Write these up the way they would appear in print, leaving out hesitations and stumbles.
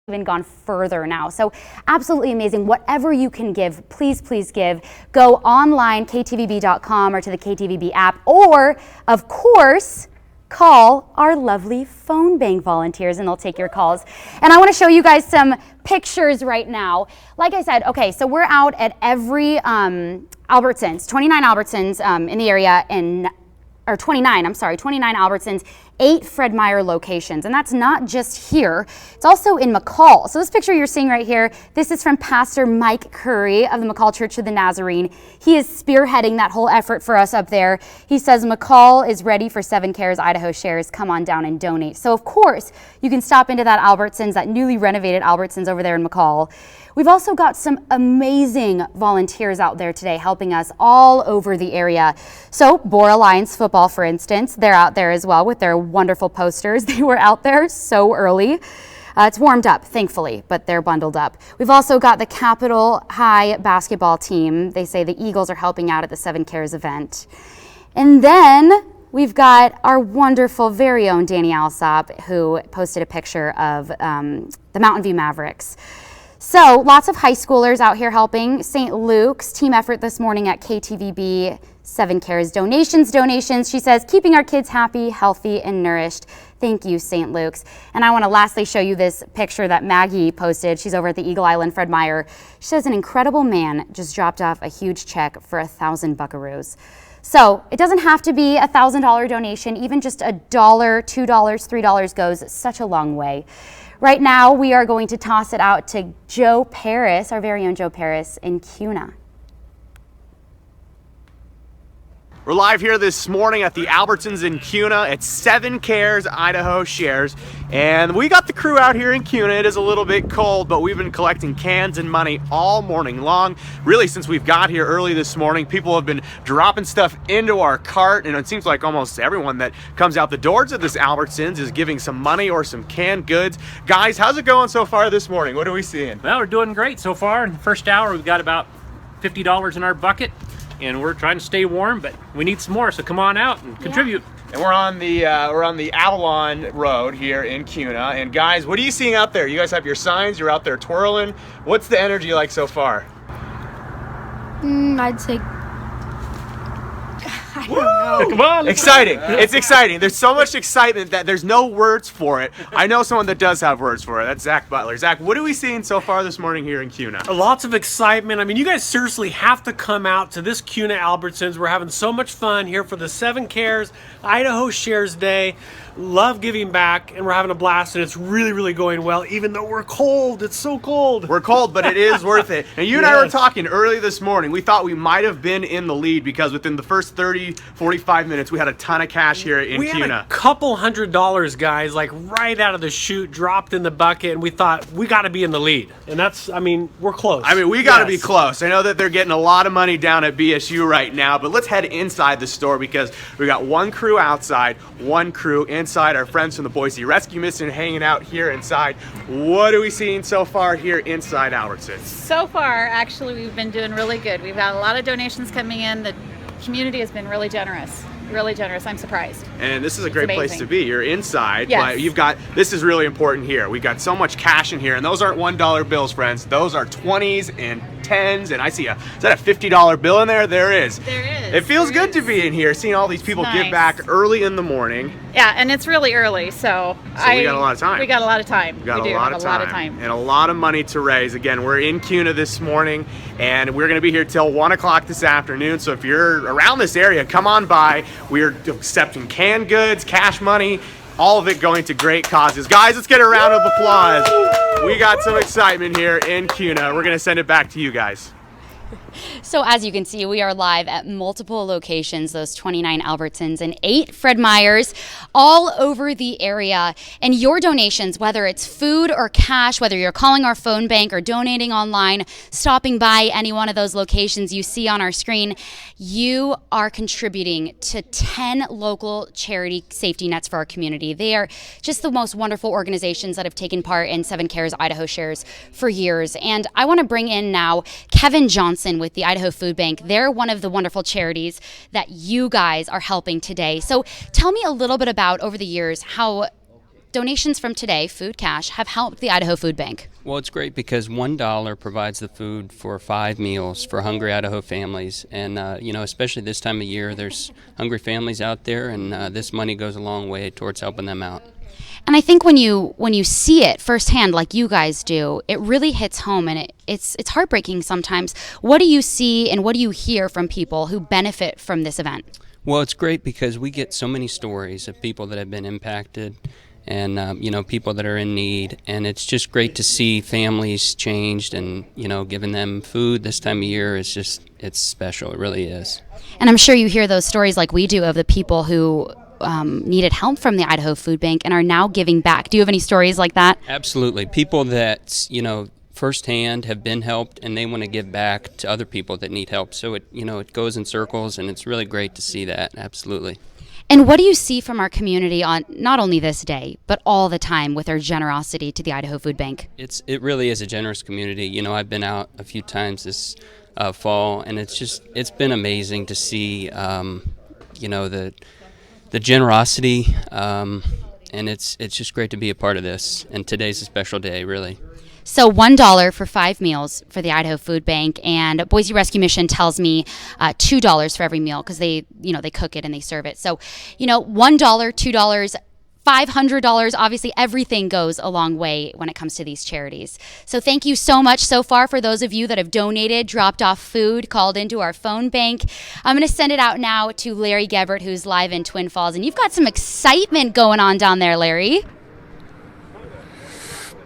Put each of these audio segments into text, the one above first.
even gone further now. So absolutely amazing. Whatever you can give, please, please give. Go online, ktvb.com, or to the KTVB app, or of course, call our lovely phone bank volunteers and they'll take your calls. And I want to show you guys some pictures right now. Like I said, okay, so we're out at every Albertsons, 29 Albertsons in the area, or 29 Albertsons, 8 Fred Meyer locations. And that's not just here, it's also in McCall. So this picture you're seeing right here, this is from Pastor Mike Curry of the McCall Church of the Nazarene. He is spearheading that whole effort for us up there. He says McCall is ready for 7 Cares Idaho Shares. Come on down and donate. So of course, you can stop into that Albertsons, that newly renovated Albertsons over there in McCall. We've also got some amazing volunteers out there today helping us all over the area. So Boar Alliance Football, for instance, they're out there as well with their wonderful posters. They were out there so early. It's warmed up, thankfully, but they're bundled up. We've also got the Capitol High basketball team. They say the Eagles are helping out at the 7 Cares event. And then we've got our wonderful, very own Danny Alsop, who posted a picture of the Mountain View Mavericks. So lots of high schoolers out here helping. St. Luke's team effort this morning at KTVB, 7 Cares donations. She says, keeping our kids happy, healthy, and nourished. Thank you, St. Luke's. And I want to lastly show you this picture that Maggie posted. She's over at the Eagle Island Fred Meyer. She says an incredible man just dropped off a huge check for 1,000 buckaroos. So it doesn't have to be a $1,000 donation. Even just $1, $2, $3 goes such a long way. Right now, we are going to toss it out to Joe Paris, our very own Joe Paris in Kuna. We're live here this morning at the Albertsons in Kuna at 7 Cares Idaho Shares. And we got the crew out here in Kuna. It is a little bit cold, but we've been collecting cans and money all morning long. Really, since we've got here early this morning, people have been dropping stuff into our cart, and it seems like almost everyone that comes out the doors of this Albertsons is giving some money or some canned goods. Guys, how's it going so far this morning? What are we seeing? Well, we're doing great so far. In the first hour, we've got about $50 in our bucket, and we're trying to stay warm, but we need some more, so come on out and contribute. And we're on the Avalon Road here in Kuna. And guys, what are you seeing out there? You guys have your signs, you're out there twirling. What's the energy like so far? I'd say, I don't know. Come on. Exciting. It's exciting. There's so much excitement that there's no words for it. I know someone that does have words for it. That's Zach Butler. Zach, what are we seeing so far this morning here in Kuna? Lots of excitement. I mean, you guys seriously have to come out to this Kuna Albertsons. We're having so much fun here for the 7 Cares Idaho Shares Day. Love giving back, and we're having a blast, and it's really, really going well, even though we're cold. It's so cold. We're cold, but it is worth it. And you and I were talking early this morning. We thought we might have been in the lead because within the first 30, 45 minutes, we had a ton of cash here in Kuna. We had a couple $100, guys, like right out of the chute, dropped in the bucket, and we thought we got to be in the lead. And that's, I mean, we're close. I mean, we got to be close. I know that they're getting a lot of money down at BSU right now, but let's head inside the store because we got one crew outside, one crew inside. Our friends from the Boise Rescue Mission hanging out here inside. What are we seeing so far here inside Albertsons? So far, actually, we've been doing really good. We've had a lot of donations coming in. The community has been really generous. Really generous. I'm surprised. And this is a great place to be. You're inside, yes. But this is really important here. We've got so much cash in here, and those aren't $1 bills, friends. Those are 20s and 10s, and I see is that a $50 bill in there? There is. There is. It feels good to be in here, seeing all these people give back early in the morning. Yeah, and it's really early, so we got a lot of time. We got a lot of time. We got a lot of time. And a lot of money to raise. Again, we're in Kuna this morning, and we're going to be here till 1 o'clock this afternoon. So if you're around this area, come on by. We're accepting canned goods, cash money, all of it going to great causes. Guys, let's get a round of applause. We got some excitement here in Kuna. We're going to send it back to you guys. So as you can see, we are live at multiple locations, those 29 Albertsons and 8 Fred Meyers, all over the area. And your donations, whether it's food or cash, whether you're calling our phone bank or donating online, stopping by any one of those locations you see on our screen, you are contributing to 10 local charity safety nets for our community. They are just the most wonderful organizations that have taken part in 7 Cares Idaho Shares for years. And I want to bring in now Kevin Johnson with the Idaho Food Bank. They're one of the wonderful charities that you guys are helping today. So tell me a little bit about, over the years, how donations from today, food cash, have helped the Idaho Food Bank? Well, it's great because $1 provides the food for 5 meals for hungry Idaho families. And, especially this time of year, there's hungry families out there, and this money goes a long way towards helping them out. And I think when you see it firsthand, like you guys do, it really hits home, and it's heartbreaking sometimes. What do you see and what do you hear from people who benefit from this event? Well, it's great because we get so many stories of people that have been impacted and, people that are in need. And it's just great to see families changed and, giving them food this time of year is it's special. It really is. And I'm sure you hear those stories like we do of the people who needed help from the Idaho Food Bank and are now giving back. Do you have any stories like that? Absolutely. People that, firsthand have been helped and they want to give back to other people that need help. So it goes in circles, and it's really great to see that. Absolutely. And what do you see from our community on not only this day, but all the time with their generosity to the Idaho Food Bank? It really is a generous community. I've been out a few times this fall, and it's been amazing to see, the generosity, and it's just great to be a part of this. And today's a special day, really. So $1 for 5 meals for the Idaho Food Bank, and Boise Rescue Mission tells me $2 for every meal because they cook it and they serve it. So, $1, $2, $500, obviously everything goes a long way when it comes to these charities. So thank you so much so far for those of you that have donated, dropped off food, called into our phone bank. I'm going to send it out now to Larry Gebert, who's live in Twin Falls, and you've got some excitement going on down there, Larry.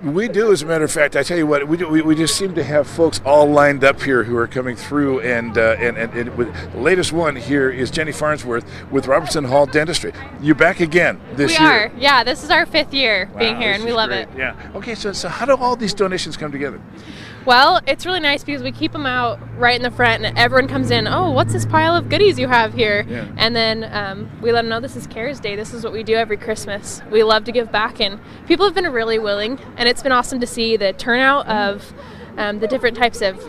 We do, as a matter of fact. I tell you what, we just seem to have folks all lined up here who are coming through, and the latest one here is Jenny Farnsworth with Robertson Hall Dentistry. You're back again this year. We are, yeah. This is our 5th year being here, and we love great. it. Yeah. Okay, so how do all these donations come together? Well, it's really nice because we keep them out right in the front, and everyone comes in, oh, what's this pile of goodies you have here? Yeah. And then we let them know this is CARES Day. This is what we do every Christmas. We love to give back, and people have been really willing, and it's been awesome to see the turnout of the different types of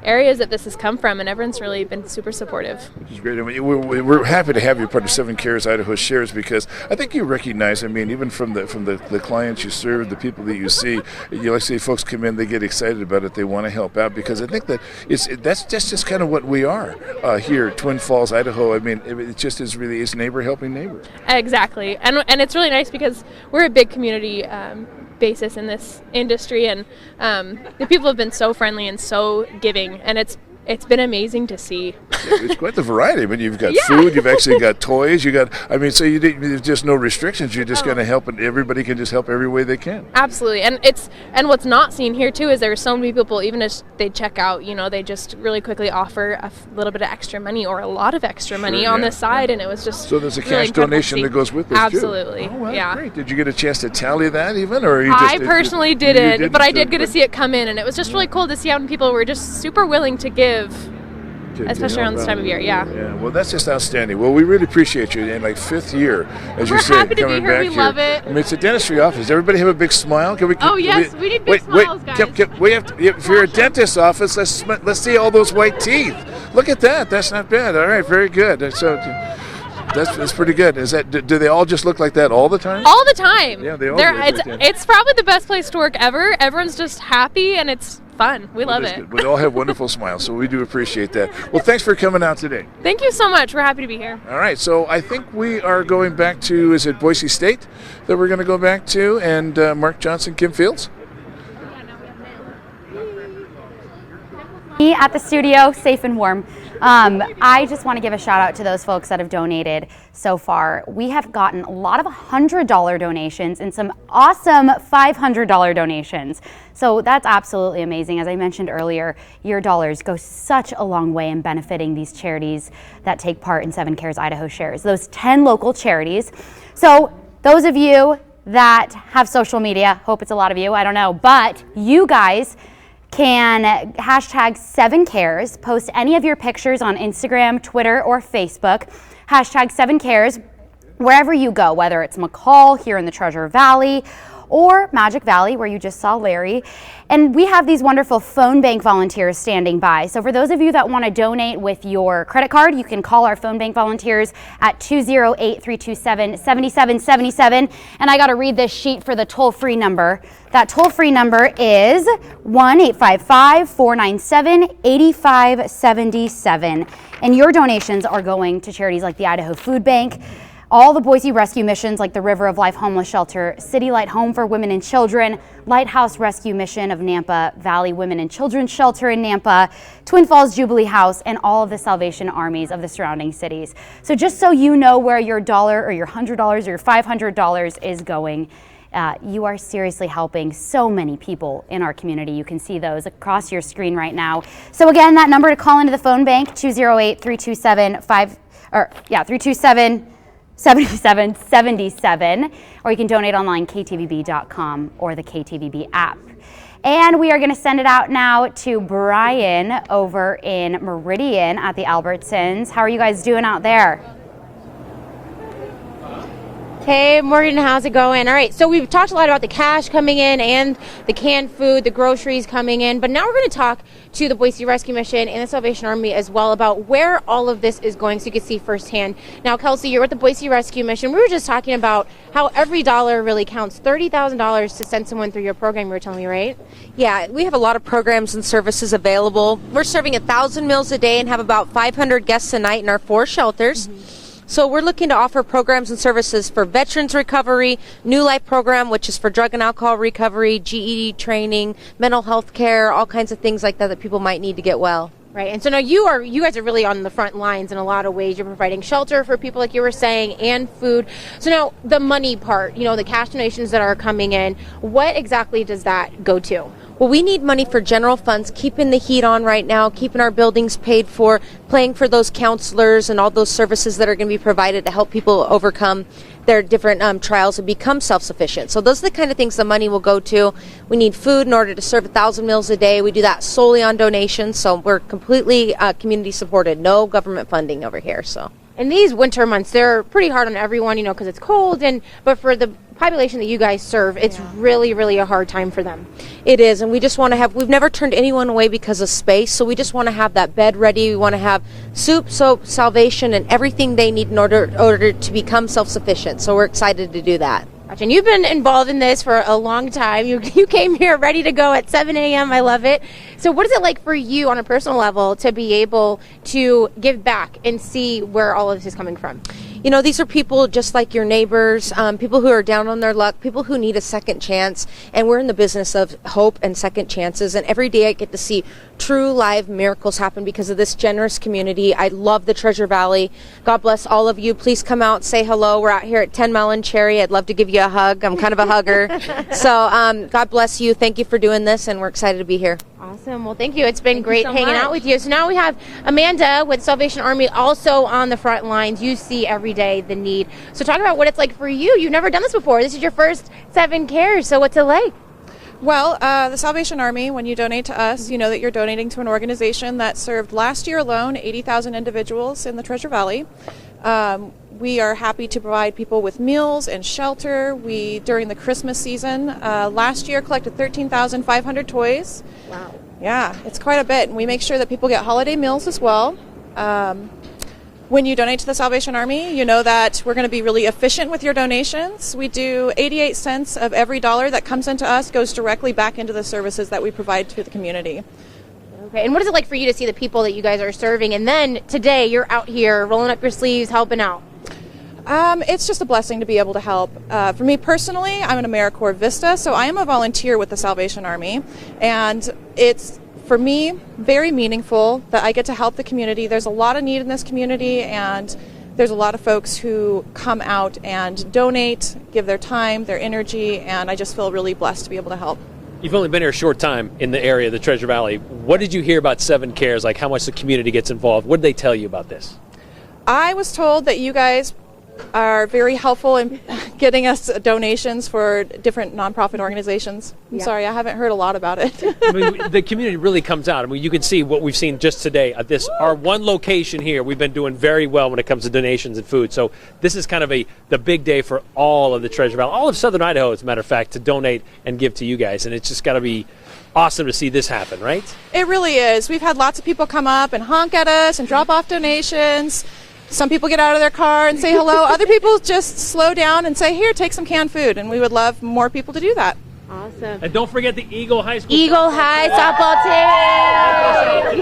areas that this has come from, and everyone's really been super supportive. Which is great. I mean, we're happy to have you part of 7 Cares Idaho Shares, because I think you recognize, even from the clients you serve, the people that you see, like say folks come in, they get excited about it, they want to help out, because I think that that's just kind of what we are here, Twin Falls, Idaho. It just is really is neighbor helping neighbor. Exactly, and it's really nice because we're a big community basis in this industry, and the people have been so friendly and so giving, and it's been amazing to see. Yeah, it's quite the variety. You've got food, you've actually got toys, so there's just no restrictions. You're just going to help, and everybody can just help every way they can. Absolutely, and what's not seen here too is there are so many people, even as they check out, they just really quickly offer a little bit of extra money or a lot of extra money on the side, and it was just so there's a really cash donation that goes with this Absolutely. too. Oh, well, yeah. Great. Did you get a chance to tally that even, or I personally didn't, but I did get to see it come in, and it was just really cool to see how many people were just super willing to give. Especially around this time of year, yeah. Well, that's just outstanding. Well, we really appreciate you in 5th year, as We're you say, happy to coming be here. back We love it. It's a dentistry office. Everybody have a big smile. Can we? Oh yes, we need big smiles, guys. We have to, if you're a dentist office, let's see all those white teeth. Look at that. That's not bad. All right, very good. So. That's pretty good. Do they all just look like that all the time? All the time. Yeah, they all do. It's probably the best place to work ever. Everyone's just happy, and it's fun. We love it. Good. They all have wonderful smiles, so we do appreciate that. Well, thanks for coming out today. Thank you so much. We're happy to be here. All right, so I think we are going back to, is it Boise State that we're going to go back to, and Mark Johnson, Kim Fields? Me at the studio, safe and warm. I just want to give a shout out to those folks that have donated so far. We have gotten a lot of $100 donations and some awesome $500 donations. So that's absolutely amazing. As I mentioned earlier, your dollars go such a long way in benefiting these charities that take part in 7 Cares Idaho Shares, those 10 local charities. So those of you that have social media, hope it's a lot of you, I don't know, but you guys can hashtag 7Cares, post any of your pictures on Instagram, Twitter, or Facebook, hashtag 7Cares, wherever you go, whether it's McCall here in the Treasure Valley, or Magic Valley, where you just saw Larry. And we have these wonderful phone bank volunteers standing by. So for those of you that want to donate with your credit card, you can call our phone bank volunteers at 208-327-7777. And I got to read this sheet for the toll-free number. That toll-free number is 1-855-497-8577. And your donations are going to charities like the Idaho Food Bank, all the Boise rescue missions like the River of Life Homeless Shelter, City Light Home for Women and Children, Lighthouse Rescue Mission of Nampa, Valley Women and Children's Shelter in Nampa, Twin Falls Jubilee House, and all of the Salvation Armies of the surrounding cities. So just so you know where your dollar or your $100 or your $500 is going, you are seriously helping so many people in our community. You can see those across your screen right now. So again, that number to call into the phone bank, 327-7777, or you can donate online, ktvb.com or the KTVB app. And we are going to send it out now to Brian over in Meridian at the Albertsons. How are you guys doing out there? Hey, Morgan, how's it going? All right, so we've talked a lot about the cash coming in and the canned food, the groceries coming in, but now we're going to talk to the Boise Rescue Mission and the Salvation Army as well about where all of this is going so you can see firsthand. Now, Kelsey, you're with the Boise Rescue Mission. We were just talking about how every dollar really counts. $30,000 to send someone through your program, you were telling me, right? Yeah, we have a lot of programs and services available. We're serving 1,000 meals a day and have about 500 guests a night in our 4 shelters. So we're looking to offer programs and services for veterans recovery, New Life program, which is for drug and alcohol recovery, GED training, mental health care, all kinds of things like that that people might need to get well. Right, and so now you guys are really on the front lines in a lot of ways. You're providing shelter for people, like you were saying, and food. So now the money part, the cash donations that are coming in, what exactly does that go to? Well, we need money for general funds, keeping the heat on right now, keeping our buildings paid for, paying for those counselors and all those services that are going to be provided to help people overcome their different trials and become self-sufficient. So those are the kind of things the money will go to. We need food in order to serve 1,000 meals a day. We do that solely on donations, so we're completely community supported, no government funding over here. So. And these winter months, they're pretty hard on everyone, because it's cold, but for the population that you guys serve, it's really, really a hard time for them. It is, and we just want to we've never turned anyone away because of space, so we just want to have that bed ready. We want to have soup, soap, salvation, and everything they need in order to become self-sufficient, so we're excited to do that. And you've been involved in this for a long time. You came here ready to go at 7 a.m. I love it. So what is it like for you on a personal level to be able to give back and see where all of this is coming from? These are people just like your neighbors, people who are down on their luck, people who need a second chance, and we're in the business of hope and second chances, and every day I get to see true live miracles happen because of this generous community. I love the Treasure Valley. God bless all of you. Please come out, say hello. We're out here at 10 Mile and Cherry. I'd love to give you a hug. I'm kind of a hugger. So God bless you. Thank you for doing this, and we're excited to be here. Awesome. Well, thank you. It's been great hanging out with you. So now we have Amanda with Salvation Army also on the front lines. You see every day the need. So talk about what it's like for you. You've never done this before. This is your first 7 Cares. So what's it like? Well, the Salvation Army, when you donate to us, you know that you're donating to an organization that served last year alone 80,000 individuals in the Treasure Valley. We are happy to provide people with meals and shelter. We, during the Christmas season, last year collected 13,500 toys. Wow. Yeah, it's quite a bit. And we make sure that people get holiday meals as well. When you donate to the Salvation Army, you know that we're going to be really efficient with your donations. We do 88 cents of every dollar that comes into us goes directly back into the services that we provide to the community. Okay, and what is it like for you to see the people that you guys are serving? And then today you're out here rolling up your sleeves, helping out. It's just a blessing to be able to help. For me personally, I'm an AmeriCorps Vista, so I am a volunteer with the Salvation Army, and it's, for me, very meaningful that I get to help the community. There's a lot of need in this community, and there's a lot of folks who come out and donate, give their time, their energy, and I just feel really blessed to be able to help. You've only been here a short time in the area, the Treasure Valley. What did you hear about 7 Cares, like how much the community gets involved? What did they tell you about this? I was told that you guys are very helpful in getting us donations for different nonprofit organizations. I'm sorry, I haven't heard a lot about it. I mean, the community really comes out. I mean, you can see what we've seen just today at this, our one location here. We've been doing very well when it comes to donations and food. So this is kind of the big day for all of the Treasure Valley, all of Southern Idaho, as a matter of fact, to donate and give to you guys. And it's just got to be awesome to see this happen, right? It really is. We've had lots of people come up and honk at us and drop off donations. Some people get out of their car and say hello. Other people just slow down and say, here, take some canned food. And we would love more people to do that. Awesome. And don't forget the Eagle High School. Eagle High softball team.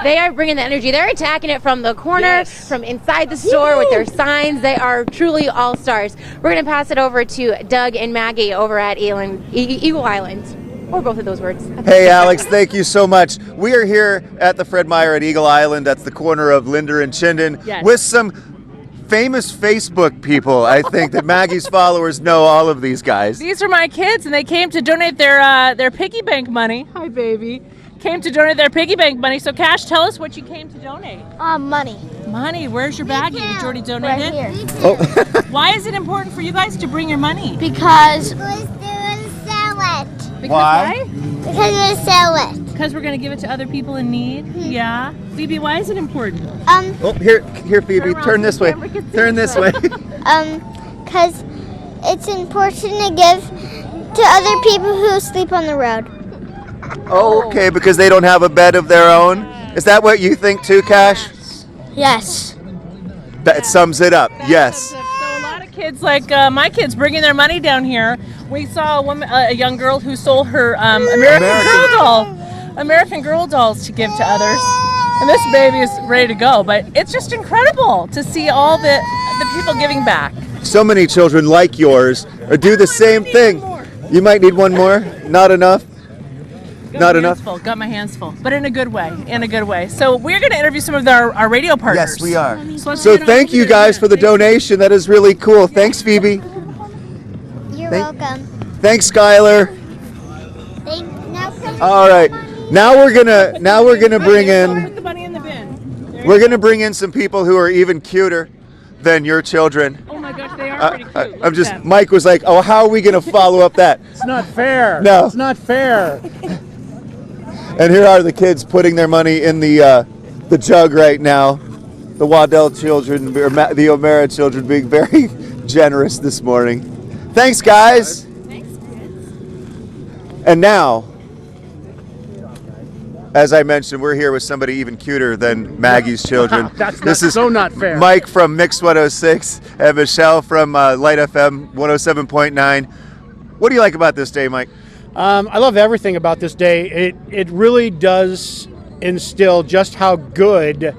They are bringing the energy. They're attacking it from the corner, from inside the store with their signs. They are truly all stars. We're going to pass it over to Doug and Maggie over at Eagle Island. Or both of those words. Hey, Alex, thank you so much. We are here at the Fred Meyer at Eagle Island. That's the corner of Linder and Chinden, with some famous Facebook people. I think that Maggie's followers know all of these guys. These are my kids, and they came to donate their piggy bank money. Hi, baby. Came to donate their piggy bank money. So, Cash, tell us what you came to donate. Money. Money. Where's your baggie? Did you already donate Right it? here. Oh. Why is it important for you guys to bring your money? Because we're sell it. Because Why? Because we sell it. Because we're going to give it to other people in need? Yeah. Phoebe, why is it important? Oh, here, Phoebe. Turn this way. Turn this way. Because it's important to give to other people who sleep on the road. Oh, okay, because they don't have a bed of their own. Is that what you think too, Cash? Yes. That sums it up. Yes. So a lot of kids, like my kids, bringing their money down here. We saw a young girl who sold her American Girl dolls to give to others. And this baby is ready to go. But it's just incredible to see all the people giving back. So many children like yours do the same thing. You might need one more. Not enough. Not enough. Got my hands full, but in a good way. In a good way. So we're going to interview some of our radio partners. Yes, we are. So thank you guys for the donation. That is really cool. Thanks, Phoebe. You're welcome. Thanks, Skylar. All right. Now we're gonna bring in. Put the money in the bin. We're gonna bring in some people who are even cuter than your children. Oh my gosh, they are pretty cute. I'm just. Mike was like, "Oh, how are we gonna follow up that?" It's not fair. No, it's not fair. And here are the kids putting their money in the jug right now. The Waddell children, or the O'Mara children, being very generous this morning. Thanks, guys. Thanks. And now, as I mentioned, we're here with somebody even cuter than Maggie's children. This is so not fair. Mike from Mix 106 and Michelle from Light FM 107.9. What do you like about this day, Mike? I love everything about this day. It really does instill just how good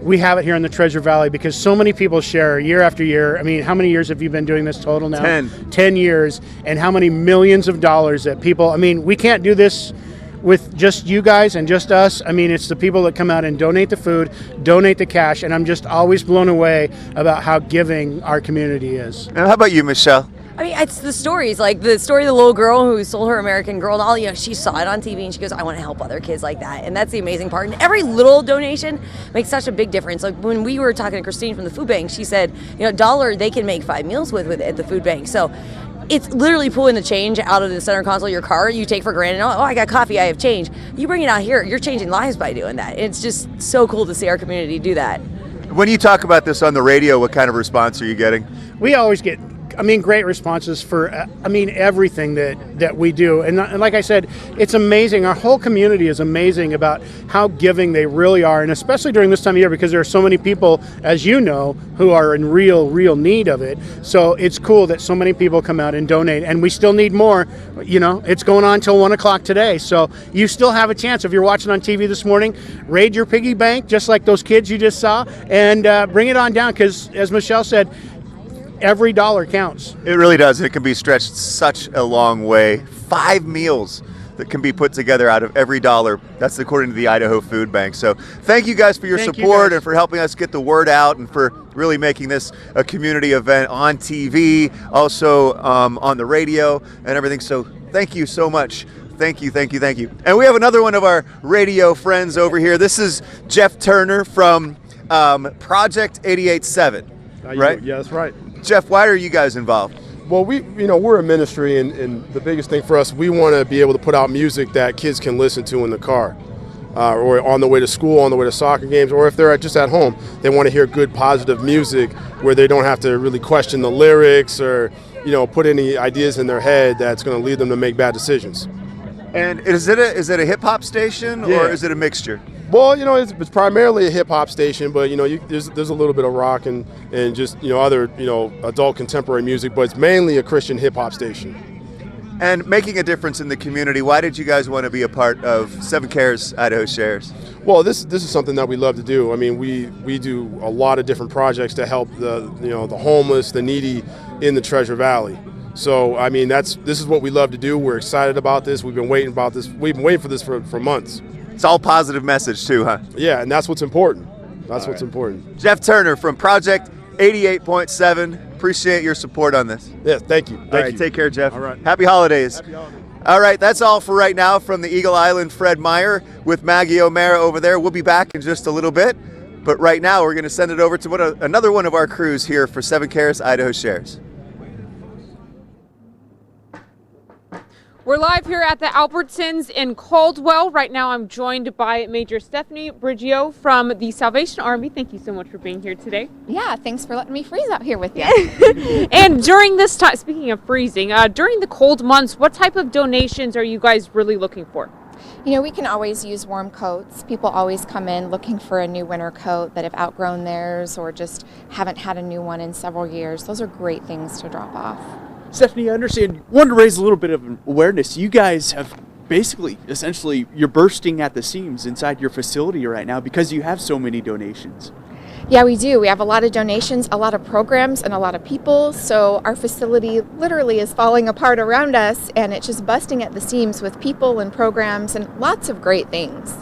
we have it here in the Treasure Valley, because so many people share year after year. I mean, how many years have you been doing this total now? 10 years. And how many millions of dollars that people, I mean, we can't do this with just you guys and just us. I mean, it's the people that come out and donate the food, donate the cash, and I'm just always blown away about how giving our community is. And how about you, Michelle? I mean, it's the stories, like the story of the little girl who sold her American Girl doll. You know, she saw it on TV and she goes, I want to help other kids like that. And that's the amazing part. And every little donation makes such a big difference. Like when we were talking to Christine from the food bank, she said, you know, $1 they can make 5 meals with at the food bank. So it's literally pulling the change out of the center console of your car. You take for granted, oh, I got coffee, I have change. You bring it out here, you're changing lives by doing that. It's just so cool to see our community do that. When you talk about this on the radio, what kind of response are you getting? We always get, great responses for, everything that we do. And like I said, it's amazing. Our whole community is amazing about how giving they really are. And especially during this time of year, because there are so many people, as you know, who are in real need of it. So it's cool that so many people come out and donate. And we still need more. You know, it's going on till 1 o'clock today. So you still have a chance. If you're watching on TV this morning, raid your piggy bank, just like those kids you just saw, and bring it on down. Because as Michelle said, every dollar counts. It really does. It can be stretched such a long way. 5 meals that can be put together out of every dollar. That's according to the Idaho Food Bank. So thank you guys for your support and for helping us get the word out and for really making this a community event on TV, also on the radio and everything. So thank you so much. Thank you. And we have another one of our radio friends over here. This is Jeff Turner from Project 88.7. right? Yeah, that's right. Jeff, why are you guys involved? Well, we're a ministry, and the biggest thing for us, we want to be able to put out music that kids can listen to in the car, or on the way to school, on the way to soccer games, or if they're just at home, they want to hear good, positive music where they don't have to really question the lyrics or, put any ideas in their head that's going to lead them to make bad decisions. And is it a hip hop station, or is it a mixture? Well, it's primarily a hip hop station, but there's a little bit of rock and just other adult contemporary music, but it's mainly a Christian hip hop station. And making a difference in the community. Why did you guys want to be a part of 7 Cares Idaho Shares? Well, this is something that we love to do. I mean, we do a lot of different projects to help the homeless, the needy in the Treasure Valley. So I mean, this is what we love to do. We're excited about this. We've been waiting for this for months. It's all positive message too, huh? Yeah, and that's what's important. That's what's important. Jeff Turner from Project 88.7. Appreciate your support on this. Yes, thank you. All right, take care, Jeff. All right. Happy holidays. All right, that's all for right now from the Eagle Island. Fred Meyer with Maggie O'Mara over there. We'll be back in just a little bit. But right now, we're going to send it over to another one of our crews here for 7 Cares Idaho Shares. We're live here at the Albertsons in Caldwell. Right now I'm joined by Major Stephanie Briggio from the Salvation Army. Thank you so much for being here today. Yeah, thanks for letting me freeze out here with you. And during this time, speaking of freezing, during the cold months, what type of donations are you guys really looking for? We can always use warm coats. People always come in looking for a new winter coat that have outgrown theirs or just haven't had a new one in several years. Those are great things to drop off. Stephanie, I understand you wanted to raise a little bit of awareness. You guys have essentially, you're bursting at the seams inside your facility right now because you have so many donations. Yeah, we do. We have a lot of donations, a lot of programs, and a lot of people. So our facility literally is falling apart around us, and it's just busting at the seams with people and programs and lots of great things.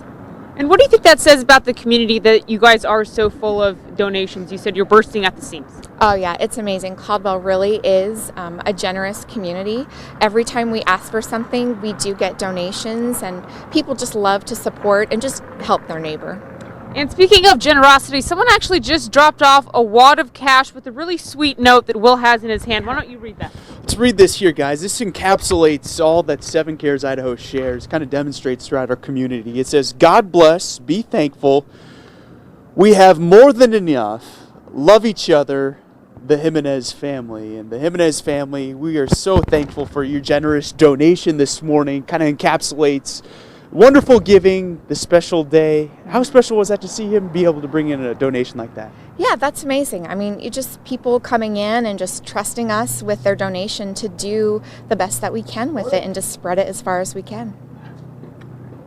And what do you think that says about the community that you guys are so full of donations? You said you're bursting at the seams. Oh yeah, it's amazing. Caldwell really is a generous community. Every time we ask for something, we do get donations, and people just love to support and just help their neighbor. And speaking of generosity, someone actually just dropped off a wad of cash with a really sweet note that Will has in his hand. Why don't you read that? Let's read this here, guys. This encapsulates all that 7 Cares Idaho shares, kind of demonstrates throughout our community. It says, God bless, be thankful. We have more than enough. Love each other, the Jimenez family. And the Jimenez family, we are so thankful for your generous donation this morning. Kind of encapsulates wonderful giving, the special day. How special was that to see him be able to bring in a donation like that? Yeah, that's amazing. I mean, people coming in and just trusting us with their donation to do the best that we can with it and to spread it as far as we can.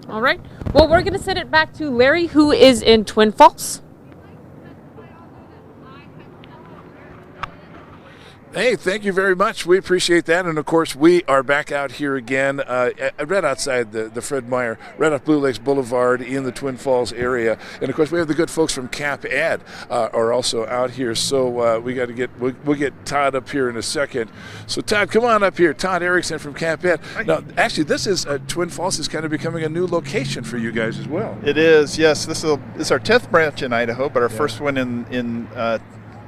All right. Well, we're going to send it back to Larry, who is in Twin Falls. Hey, thank you very much. We appreciate that. And, of course, we are back out here again right outside the Fred Meyer, right off Blue Lakes Boulevard in the Twin Falls area. And, of course, we have the good folks from Cap Ed are also out here. So we got to we'll get Todd up here in a second. So, Todd, come on up here. Todd Erickson from Cap Ed. Now, actually, this is Twin Falls is kind of becoming a new location for you guys as well. It is, yes. This is our 10th branch in Idaho, but our first one in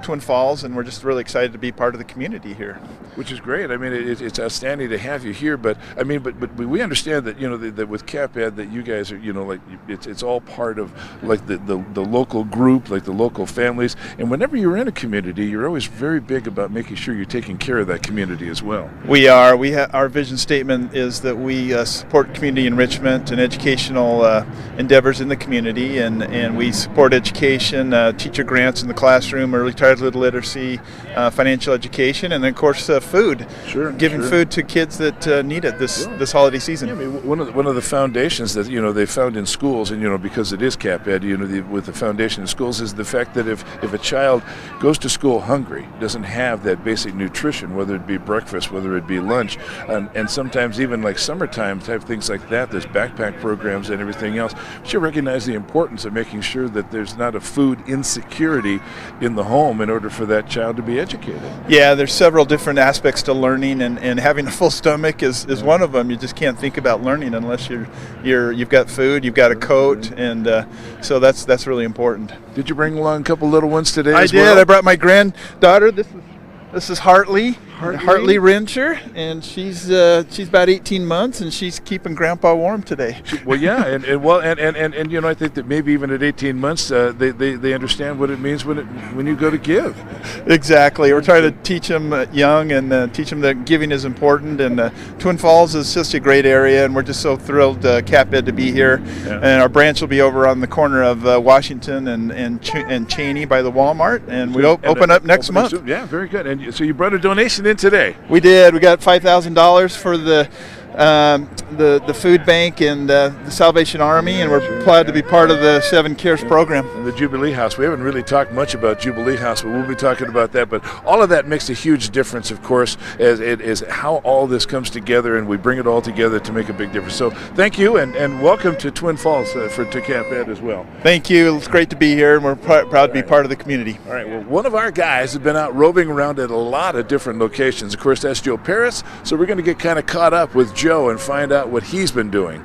Twin Falls, and we're just really excited to be part of the community here. Which is great. I mean, it's outstanding to have you here. But I mean, but we understand that that with Cap Ed that you guys are like it's all part of like the local group, like the local families. And whenever you're in a community, you're always very big about making sure you're taking care of that community as well. We are. Our vision statement is that we support community enrichment and educational endeavors in the community, and we support education, teacher grants in the classroom, early childhood literacy, financial education, and then of course food. Giving food to kids that need it this holiday season. Yeah, I mean, one of the foundations that they found in schools, and because it is Cap Ed, with the foundation in schools, is the fact that if a child goes to school hungry, doesn't have that basic nutrition, whether it be breakfast, whether it be lunch, and sometimes even like summertime type things like that, there's backpack programs and everything else. We should recognize the importance of making sure that there's not a food insecurity in the home. in order for that child to be educated. Yeah, there's several different aspects to learning, and having a full stomach is one of them. You just can't think about learning unless you've got food, you've got a coat, and so that's really important. Did you bring along a couple little ones today? I as did. well? I brought my granddaughter. This is Hartley Rencher, and she's about 18 months, and she's keeping Grandpa warm today. Well, yeah, and you know, I think that maybe even at 18 months, they understand what it means when you go to give. Exactly. We're trying to teach them young, and teach them that giving is important. And Twin Falls is such a great area, and we're just so thrilled, CapEd, to be here. Yeah. And our branch will be over on the corner of Washington and Cheney by the Walmart, and we open up next month. Yeah, very good. And so you brought a donation in today. We did. We got $5,000 for the food bank and the Salvation Army, and we're proud to be part of the 7 Cares program. And the Jubilee House. We haven't really talked much about Jubilee House, but we'll be talking about that. But all of that makes a huge difference, of course, as it is how all this comes together, and we bring it all together to make a big difference. So thank you, and welcome to Twin Falls to CapEd as well. Thank you. It's great to be here, and we're proud to be part of the community. All right. Well, one of our guys has been out roving around at a lot of different locations. Of course, that's Joe Paris. So we're going to get kind of caught up with Joe and find out what he's been doing.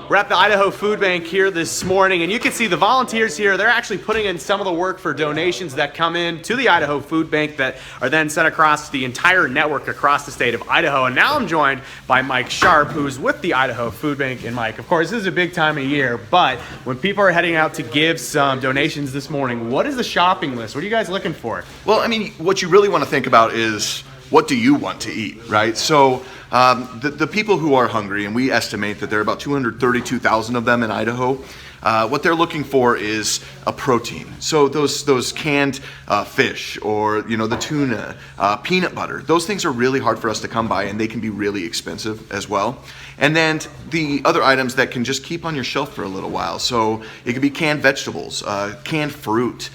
We're at the Idaho Food Bank here this morning, and you can see the volunteers here. They're actually putting in some of the work for donations that come in to the Idaho Food Bank that are then sent across the entire network across the state of Idaho. And now I'm joined by Mike Sharp, who's with the Idaho Food Bank. And Mike, of course, this is a big time of year, but when people are heading out to give some donations this morning, what is the shopping list? What are you guys looking for? Well, I mean, what you really want to think about is, what do you want to eat, right? So the people who are hungry, and we estimate that there are about 232,000 of them in Idaho, what they're looking for is a protein. So those canned fish, or the tuna, peanut butter, those things are really hard for us to come by, and they can be really expensive as well. And then the other items that can just keep on your shelf for a little while. So it could be canned vegetables, canned fruit,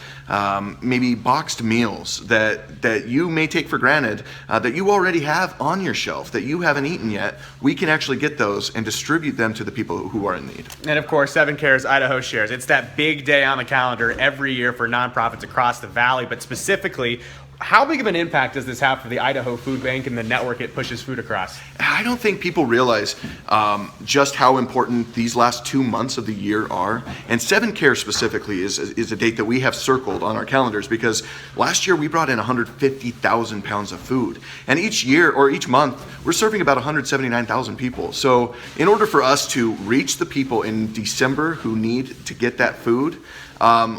maybe boxed meals that you may take for granted, that you already have on your shelf that you haven't eaten yet. We can actually get those and distribute them to the people who are in need. And of course, 7 Cares Idaho Shares. It's that big day on the calendar every year for nonprofits across the valley, but specifically, how big of an impact does this have for the Idaho Food Bank and the network it pushes food across? I don't think people realize just how important these last 2 months of the year are. And 7 Cares specifically is a date that we have circled on our calendars, because last year we brought in 150,000 pounds of food. And each year, or each month, we're serving about 179,000 people. So in order for us to reach the people in December who need to get that food,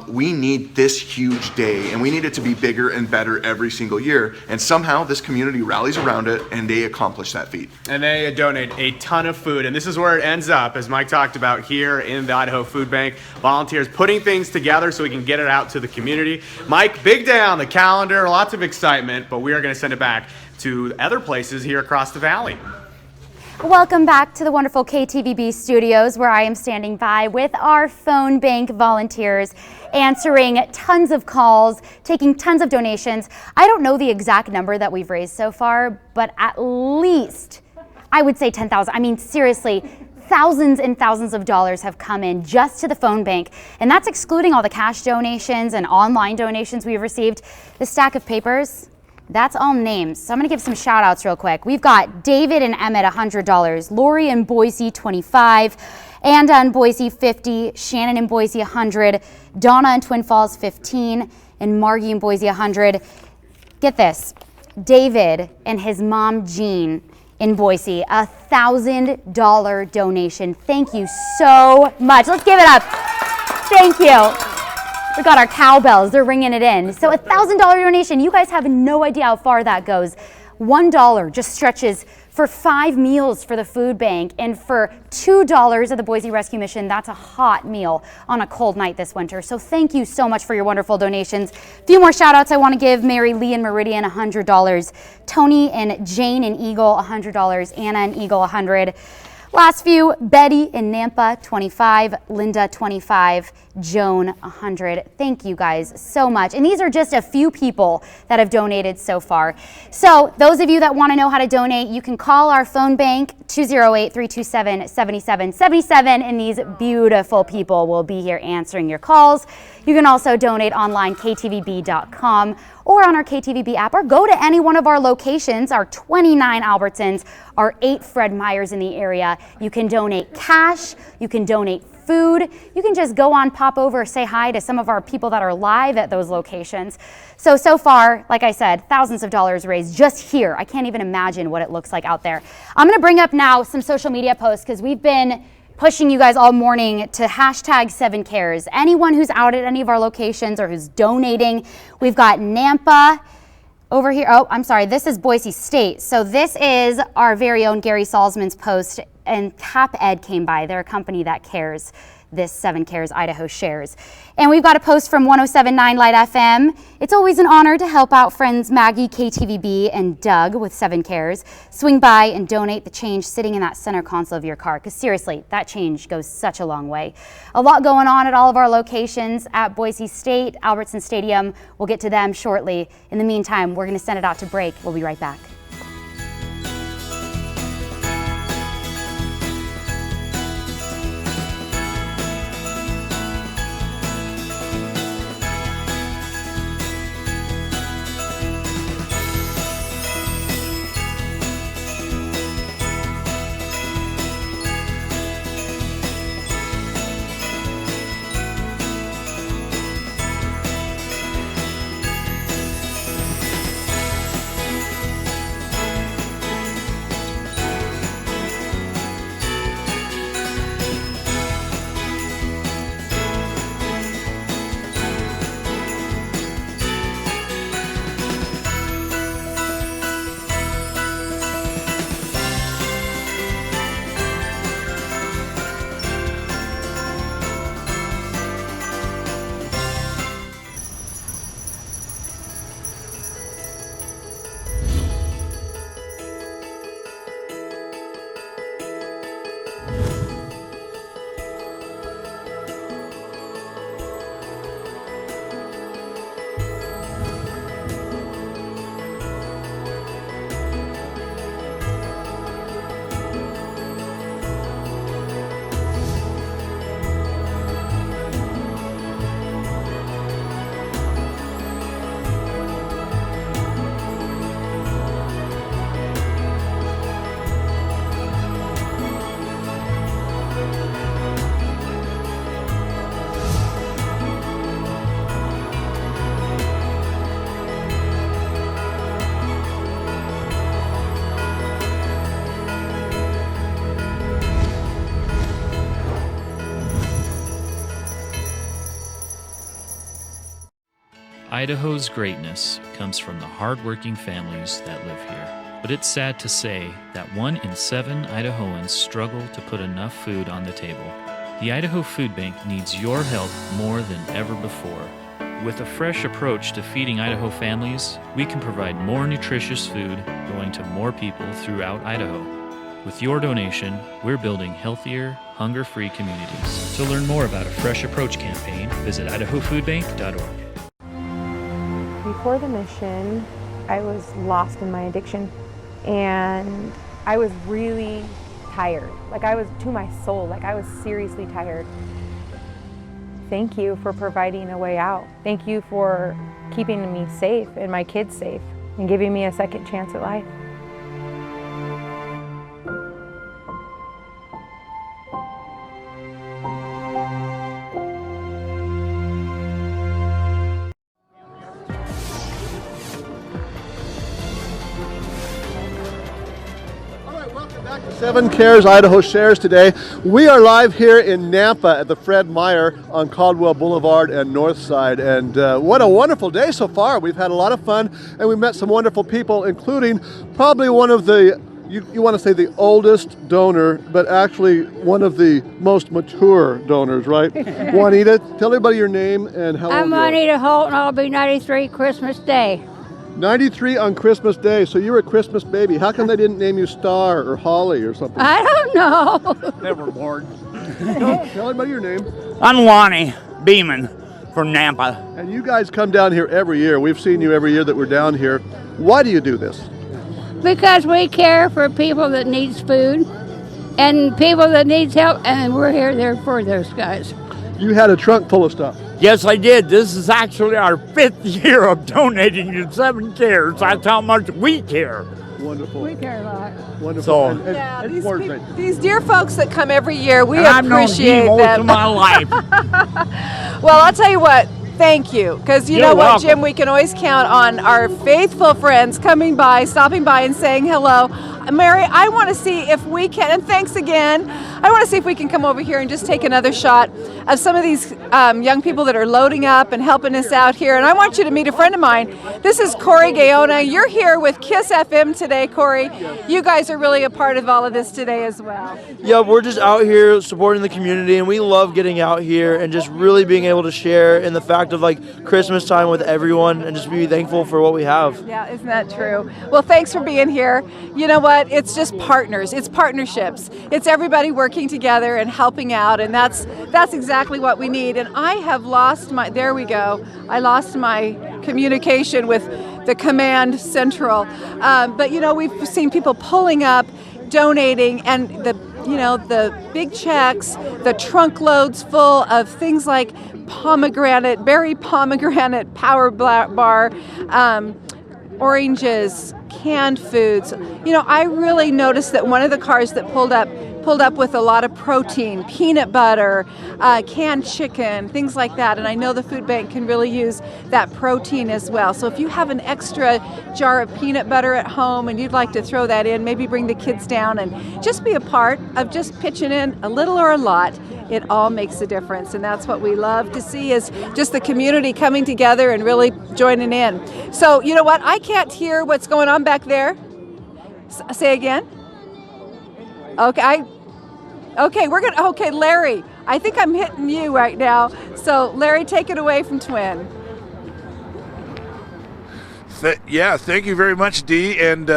we need this huge day, and we need it to be bigger and better every single year. And somehow this community rallies around it, and they accomplish that feat. And they donate a ton of food, and this is where it ends up, as Mike talked about here in the Idaho Food Bank. Volunteers putting things together so we can get it out to the community. Mike, big day on the calendar, lots of excitement, but we are going to send it back to other places here across the valley. Welcome back to the wonderful KTVB studios, where I am standing by with our phone bank volunteers, answering tons of calls, taking tons of donations. I don't know the exact number that we've raised so far, but at least, I would say 10,000. I mean, seriously, thousands and thousands of dollars have come in just to the phone bank, and that's excluding all the cash donations and online donations we've received. The stack of papers, that's all names. So I'm going to give some shout outs real quick. We've got David and Emmett, $100. Lori in Boise, $25. Anna in Boise, $50. Shannon in Boise, $100. Donna in Twin Falls, $15. And Margie in Boise, $100. Get this. David and his mom, Jean, in Boise, $1,000 donation. Thank you so much. Let's give it up. Thank you. We got our cowbells, they're ringing it in. So $1,000 donation, you guys have no idea how far that goes. $1 just stretches for 5 meals for the food bank, and for $2 at the Boise Rescue Mission, that's a hot meal on a cold night this winter. So thank you so much for your wonderful donations. A few more shout outs I want to give. Mary Lee and Meridian, $100. Tony and Jane in Eagle, $100. Anna in Eagle, $100. Last few, Betty in Nampa, 25, Linda, 25, Joan, 100. Thank you guys so much. And these are just a few people that have donated so far. So those of you that want to know how to donate, you can call our phone bank, 208-327-7777, and these beautiful people will be here answering your calls. You can also donate online, ktvb.com, or on our KTVB app, or go to any one of our locations, our 29 Albertsons, our 8 Fred Meyers in the area. You can donate cash, you can donate food, you can just go on, pop over, say hi to some of our people that are live at those locations. So far, like I said, thousands of dollars raised just here. I can't even imagine what it looks like out there. I'm gonna bring up now some social media posts because we've been pushing you guys all morning to hashtag 7cares. Anyone who's out at any of our locations or who's donating, we've got Nampa over here. Oh, I'm sorry, this is Boise State. So this is our very own Gary Salzman's post, and Cap Ed came by. They're a company that cares. This 7cares Idaho shares. And we've got a post from 107.9 Light FM. It's always an honor to help out friends Maggie, KTVB, and Doug with 7cares. Swing by and donate the change sitting in that center console of your car, because seriously, that change goes such a long way. A lot going on at all of our locations at Boise State, Albertson Stadium. We'll get to them shortly. In the meantime, we're going to send it out to break. We'll be right back. Idaho's greatness comes from the hardworking families that live here. But it's sad to say that 1 in 7 Idahoans struggle to put enough food on the table. The Idaho Food Bank needs your help more than ever before. With a fresh approach to feeding Idaho families, we can provide more nutritious food going to more people throughout Idaho. With your donation, we're building healthier, hunger-free communities. To learn more about a Fresh Approach campaign, visit idahofoodbank.org. Before the mission, I was lost in my addiction, and I was really tired. Like, I was to my soul, like I was seriously tired. Thank you for providing a way out. Thank you for keeping me safe and my kids safe and giving me a second chance at life. Back to 7cares Idaho Shares today. We are live here in Nampa at the Fred Meyer on Caldwell Boulevard and North Side, and what a wonderful day so far. We've had a lot of fun, and we met some wonderful people, including probably one of the, you want to say the oldest donor, but actually one of the most mature donors, right? Juanita, tell everybody your name and how old I'm you are. Juanita Holt, and I'll be 93 Christmas Day. 93 on Christmas Day, so you were a Christmas baby. How come they didn't name you Star or Holly or something? I don't know. Never born. Tell everybody your name. I'm Lonnie Beeman from Nampa. And you guys come down here every year. We've seen you every year that we're down here. Why do you do this? Because we care for people that needs food and people that needs help, and we're there for those guys. You had a trunk full of stuff. Yes, I did. This is actually our 5th year of donating to 7 Cares. That's how much we care. Wonderful. We care a lot. Wonderful. So, And These dear folks that come every year, we I've known appreciate Dee most them. of my life. Well, I'll tell you what. Thank you, because you You're know what, welcome. Jim, we can always count on our faithful friends coming by, stopping by and saying hello. Mary, I want to see if we can, and thanks again, I want to see if we can come over here and just take another shot of some of these young people that are loading up and helping us out here. And I want you to meet a friend of mine. This is Corey Gaona. You're here with KISS FM today, Corey. You guys are really a part of all of this today as well. Yeah, we're just out here supporting the community, and we love getting out here and just really being able to share in the fact of like Christmas time with everyone and just be thankful for what we have. Yeah, isn't that true? Well, thanks for being here. You know what? It's just partners. It's partnerships. It's everybody working together and helping out, and that's exactly what we need. And I have lost my, there we go, I lost my communication with the command central. But you know, we've seen people pulling up, donating, and the big checks, the trunk loads full of things like berry pomegranate power bar, oranges, canned foods. You know, I really noticed that one of the cars that pulled up with a lot of protein, peanut butter, canned chicken, things like that. And I know the food bank can really use that protein as well. So if you have an extra jar of peanut butter at home and you'd like to throw that in, maybe bring the kids down and just be a part of just pitching in a little or a lot. It all makes a difference, and that's what we love to see, is just the community coming together and really joining in. So you know what? I can't hear what's going on back there. Say again. Okay, Okay, Larry, I think I'm hitting you right now. So Larry, take it away from Twin. Thank you very much, Dee. And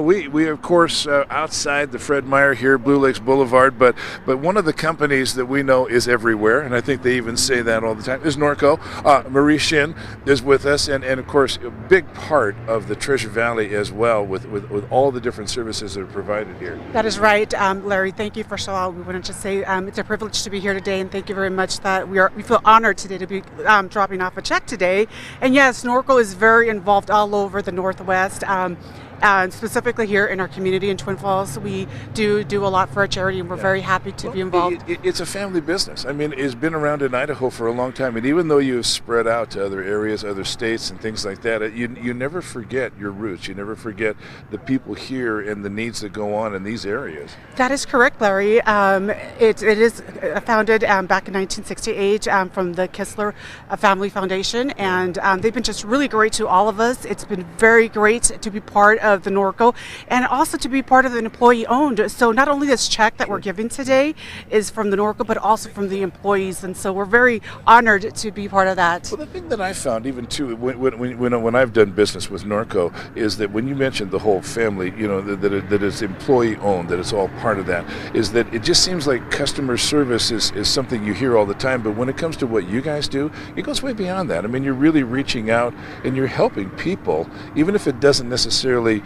we of course outside the Fred Meyer here, Blue Lakes Boulevard, but one of the companies that we know is everywhere, and I think they even say that all the time, is Norco. Marie Shin is with us, and of course a big part of the Treasure Valley as well, with all the different services that are provided here. That is right, Larry. Thank you. First of all, we wanted to say it's a privilege to be here today, and thank you very much that we feel honored today to be dropping off a check today. And yes, Norco is very involved all over the Northwest, and specifically here in our community in Twin Falls. We do a lot for our charity, and we're very happy to be involved. It's a family business. I mean, it's been around in Idaho for a long time, and even though you've spread out to other areas, other states, and things like that, you never forget your roots. You never forget the people here and the needs that go on in these areas. That is correct, Larry. It is founded back in 1968 from the Kistler Family Foundation, and they've been just really great to all of us. It's been very great to be part of the Norco, and also to be part of an employee-owned. So not only this check that we're giving today is from the Norco, but also from the employees, and so we're very honored to be part of that. Well, the thing that I found, even too, when I've done business with Norco, is that when you mentioned the whole family, that it's employee-owned, that it's all part of that, is that it just seems like customer service is something you hear all the time, but when it comes to what you guys do, it goes way beyond that. I mean, you're really reaching out and you're helping people, even if it doesn't necessarily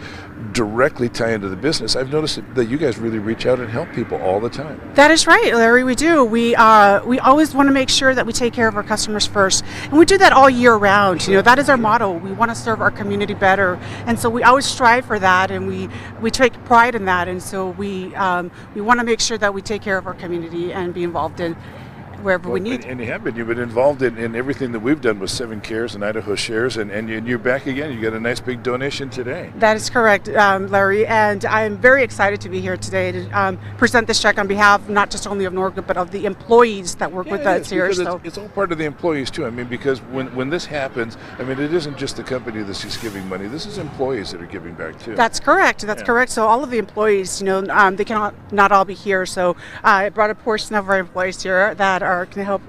directly tie into the business. I've noticed that you guys really reach out and help people all the time. That is right, Larry. We do. We always want to make sure that we take care of our customers first, and we do that all year round. That is our motto. We want to serve our community better, and so we always strive for that, and we take pride in that. And so we want to make sure that we take care of our community and be involved in wherever we need. And you've been involved in everything that we've done with 7 Cares and Idaho Shares, and you're back again. You got a nice big donation today. That is correct, Larry, and I'm very excited to be here today to present this check on behalf not just only of Norco, but of the employees that work with us here. So it's all part of the employees too. I mean, because when this happens, I mean, it isn't just the company that's just giving money. This is employees that are giving back too. That's correct. That's correct. So all of the employees, they cannot not all be here. So I brought a portion of our employees here that are going to help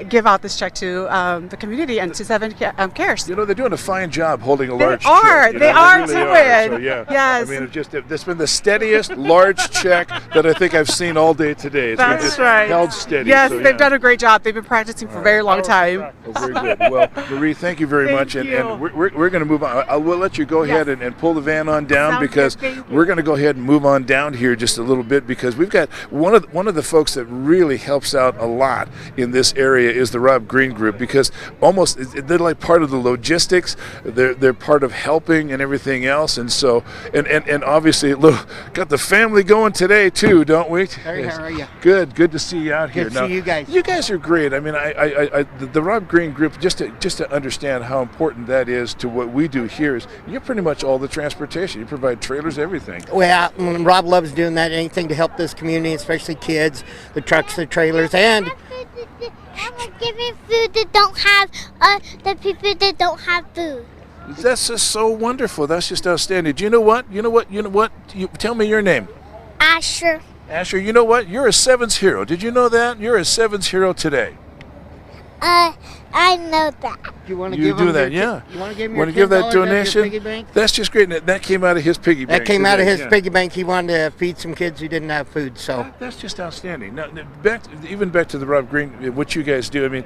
give out this check to the community and to 7 Cares. You know, they're doing a fine job holding a large They are. check. They are really doing. are. So, yeah. Yes. I mean, it's been the steadiest large check that I think I've seen all day today. It's been That's just right. held steady. Yes, so, they've done a great job. They've been practicing for a very long time. Well, very good. Well, Marie, thank you very much. And we're going to move on. We'll let you go ahead and pull the van on down because we're going to go ahead and move on down here just a little bit because we've got one of the folks that really helps out a lot in this area is the Rob Green Group because almost they're like part of the logistics. They're part of helping and everything else. And so and obviously got the family going today too, don't we? Harry, how are you? Good to see you out here. Good to see you guys. You guys are great. I mean, the Rob Green Group, just to understand how important that is to what we do here is you're pretty much all the transportation. You provide trailers, everything. Well, Rob loves doing that, anything to help this community, especially kids, the trucks, the trailers, and giving food that don't have the people that don't have food. That's just so wonderful. That's just outstanding. Do you know what? You tell me your name. Asher. Asher, you know what? You're a Sevens hero. Did you know that? You're a Sevens hero today. I know that. You want to You give do him that, your, yeah. You want to give him Want to your give that $10 out of your donation? piggy bank? That's just great. And that came out of his piggy bank. That came out of his today, yeah. piggy bank. He wanted to feed some kids who didn't have food. So That's just outstanding. Now, back to the Rob Green, what you guys do. I mean,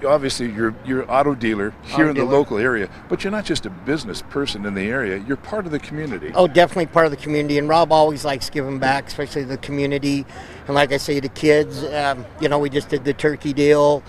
obviously you're an auto dealer here in the local area, but you're not just a business person in the area. You're part of the community. Oh, definitely part of the community. And Rob always likes giving back, especially the community. And like I say, the kids. We just did the turkey deal.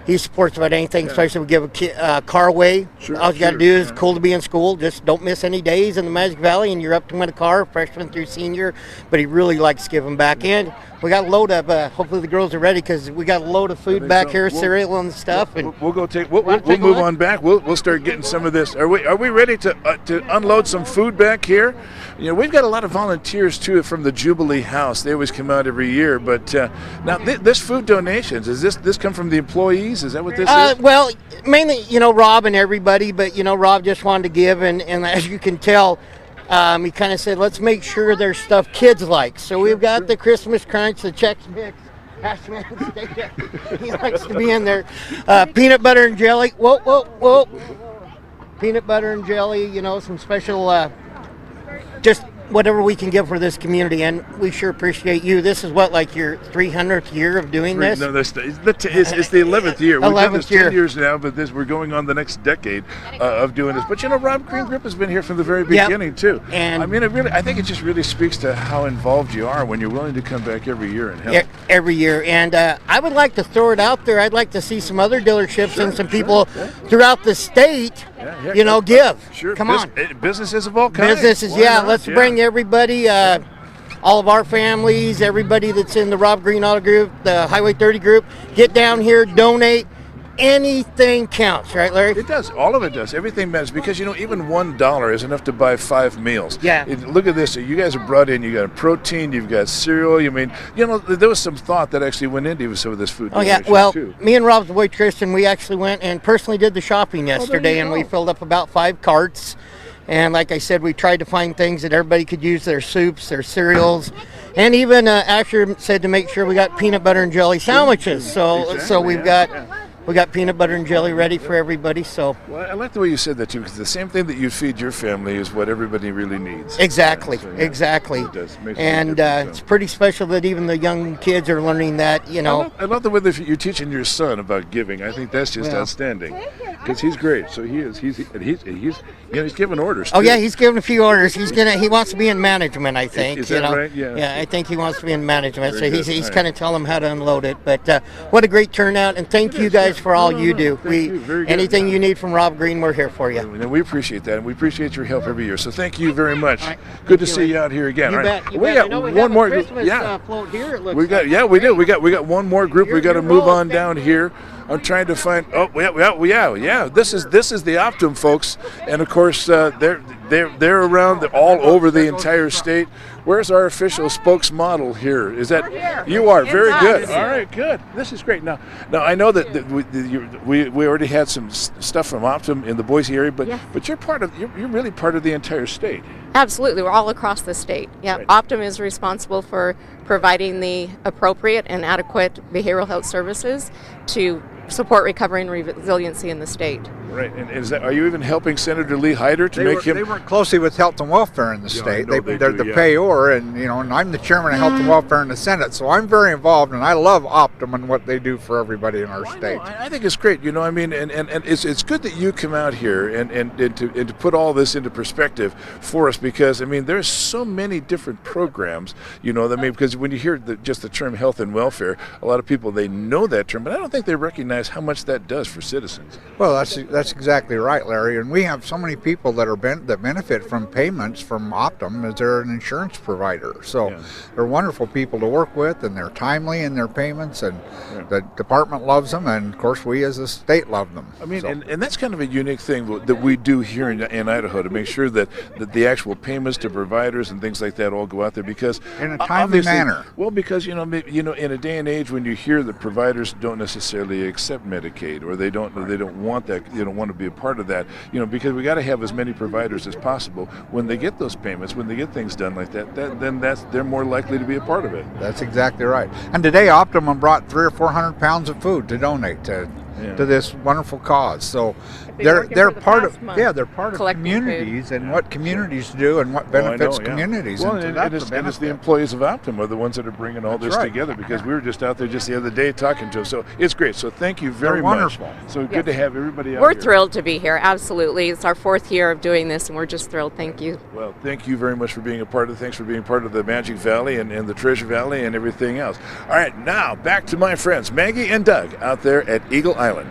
He supports about anything, especially we give a car away. All you got to do is cool to be in school. Just don't miss any days in the Magic Valley, and you're up to win a car, freshman through senior. But he really likes giving back. And we got a load of, hopefully the girls are ready because we got a load of food back here, cereal and stuff. And we'll go take. We'll move on back. We'll start getting some of this. Are we ready to unload some food back here? We've got a lot of volunteers too from the Jubilee House. They always come out every year. But now this food donations, is this come from the employees? Is that what this is? Well, mainly Rob and everybody, but Rob just wanted to give, and as you can tell. He kind of said, let's make sure there's stuff kids like. So we've got the Christmas Crunch, the Chex Mix. He likes to be in there. Peanut butter and jelly. Whoa. Peanut butter and jelly, some special, just whatever we can give for this community. And we sure appreciate you. This is like your 300th year of doing this? No, it's the 11th year. We've done this 10 years now, but we're going on the next decade of doing this. But Rob Green Group has been here from the very beginning too. And I mean, I think it just really speaks to how involved you are when you're willing to come back every year and help. Every year. And I would like to throw it out there. I'd like to see some other dealerships and some people throughout the state, give. Sure. Come on. Businesses of all kinds. Businesses, let's bring everybody, all of our families, everybody that's in the Rob Green Auto Group, the Highway 30 Group, get down here, donate. Anything counts, right, Larry? It does. All of it does. Everything matters because, even $1 is enough to buy 5 meals. Yeah. Look at this. You guys have brought in, you got protein, you've got cereal. I mean, there was some thought that actually went into some of this food. Oh, yeah. Well, me and Rob's boy, Tristan, we actually went and personally did the shopping yesterday, and we filled up about 5 carts. And like I said, we tried to find things that everybody could use, their soups, their cereals. And even Asher said to make sure we got peanut butter and jelly sandwiches. So we've got... We got peanut butter and jelly ready for everybody. So well, I like the way you said that too, because the same thing that you feed your family is what everybody really needs. Exactly, exactly. It does. And it's pretty special that even the young kids are learning that. I love the way that you're teaching your son about giving. I think that's just outstanding, because he's great. So he is. He's giving orders. Oh yeah, he's giving a few orders. He wants to be in management. I think. Is that right? Yeah. Yeah, I think he wants to be in management. Very so he's kind of telling them how to unload it. But what a great turnout, and thank you guys for all you do. Anything you need from Rob Green, we're here for you. And we appreciate that, and we appreciate your help every year. So thank you very much. Right. Good to see you out here again. You bet. We got one more. Float here, it looks we got. like. Yeah, we do. We got one more group. We got to move on down here. I'm trying to find. Oh, yeah. This is the Optum folks, and of course they're around all over the entire state. Where's our official spokesmodel here? Is that you are very good? All right, good. This is great. Now I know that we already had some stuff from Optum in the Boise area, but you're really part of the entire state. Absolutely, we're all across the state. Yeah, right. Optum is responsible for providing the appropriate and adequate behavioral health services to support recovery and resiliency in the state. Right, and are you even helping Senator Lee Hyder to make him? They work closely with Health and Welfare in the state. They're the payor, and I'm the chairman of Health and Welfare in the Senate, so I'm very involved, and I love Optum and what they do for everybody in our state. I think it's great, and it's good that you come out here and to put all this into perspective for us, because there's so many different programs, because when you hear just the term health and welfare, a lot of people, they know that term, but I don't think they recognize how much that does for citizens. Well, that's exactly right, Larry. And we have so many people that benefit from payments from Optum as they're an insurance provider. So they're wonderful people to work with, and they're timely in their payments, and the department loves them, and of course we as a state love them. And that's kind of a unique thing that we do here in Idaho, to make sure that the actual payments to providers and things like that all go out there, because in a timely manner. Well, because in a day and age when you hear that providers don't necessarily accept Medicaid, or they don't want that, don't want to be a part of that, because we got to have as many providers as possible. When they get those payments, when they get things done like that, then they're more likely to be a part of it. That's exactly right. And today Optimum brought 300 or 400 pounds of food to donate to this wonderful cause. So they're part of communities and what communities do and what benefits communities. Well, and it's the employees of Optum are the ones that are bringing all this together, because we were just out there just the other day talking to them. So it's great. So thank you very much. So good to have everybody out here. We're thrilled to be here. Absolutely. It's our 4th year of doing this, and we're just thrilled. Thank you. Well, thank you very much for being a part of it. Thanks for being part of the Magic Valley and the Treasure Valley and everything else. All right, now back to my friends Maggie and Doug out there at Eagle Island.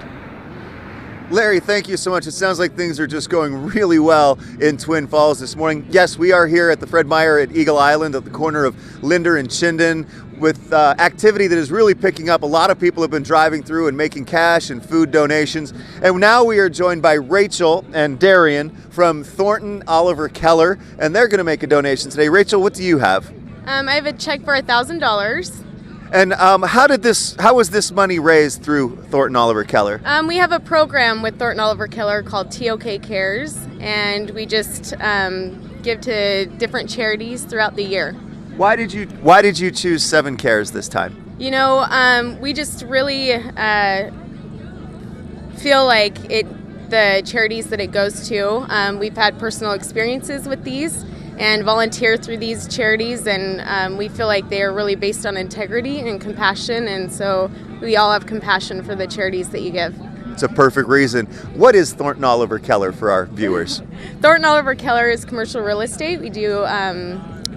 Larry, thank you so much. It sounds like things are just going really well in Twin Falls this morning. Yes, we are here at the Fred Meyer at Eagle Island at the corner of Linder and Chinden with activity that is really picking up. A lot of people have been driving through and making cash and food donations. And now we are joined by Rachel and Darian from Thornton Oliver Keller, and they're going to make a donation today. Rachel, what do you have? I have a check for $1,000. And how was this money raised through Thornton Oliver Keller? We have a program with Thornton Oliver Keller called TOK Cares, and we just give to different charities throughout the year. Why did you choose 7 Cares this time? We just really feel like the charities that it goes to. We've had personal experiences with these and volunteer through these charities, and we feel like they are really based on integrity and compassion, and so we all have compassion for the charities that you give. It's a perfect reason. What is Thornton Oliver Keller for our viewers? Thornton Oliver Keller is commercial real estate. We do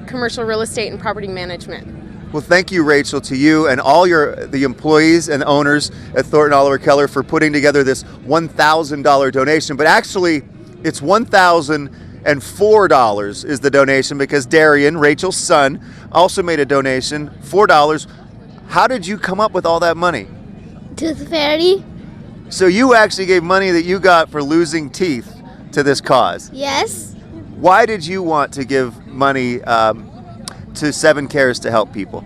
commercial real estate and property management. Well, thank you, Rachel, to you and all the employees and owners at Thornton Oliver Keller for putting together this $1,000 donation. But actually, it's $1,004 is the donation, because Darian, Rachel's son, also made a donation, $4. How did you come up with all that money? Tooth Fairy. So you actually gave money that you got for losing teeth to this cause? Yes. Why did you want to give money to 7 Cares to help people?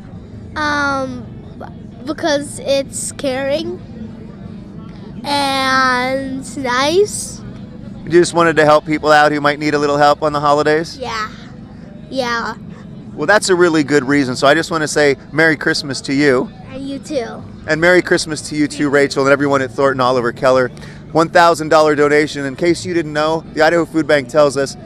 Because it's caring and nice. You just wanted to help people out who might need a little help on the holidays? Yeah. Well, that's a really good reason. So I just want to say Merry Christmas to you. And you too. And Merry Christmas to you too, Rachel, and everyone at Thornton Oliver Keller. $1,000 donation. In case you didn't know, the Idaho Food Bank tells us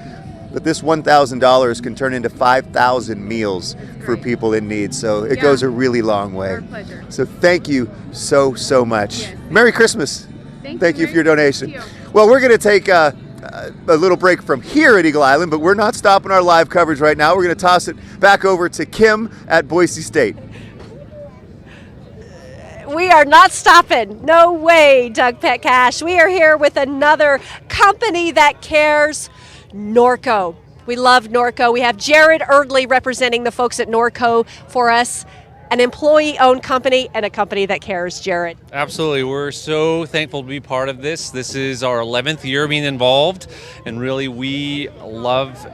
that this $1,000 can turn into 5,000 meals for people in need. So it goes a really long way. Our pleasure. So thank you so much. Yes. Merry Christmas. Thank you for your donation. Well, we're going to take a little break from here at Eagle Island, but we're not stopping our live coverage right now. We're going to toss it back over to Kim at Boise State. We are not stopping. No way, Doug Petcash. We are here with another company that cares, Norco. We love Norco. We have Jared Erdley representing the folks at Norco for us. an employee-owned company and a company that cares, Jared. Absolutely. We're so thankful to be part of this. This is our 11th year being involved, and really we love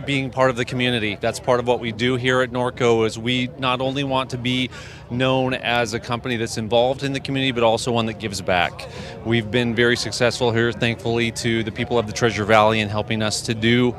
being part of the community. That's part of what we do here at Norco, is we not only want to be known as a company that's involved in the community, but also one that gives back. We've been very successful here, thankfully, to the people of the Treasure Valley in helping us to do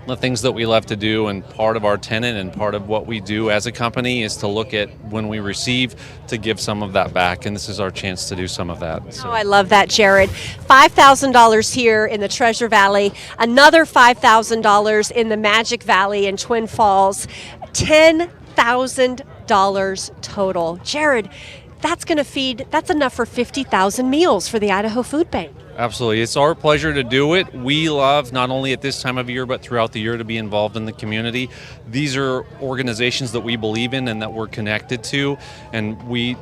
the things that we love to do, and part of our tenet and part of what we do as a company is to look at when we receive to give some of that back, and this is our chance to do some of that. Oh, I love that, Jared. $5,000 here in the Treasure Valley, another $5,000 in the Magic Valley in Twin Falls, $10,000 total. Jared, that's enough for 50,000 meals for the Idaho Food Bank. Absolutely. It's our pleasure to do it. We love, not only at this time of year, but throughout the year, to be involved in the community. These are organizations that we believe in and that we're connected to, and we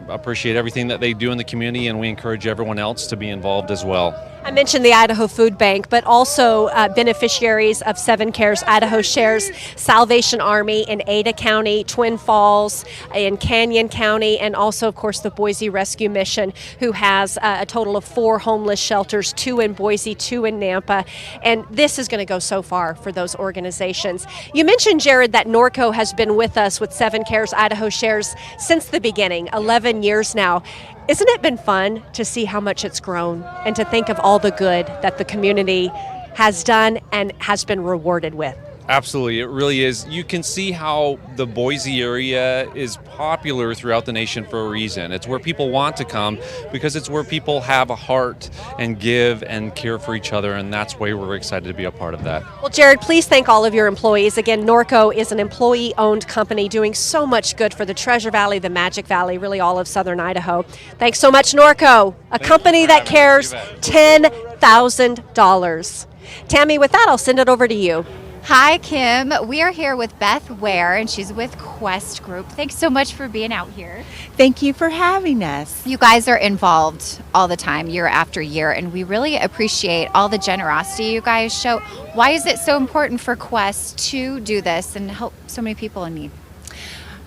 appreciate everything that they do in the community, and we encourage everyone else to be involved as well. I mentioned the Idaho Food Bank, but also beneficiaries of 7 Cares Idaho Shares, Salvation Army in Ada County, Twin Falls in Canyon County, and also, of course, the Boise Rescue Mission, who has a total of 4 homeless shelters, 2 in Boise, 2 in Nampa, and this is going to go so far for those organizations. You mentioned, Jared, that Norco has been with us with 7 Cares Idaho Shares since the beginning, 11 years now. Isn't it been fun to see how much it's grown and to think of all the good that the community has done and has been rewarded with? Absolutely, it really is. You can see how the Boise area is popular throughout the nation for a reason. It's where people want to come because it's where people have a heart and give and care for each other, and that's why we're excited to be a part of that. Well, Jared, please thank all of your employees. Again, Norco is an employee-owned company doing so much good for the Treasure Valley, the Magic Valley, really all of southern Idaho. Thanks so much, Norco, a company that cares, $10,000. Tammy, with that, I'll send it over to you. Hi, Kim. We are here with Beth Ware, and she's with Quest Group. Thanks so much for being out here. Thank you for having us. You guys are involved all the time, year after year, and we really appreciate all the generosity you guys show. Why is it so important for Quest to do this and help so many people in need?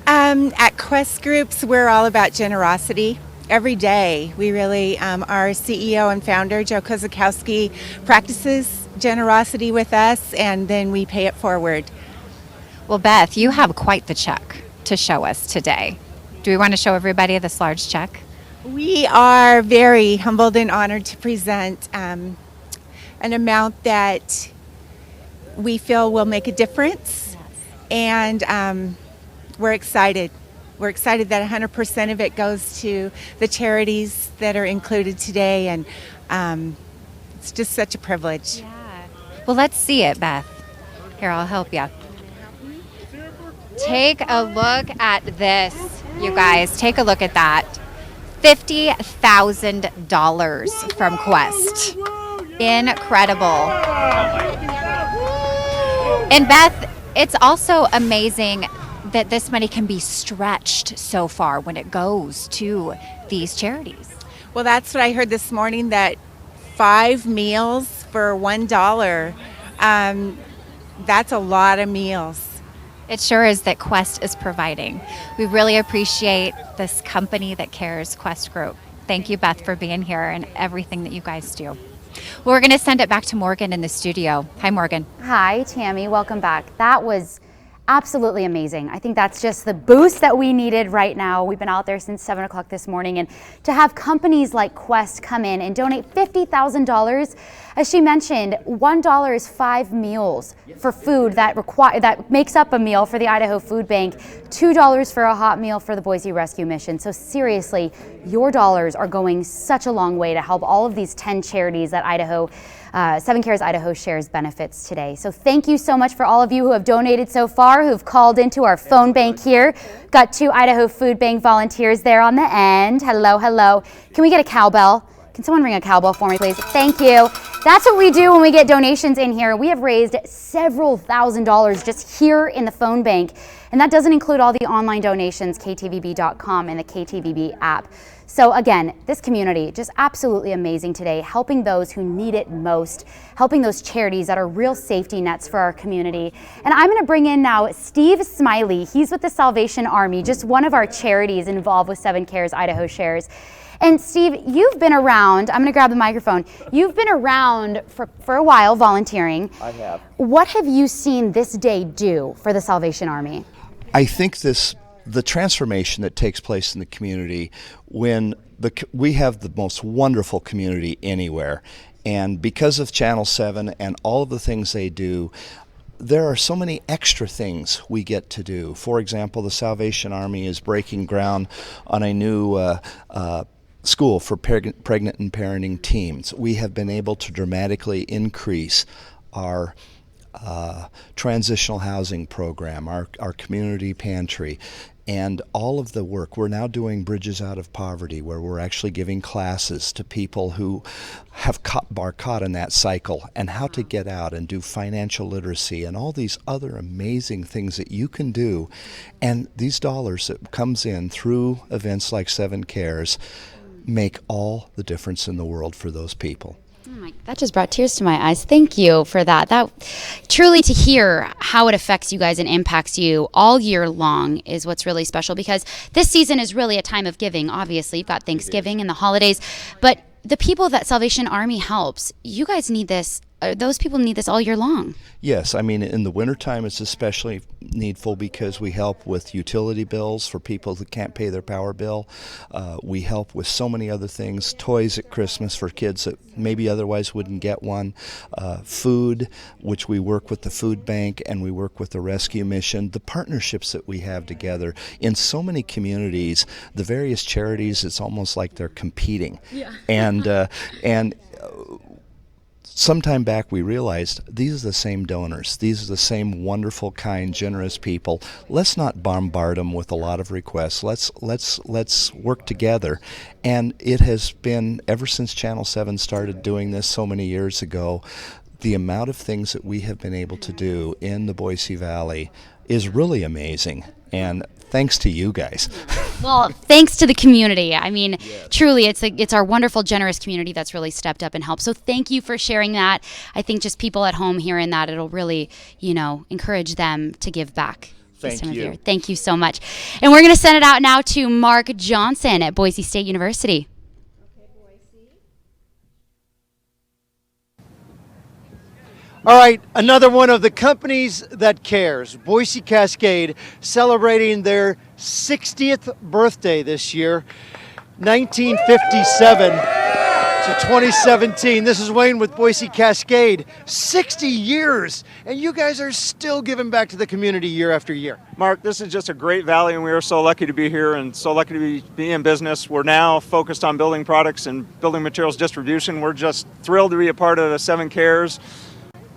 At Quest Groups, we're all about generosity. Every day, we really, our CEO and founder, Joe Kozakowski, practices generosity with us, and then we pay it forward. Well, Beth, you have quite the check to show us today. Do we want to show everybody this large check? We are very humbled and honored to present an amount that we feel will make a difference, and we're excited. We're excited that 100% of it goes to the charities that are included today, and it's just such a privilege. Yeah. Well, let's see it, Beth. Here, I'll help you. Take a look at this, you guys. Take a look at that. $50,000 from Quest. Incredible. And Beth, it's also amazing that this money can be stretched so far when it goes to these charities. Well, that's what I heard this morning, that 5 meals for $1. That's a lot of meals. It sure is that Quest is providing. We really appreciate this company that cares, Quest Group. Thank you, Beth, for being here and everything that you guys do. Well, we're going to send it back to Morgan in the studio. Hi, Morgan. Hi, Tammy. Welcome back. That was absolutely amazing. I think that's just the boost that we needed right now. We've been out there since 7 o'clock this morning, and to have companies like Quest come in and donate $50,000, as she mentioned, $1 is 5 meals for food that makes up a meal for the Idaho Food Bank, $2 for a hot meal for the Boise Rescue Mission. So seriously, your dollars are going such a long way to help all of these 10 charities that 7 Cares Idaho Shares benefits today. So thank you so much for all of you who have donated so far, who've called into our phone bank here. Got 2 Idaho Food Bank volunteers there on the end. Hello, hello. Can we get a cowbell? Can someone ring a cowbell for me, please? Thank you. That's what we do when we get donations in here. We have raised several $1,000s just here in the phone bank. And that doesn't include all the online donations, ktvb.com and the KTVB app. So again, this community, just absolutely amazing today, helping those who need it most, helping those charities that are real safety nets for our community. And I'm gonna bring in now Steve Smiley. He's with the Salvation Army, just one of our charities involved with 7 Cares Idaho Shares. And Steve, you've been around, I'm gonna grab the microphone, you've been around for a while volunteering. I have. What have you seen this day do for the Salvation Army? I think the transformation that takes place in the community when we have the most wonderful community anywhere, and because of Channel 7 and all of the things they do, there are so many extra things we get to do. For example, the Salvation Army is breaking ground on a new school for pregnant and parenting teams. We have been able to dramatically increase our transitional housing program, our community pantry, and all of the work. We're now doing Bridges Out of Poverty, where we're actually giving classes to people who are caught in that cycle, and how to get out and do financial literacy and all these other amazing things that you can do. And these dollars that comes in through events like 7 Cares make all the difference in the world for those people. That just brought tears to my eyes. Thank you for that. That truly, to hear how it affects you guys and impacts you all year long is what's really special, because this season is really a time of giving. Obviously, you've got Thanksgiving and the holidays, but the people that Salvation Army helps, you guys need this. Those people need this all year long. Yes, I mean, in the wintertime it's especially needful because we help with utility bills for people who can't pay their power bill. We help with so many other things, toys at Christmas for kids that maybe otherwise wouldn't get one, food, which we work with the food bank and we work with the rescue mission, the partnerships that we have together in so many communities, the various charities, it's almost like they're competing. Yeah. And sometime back we realized these are the same donors, these are the same wonderful, kind, generous people. Let's not bombard them with a lot of requests. Let's work together. And it has been, ever since Channel 7 started doing this so many years ago, the amount of things that we have been able to do in the Boise Valley is really amazing. And thanks to you guys. Well, thanks to the community. I mean, truly, it's our wonderful, generous community that's really stepped up and helped. So thank you for sharing that. I think just people at home hearing that, it'll really, encourage them to give back. This time of year. Thank you so much. And we're going to send it out now to Mark Johnson at Boise State University. All right, another one of the companies that cares, Boise Cascade, celebrating their 60th birthday this year, 1957 to 2017. This is Wayne with Boise Cascade, 60 years, and you guys are still giving back to the community year after year. Mark, this is just a great valley, and we are so lucky to be here and so lucky to be in business. We're now focused on building products and building materials distribution. We're just thrilled to be a part of the 7 Cares.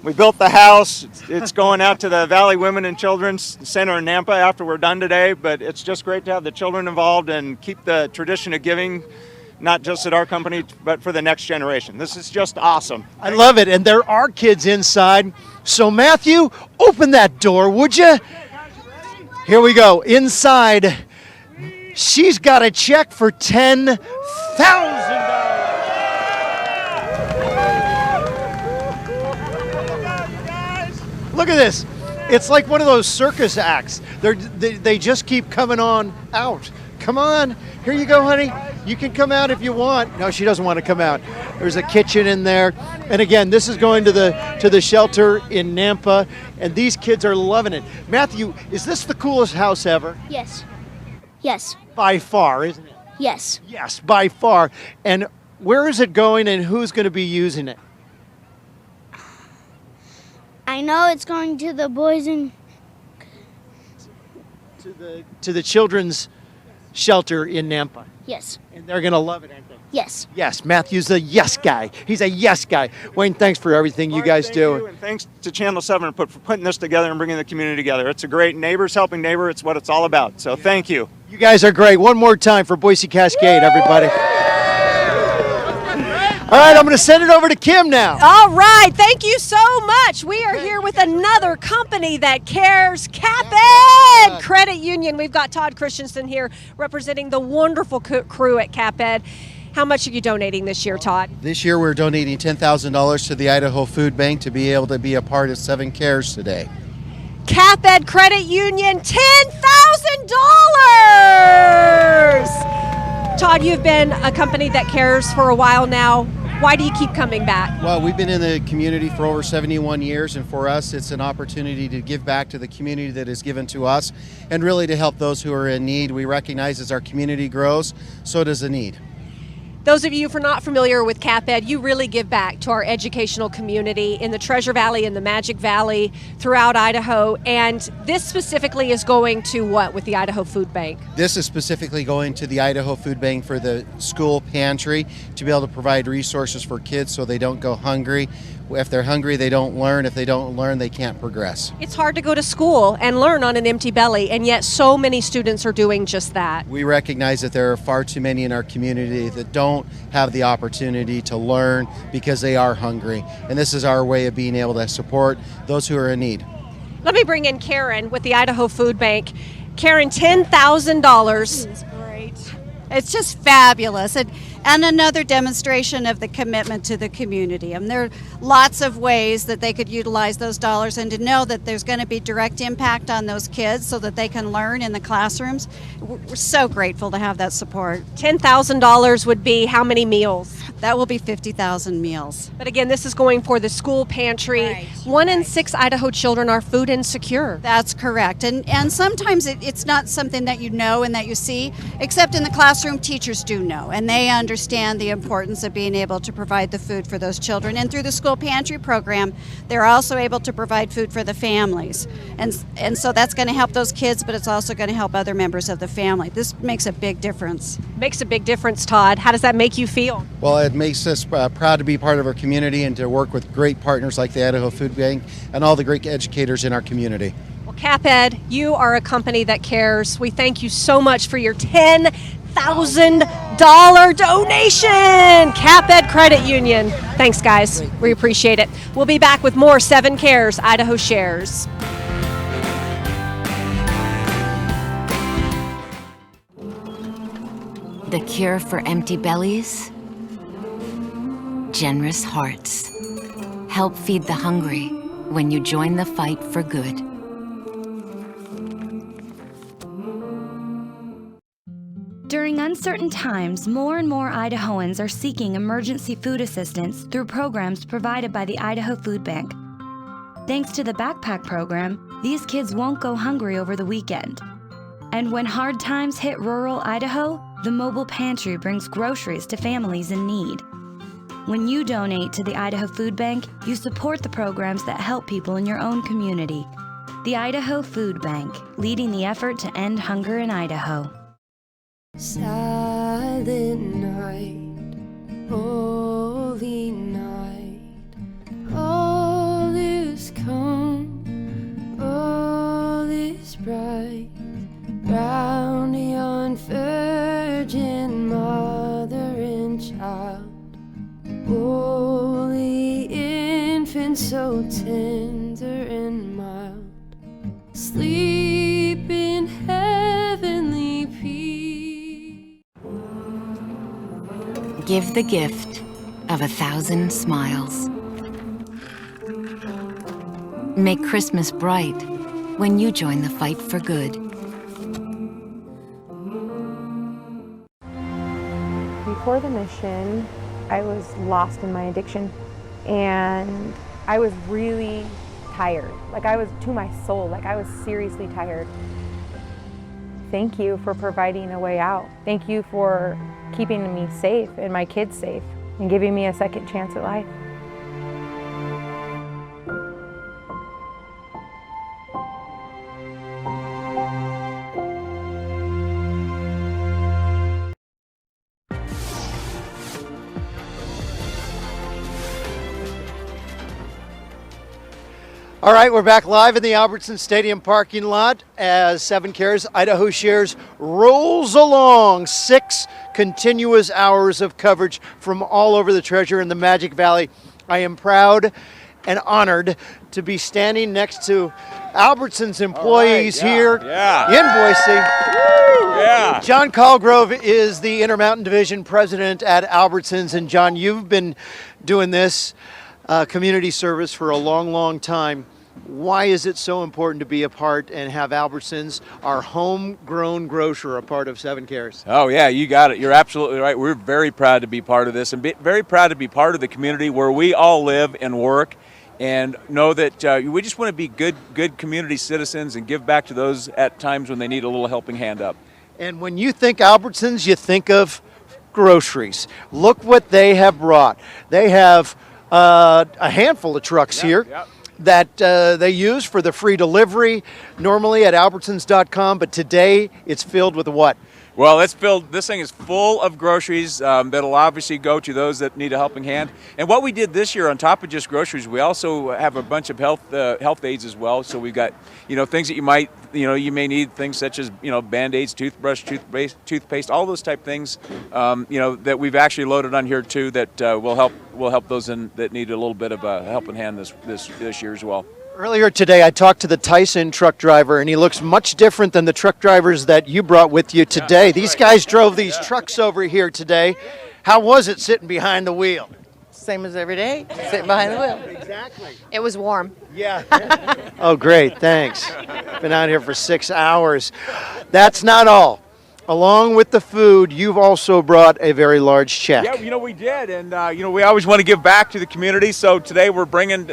We built the house. It's going out to the Valley Women and Children's Center in Nampa after we're done today, but it's just great to have the children involved and keep the tradition of giving, not just at our company, but for the next generation. This is just awesome. I love it, and there are kids inside. So Matthew, open that door, would you? Here we go, inside. She's got a check for $10,000. Look at this. It's like one of those circus acts. They just keep coming on out. Come on. Here you go, honey. You can come out if you want. No, she doesn't want to come out. There's a kitchen in there. And again, this is going to the shelter in Nampa, and these kids are loving it. Matthew, is this the coolest house ever? Yes. Yes. By far, isn't it? Yes. Yes, by far. And where is it going, and who's going to be using it? I know it's going to the boys and to the children's shelter in Nampa. Yes. And they're going to love it, aren't they? Yes. Yes, Matthew's a yes guy. He's a yes guy. Wayne, thanks for everything you guys do. And thanks to Channel 7 for putting this together and bringing the community together. It's a great neighbors helping neighbor. It's what it's all about. So thank you. You guys are great. One more time for Boise Cascade, everybody. All All right, I'm going to send it over to Kim now. All right, thank you so much. We are here with another company that cares, CapEd Credit Union. We've got Todd Christensen here representing the wonderful crew at CapEd. How much are you donating this year, Todd? This year we're donating $10,000 to the Idaho Food Bank to be able to be a part of 7 Cares today. CapEd Credit Union, $10,000! Todd, you've been a company that cares for a while now. Why do you keep coming back? Well, we've been in the community for over 71 years, and for us it's an opportunity to give back to the community that is given to us and really to help those who are in need. We recognize as our community grows, so does the need. Those of you who are not familiar with CapEd, you really give back to our educational community in the Treasure Valley and the Magic Valley throughout Idaho. And this specifically is going to what with the Idaho Food Bank? This is specifically going to the Idaho Food Bank for the school pantry to be able to provide resources for kids so they don't go hungry. If they're hungry, they don't learn. If they don't learn, they can't progress. It's hard to go to school and learn on an empty belly, and yet so many students are doing just that. We recognize that there are far too many in our community that don't have the opportunity to learn because they are hungry. And this is our way of being able to support those who are in need. Let me bring in Karen with the Idaho Food Bank. Karen, $10,000. This is great. It's just fabulous. And another demonstration of the commitment to the community. And there are lots of ways that they could utilize those dollars, and to know that there's going to be direct impact on those kids so that they can learn in the classrooms. We're so grateful to have that support. $10,000 would be how many meals? That will be 50,000 meals. But again, this is going for the school pantry. Right. 1 in 6 Idaho children are food insecure. That's correct. And sometimes it's not something that you know and that you see, except in the classroom, teachers do know, and they understand the importance of being able to provide the food for those children. And through the school pantry program, they're also able to provide food for the families. And so that's going to help those kids, but it's also going to help other members of the family. This makes a big difference. Makes a big difference, Todd. How does that make you feel? Well, it makes us proud to be part of our community and to work with great partners like the Idaho Food Bank and all the great educators in our community. Well, CapEd, you are a company that cares. We thank you so much for your $10,000 donation. CapEd Credit Union. Thanks, guys. We appreciate it. We'll be back with more 7 Cares Idaho Shares. The cure for empty bellies? Generous hearts. Help feed the hungry when you join the fight for good. During uncertain times, more and more Idahoans are seeking emergency food assistance through programs provided by the Idaho Food Bank. Thanks to the backpack program, these kids won't go hungry over the weekend. And when hard times hit rural Idaho, the mobile pantry brings groceries to families in need. When you donate to the Idaho Food Bank, you support the programs that help people in your own community. The Idaho Food Bank, leading the effort to end hunger in Idaho. Silent night, holy night, all is calm, all is bright, round yon virgin mother and child, holy infant so tender and mild, sleep in heavenly peace. Give the gift of 1,000 smiles. Make Christmas bright when you join the fight for good. Before the mission, I was lost in my addiction, and I was really tired. Like, I was to my soul, like I was seriously tired. Thank you for providing a way out. Thank you for keeping me safe and my kids safe and giving me a second chance at life. All right, we're back live in the Albertsons Stadium parking lot as 7 Cares Idaho Shares rolls along. 6 continuous hours of coverage from all over the treasure in the Magic Valley. I am proud and honored to be standing next to Albertsons employees here in Boise. Yeah. John Caldwell is the Intermountain Division President at Albertsons. And John, you've been doing this community service for a long, long time. Why is it so important to be a part and have Albertsons, our homegrown grocer, a part of 7 Cares? Oh, yeah, you got it. You're absolutely right. We're very proud to be part of this and very proud to be part of the community where we all live and work, and know that we just want to be good community citizens and give back to those at times when they need a little helping hand up. And when you think Albertsons, you think of groceries. Look what they have brought. They have a handful of trucks here. That they use for the free delivery, normally at albertsons.com, but today it's filled with what? Well, this thing is full of groceries that'll obviously go to those that need a helping hand. And what we did this year, on top of just groceries, we also have a bunch of health aids as well. So we've got, things that you may need, things such as, Band-Aids, toothbrush, toothpaste, all those type things, that we've actually loaded on here too, that will help those that need a little bit of a helping hand this year as well. Earlier today, I talked to the Tyson truck driver, and he looks much different than the truck drivers that you brought with you today. These guys drove these trucks over here today. How was it sitting behind the wheel? Same as every day, sitting behind the wheel. Exactly. It was warm. Yeah. Oh, great. Thanks. Been out here for 6 hours. That's not all. Along with the food, you've also brought a very large check. Yeah, we did, and we always want to give back to the community. So today we're bringing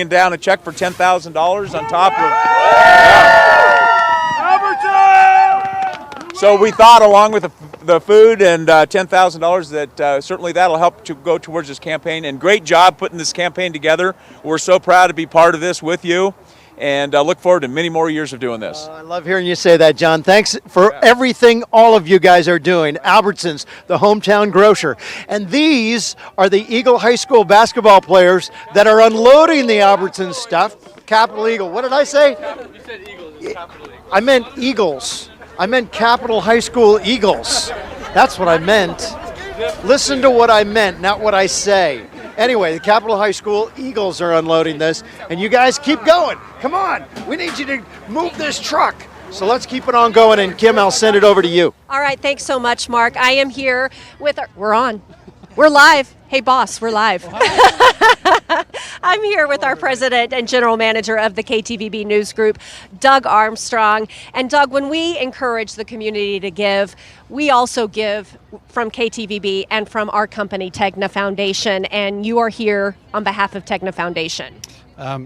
down a check for $10,000 on top of. So we thought, along with the food and $10,000, that certainly that'll help to go towards this campaign. And great job putting this campaign together. We're so proud to be part of this with you. And look forward to many more years of doing this. I love hearing you say that, John. Thanks for everything all of you guys are doing. Albertsons, the hometown grocer. And these are the Eagle High School basketball players that are unloading the Albertsons stuff. Capital Eagle. What did I say? You said Eagles. Capital Eagles. I meant Eagles. I meant Capital High School Eagles. That's what I meant. Listen to what I meant, not what I say. Anyway, the Capital High School Eagles are unloading this, and you guys keep going. Come on, we need you to move this truck. So let's keep it on going, and Kim, I'll send it over to you. All right, thanks so much, Mark. I am here with we're on. We're live. Hey, boss, we're live. I'm here with our president and general manager of the KTVB News Group, Doug Armstrong. And Doug, when we encourage the community to give, we also give from KTVB and from our company, Tegna Foundation. And you are here on behalf of Tegna Foundation.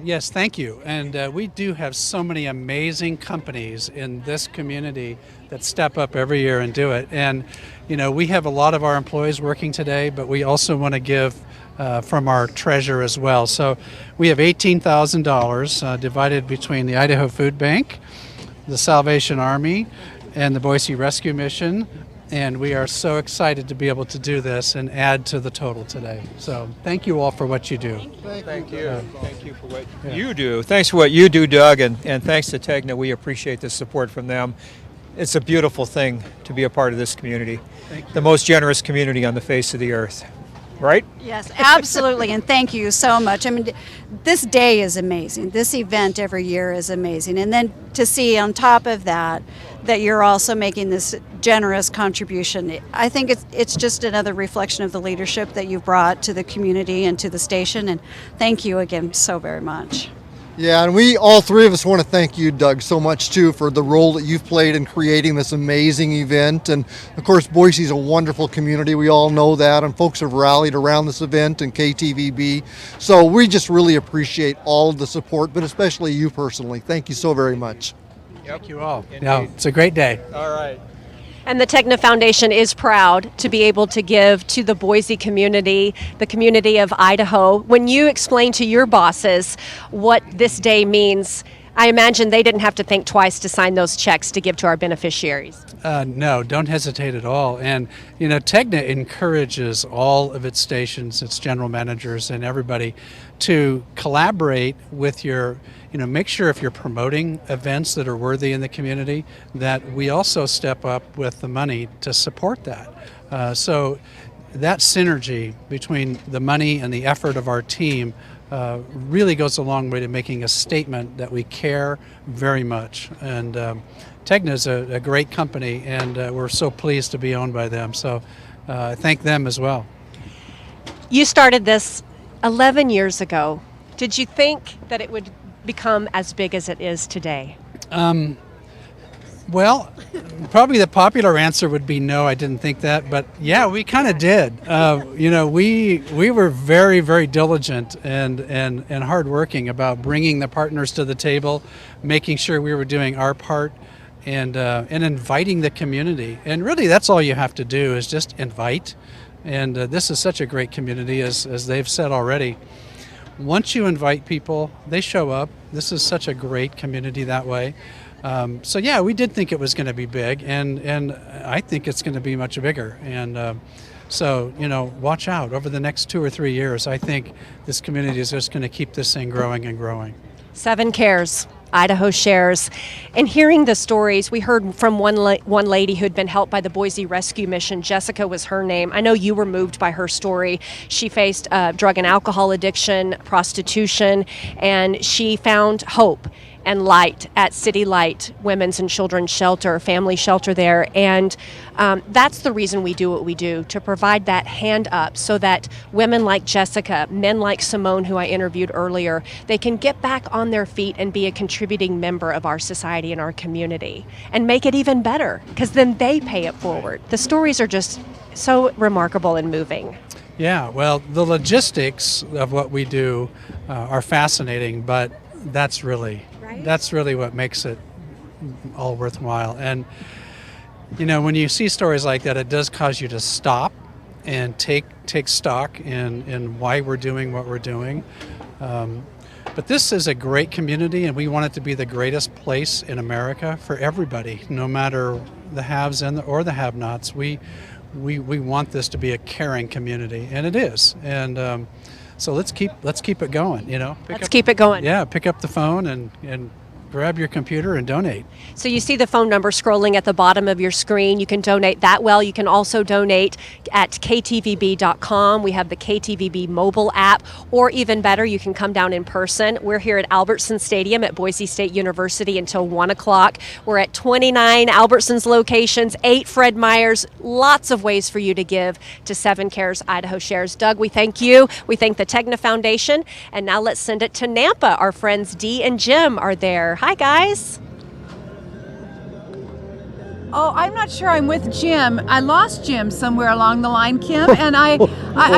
Yes, thank you. And we do have so many amazing companies in this community that step up every year and do it. And, we have a lot of our employees working today, but we also want to give from our treasure as well. So we have $18,000 divided between the Idaho Food Bank, the Salvation Army, and the Boise Rescue Mission. And we are so excited to be able to do this and add to the total today. So thank you all for what you do. Thank you. Thank you for what you do. Thanks for what you do, Doug, and thanks to Tegna. We appreciate the support from them. It's a beautiful thing to be a part of this community, the most generous community on the face of the earth. Right? Yes, absolutely, and thank you so much. I mean, this day is amazing. This event every year is amazing. And then to see on top of that you're also making this generous contribution, I think it's just another reflection of the leadership that you've brought to the community and to the station, and thank you again so very much. Yeah, and we, all three of us, want to thank you, Doug, so much too for the role that you've played in creating this amazing event. And of course, Boise's a wonderful community. We all know that, and folks have rallied around this event and KTVB. So we just really appreciate all of the support, but especially you personally. Thank you so very much. Thank you all. Yeah, it's a great day. All right. And the Tegna Foundation is proud to be able to give to the Boise community, the community of Idaho. When you explain to your bosses what this day means, I imagine they didn't have to think twice to sign those checks to give to our beneficiaries. No, don't hesitate at all. And, TEGNA encourages all of its stations, its general managers, and everybody to collaborate with your, make sure if you're promoting events that are worthy in the community, that we also step up with the money to support that. So that synergy between the money and the effort of our team really goes a long way to making a statement that we care very much. And TEGNA is a great company, and we're so pleased to be owned by them. So thank them as well. You started this 11 years ago. Did you think that it would become as big as it is today? Well, probably the popular answer would be no, I didn't think that, but yeah, we kind of did. We were very, very diligent and hardworking about bringing the partners to the table, making sure we were doing our part, and inviting the community. And really, that's all you have to do is just invite. And this is such a great community, as they've said already. Once you invite people, they show up. This is such a great community that way. So yeah, we did think it was going to be big, and I think it's going to be much bigger. And so, watch out over the next 2 or 3 years. I think this community is just going to keep this thing growing and growing. 7 Cares, Idaho Shares. And hearing the stories, we heard from one lady who'd been helped by the Boise Rescue Mission. Jessica was her name. I know you were moved by her story. She faced drug and alcohol addiction, prostitution, and she found hope and light at City Light Women's and Children's Shelter, family shelter there. And that's the reason we do what we do, to provide that hand up so that women like Jessica, men like Simone, who I interviewed earlier, they can get back on their feet and be a contributing member of our society and our community and make it even better, because then they pay it forward. The stories are just so remarkable and moving. Yeah, well, the logistics of what we do are fascinating, but that's really what makes it all worthwhile. And when you see stories like that, it does cause you to stop and take stock in why we're doing what we're doing. But this is a great community, and we want it to be the greatest place in America for everybody, no matter the haves or the have-nots. We want this to be a caring community, and it is. And so let's keep it going. Let's keep it going. Yeah, pick up the phone and grab your computer and donate. So you see the phone number scrolling at the bottom of your screen. You can donate that well. You can also donate at ktvb.com. We have the KTVB mobile app, or even better, you can come down in person. We're here at Albertsons Stadium at Boise State University until 1 o'clock. We're at 29 Albertsons locations, 8 Fred Meyers, lots of ways for you to give to 7 Cares Idaho Shares. Doug, we thank you. We thank the TEGNA Foundation. And now let's send it to Nampa. Our friends Dee and Jim are there. Hi, guys. Oh, I'm not sure I'm with Jim. I lost Jim somewhere along the line, Kim, and I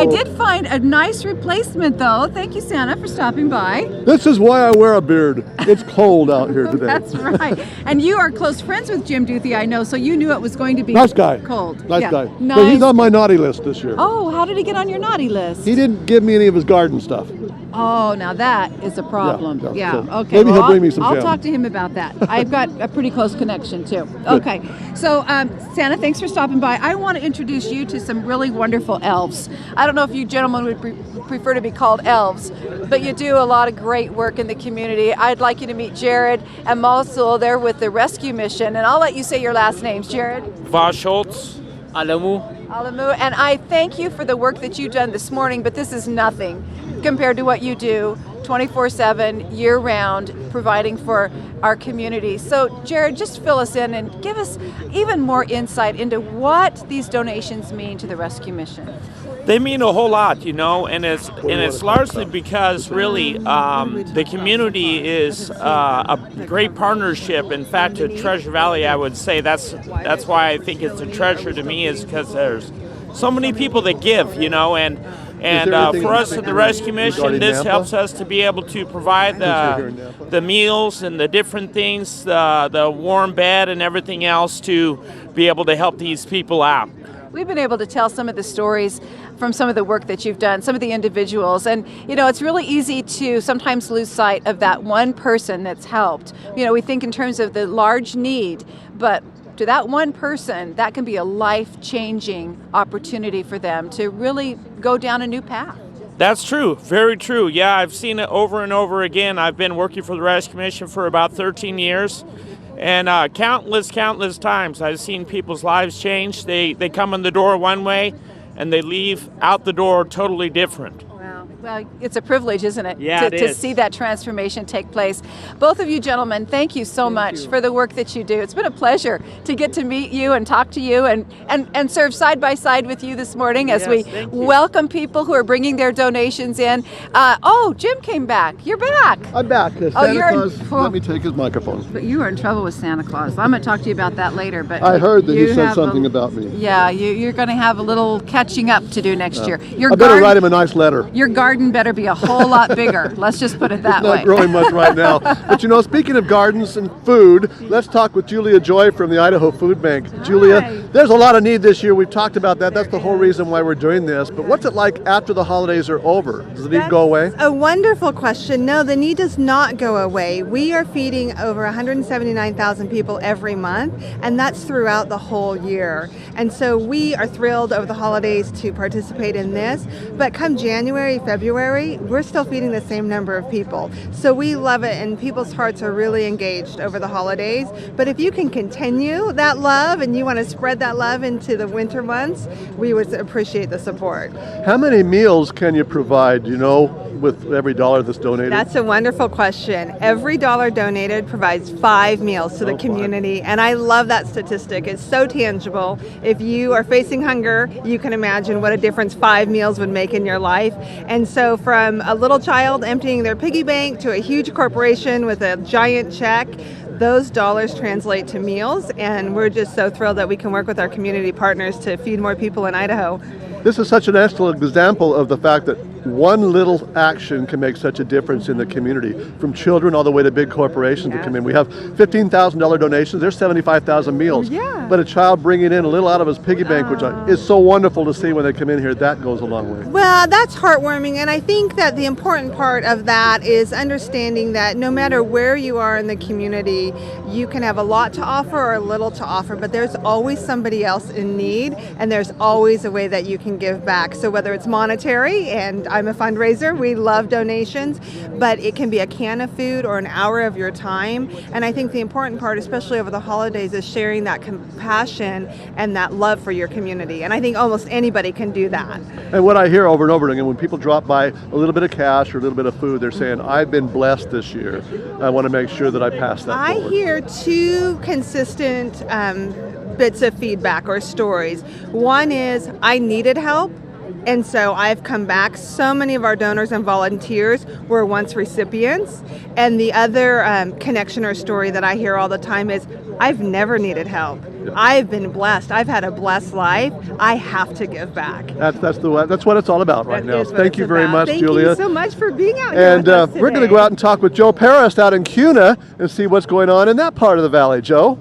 did find a nice replacement, though. Thank you, Santa, for stopping by. This is why I wear a beard. It's cold out here today. That's right. And you are close friends with Jim Duthie, I know, so you knew it was going to be nice guy. Cold. Nice yeah. guy. Nice. But he's on my naughty list this year. Oh, how did he get on your naughty list? He didn't give me any of his garden stuff. Oh, now that is a problem. Yeah. So Okay. maybe he'll bring me some I'll jam. talk to him about that. I've got a pretty close connection too. Okay. So, Santa, thanks for stopping by. I want to introduce you to some really wonderful elves. I don't know if you gentlemen would prefer to be called elves, but you do a lot of great work in the community. I'd like you to meet Jared and Mosul. They're with the rescue mission, and I'll let you say your last names. Jared? Vaschholz, Alamu. Alamu, and I thank you for the work that you've done this morning, but this is nothing compared to what you do 24/7, year-round, providing for our community. So, Jared, just fill us in and give us even more insight into what these donations mean to the rescue mission. They mean a whole lot, and it's largely because really the community is a great partnership. In fact, at Treasure Valley, I would say that's why I think it's a treasure to me, is because there's so many people that give, and for us at the rescue mission, this helps us to be able to provide the meals and the different things, the warm bed and everything else, to be able to help these people out. We've been able to tell some of the stories from some of the work that you've done, some of the individuals, and it's really easy to sometimes lose sight of that one person that's helped. We think in terms of the large need, but to that one person, that can be a life-changing opportunity for them to really go down a new path. That's true, very true. Yeah, I've seen it over and over again. I've been working for the Rescue Commission for about 13 years. And countless times I've seen people's lives change. They come in the door one way and they leave out the door totally different. Well, it's a privilege, isn't it? Yeah, to see that transformation take place. Both of you gentlemen, thank you so much for the work that you do. It's been a pleasure to get to meet you and talk to you and serve side by side with you this morning as we welcome people who are bringing their donations in. Jim came back. You're back. I'm back. Santa Claus let me take his microphone. But you are in trouble with Santa Claus. I'm going to talk to you about that later. But I heard that he said something about me. Yeah, you're going to have a little catching up to do next year. I better write him a nice letter. Your garden better be a whole lot bigger. Let's just put it that way. It's not growing much right now. But speaking of gardens and food, let's talk with Julia Joy from the Idaho Food Bank. Hi. Julia, there's a lot of need this year. We've talked about that. That's the whole reason why we're doing this. But what's it like after the holidays are over? Does the need go away? A wonderful question. No, the need does not go away. We are feeding over 179,000 people every month, and that's throughout the whole year. And so we are thrilled over the holidays to participate in this. But come January, February, we're still feeding the same number of people. So we love it, and people's hearts are really engaged over the holidays. But if you can continue that love and you want to spread that love into the winter months, we would appreciate the support. How many meals can you provide, with every dollar that's donated? That's a wonderful question. Every dollar donated provides 5 meals to the community, and I love that statistic. It's so tangible. If you are facing hunger, you can imagine what a difference 5 meals would make in your life. And so from a little child emptying their piggy bank to a huge corporation with a giant check, those dollars translate to meals, and we're just so thrilled that we can work with our community partners to feed more people in Idaho. This is such an excellent example of the fact that one little action can make such a difference in the community, from children all the way to big corporations that come in. We have $15,000 donations. There's 75,000 meals. Yeah. But a child bringing in a little out of his piggy bank, which is so wonderful to see when they come in here, that goes a long way. Well, that's heartwarming, and I think that the important part of that is understanding that no matter where you are in the community, you can have a lot to offer or a little to offer, but there's always somebody else in need, and there's always a way that you can give back. So whether it's monetary, and I'm a fundraiser, we love donations, but it can be a can of food or an hour of your time. And I think the important part, especially over the holidays, is sharing that compassion and that love for your community. And I think almost anybody can do that. And what I hear over and over again, when people drop by a little bit of cash or a little bit of food, they're saying, I've been blessed this year. I want to make sure that I pass that forward. I hear 2 consistent bits of feedback or stories. One is, I needed help, and so I've come back. So many of our donors and volunteers were once recipients. And the other connection or story that I hear all the time is, I've never needed help. I've been blessed. I've had a blessed life. I have to give back. That's what it's all about right now. Thank you very much, Julia. Thank you so much for being out here And with us today. we're going to go out and talk with Joe Paris out in Kuna and see what's going on in that part of the valley. Joe?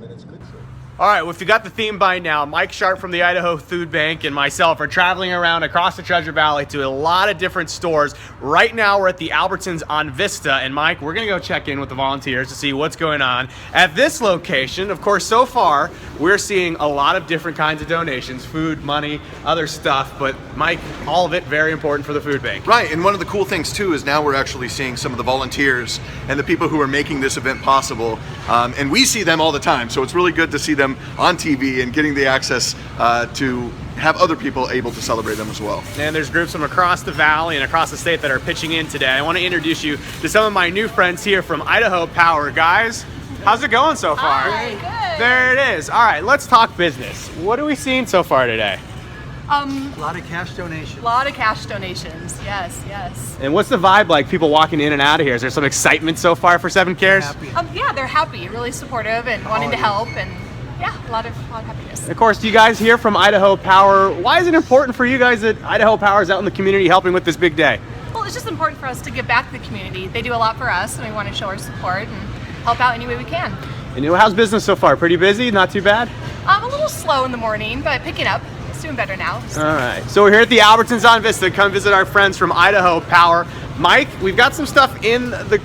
All right, well, if you got the theme by now, Mike Sharp from the Idaho Food Bank and myself are traveling around across the Treasure Valley to a lot of different stores. Right now, we're at the Albertsons on Vista, and Mike, we're gonna go check in with the volunteers to see what's going on. At this location, of course, so far, we're seeing a lot of different kinds of donations, food, money, other stuff, but Mike, all of it very important for the food bank. Right, and one of the cool things too is now we're actually seeing some of the volunteers and the people who are making this event possible, and we see them all the time, so it's really good to see them on TV and getting the access to have other people able to celebrate them as well. And there's groups from across the valley and across the state that are pitching in today. I want to introduce you to some of my new friends here from Idaho Power. Guys, how's it going so far? Hi, good. There it is. All right, let's talk business. What are we seeing so far today? A lot of cash donations. Yes. And what's the vibe like, people walking in and out of here? Is there some excitement so far for 7 Cares? Yeah, they're happy, really supportive and wanting to help, and yeah, a lot of happiness. Of course, you guys here from Idaho Power, why is it important for you guys that Idaho Power is out in the community helping with this big day? Well, it's just important for us to give back to the community. They do a lot for us, and we want to show our support and help out any way we can. And how's business so far? Pretty busy? Not too bad? A little slow in the morning, but picking up. It's doing better now. All right. So we're here at the Albertsons on Vista. Come visit our friends from Idaho Power. Mike, we've got some stuff in the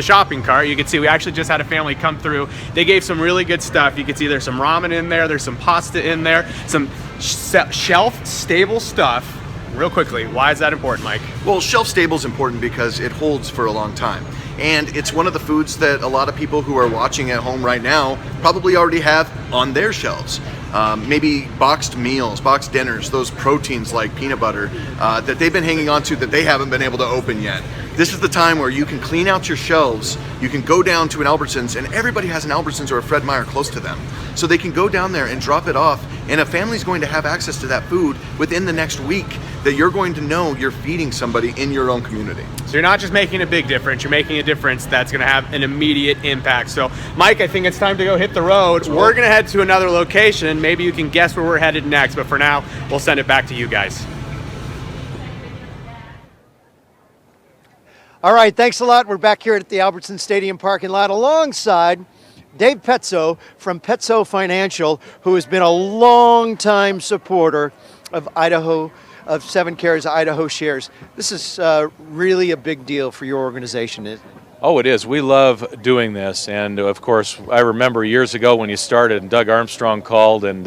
shopping cart. You can see we actually just had a family come through. They gave some really good stuff. You can see there's some ramen in there. There's some pasta in there. Some shelf stable stuff. Real quickly, why is that important, Mike? Well, shelf stable is important because it holds for a long time. And it's one of the foods that a lot of people who are watching at home right now probably already have on their shelves. Maybe boxed meals, boxed dinners, those proteins like peanut butter that they've been hanging on to that they haven't been able to open yet. This is the time where you can clean out your shelves. You can go down to an Albertsons, and everybody has an Albertsons or a Fred Meyer close to them. So they can go down there and drop it off, and a family's going to have access to that food within the next week that you're going to know you're feeding somebody in your own community. So you're not just making a big difference, you're making a difference that's going to have an immediate impact. So Mike, I think it's time to go hit the road. We're going to head to another location. Maybe you can guess where we're headed next, but for now, we'll send it back to you guys. All right, thanks a lot. We're back here at the Albertson Stadium parking lot alongside Dave Petzo from Petzo Financial, who has been a long-time supporter of Seven Cares Idaho Shares. This is really a big deal for your organization, isn't it? Oh, it is. We love doing this, and of course, I remember years ago when you started, and Doug Armstrong called and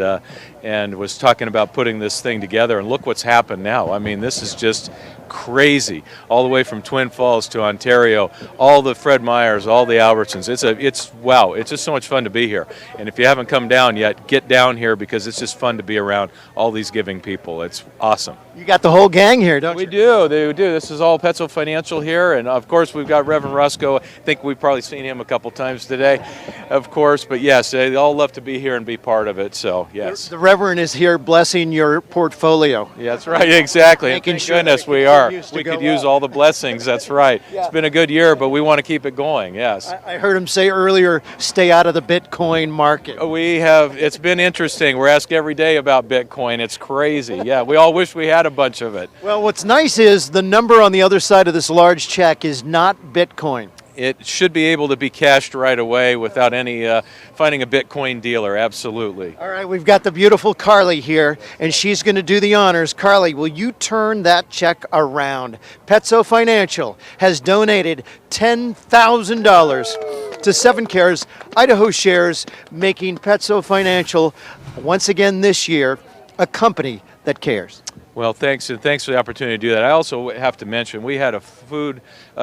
was talking about putting this thing together, and look what's happened now. I mean, this is just crazy. All the way from Twin Falls to Ontario, all the Fred Meyers, all the Albertsons. It's wow. It's just so much fun to be here. And if you haven't come down yet, get down here because it's just fun to be around all these giving people. It's awesome. You got the whole gang here, don't you? We do. This is all Petzo Financial here, and of course we've got Reverend Rusco. I think we've probably seen him a couple times today, of course. But yes, they all love to be here and be part of it. So yes. The Reverend is here blessing your portfolio. Yeah, that's right. Exactly. And thank goodness we are. We could use all the blessings. That's right. Yeah. It's been a good year, but we want to keep it going. Yes. I heard him say earlier, stay out of the Bitcoin market. We have. It's been interesting. We're asked every day about Bitcoin. It's crazy. Yeah, we all wish we had a bunch of it. Well, what's nice is the number on the other side of this large check is not Bitcoin. It should be able to be cashed right away without any finding a Bitcoin dealer. Absolutely. All right, we've got the beautiful Carly here, and she's going to do the honors. Carly, will you turn that check around? Petzo Financial has donated $10,000 to Seven Cares Idaho Shares, making Petzo Financial once again this year a company that cares. Well, thanks for the opportunity to do that. I also have to mention we had a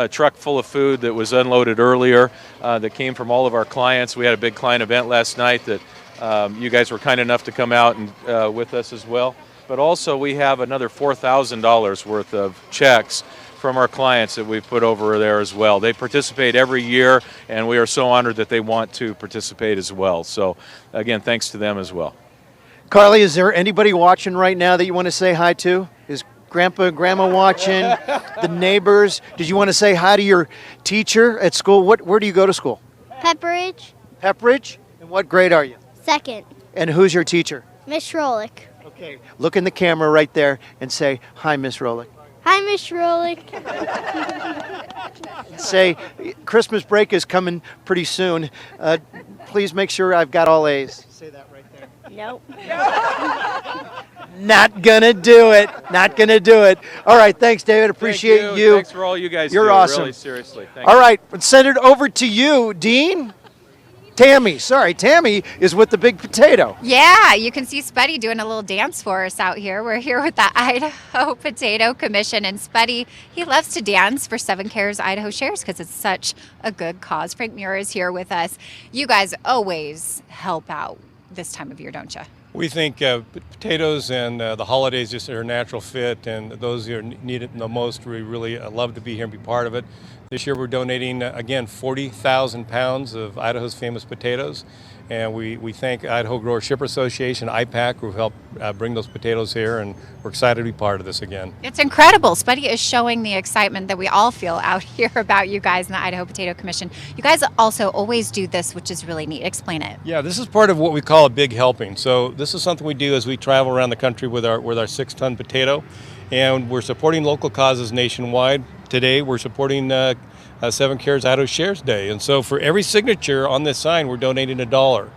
truck full of food that was unloaded earlier that came from all of our clients. We had a big client event last night that you guys were kind enough to come out and with us as well. But also we have another $4,000 worth of checks from our clients that we've put over there as well. They participate every year, and we are so honored that they want to participate as well. So again, thanks to them as well. Carly, is there anybody watching right now that you want to say hi to? Is Grandpa and Grandma watching? The neighbors? Did you want to say hi to your teacher at school? Where do you go to school? Pepperidge. Pepperidge? And what grade are you? Second. And who's your teacher? Miss Rolick. Okay. Look in the camera right there and say, hi, Miss Rolick. Hi, Miss Rolick. Say, Christmas break is coming pretty soon. Please make sure I've got all A's. Say that right there. Nope. Not gonna do it. Not gonna do it. All right, thanks, David. Appreciate you. Thanks for all you guys You're do. awesome. Really, seriously. Thank All you. right, let's send it over to you, Dean. Tammy is with the big potato. Yeah, you can see Spuddy doing a little dance for us out here. We're here with the Idaho Potato Commission, and Spuddy, he loves to dance for Seven Cares Idaho Shares because it's such a good cause. Frank Muir is here with us. You guys always help out this time of year, don't you? We think potatoes and the holidays just are a natural fit, and those who need it the most, we really love to be here and be part of it. This year we're donating, again, 40,000 pounds of Idaho's famous potatoes, and we thank Idaho Grower Shipper Association, IPAC, who helped bring those potatoes here, and we're excited to be part of this again. It's incredible. Spuddy is showing the excitement that we all feel out here about you guys in the Idaho Potato Commission. You guys also always do this, which is really neat. Explain it. Yeah, this is part of what we call a big helping. So this is something we do as we travel around the country with our 6-ton potato, and we're supporting local causes nationwide. Today we're supporting Seven Cares Idaho Shares Day, and so for every signature on this sign we're donating $1.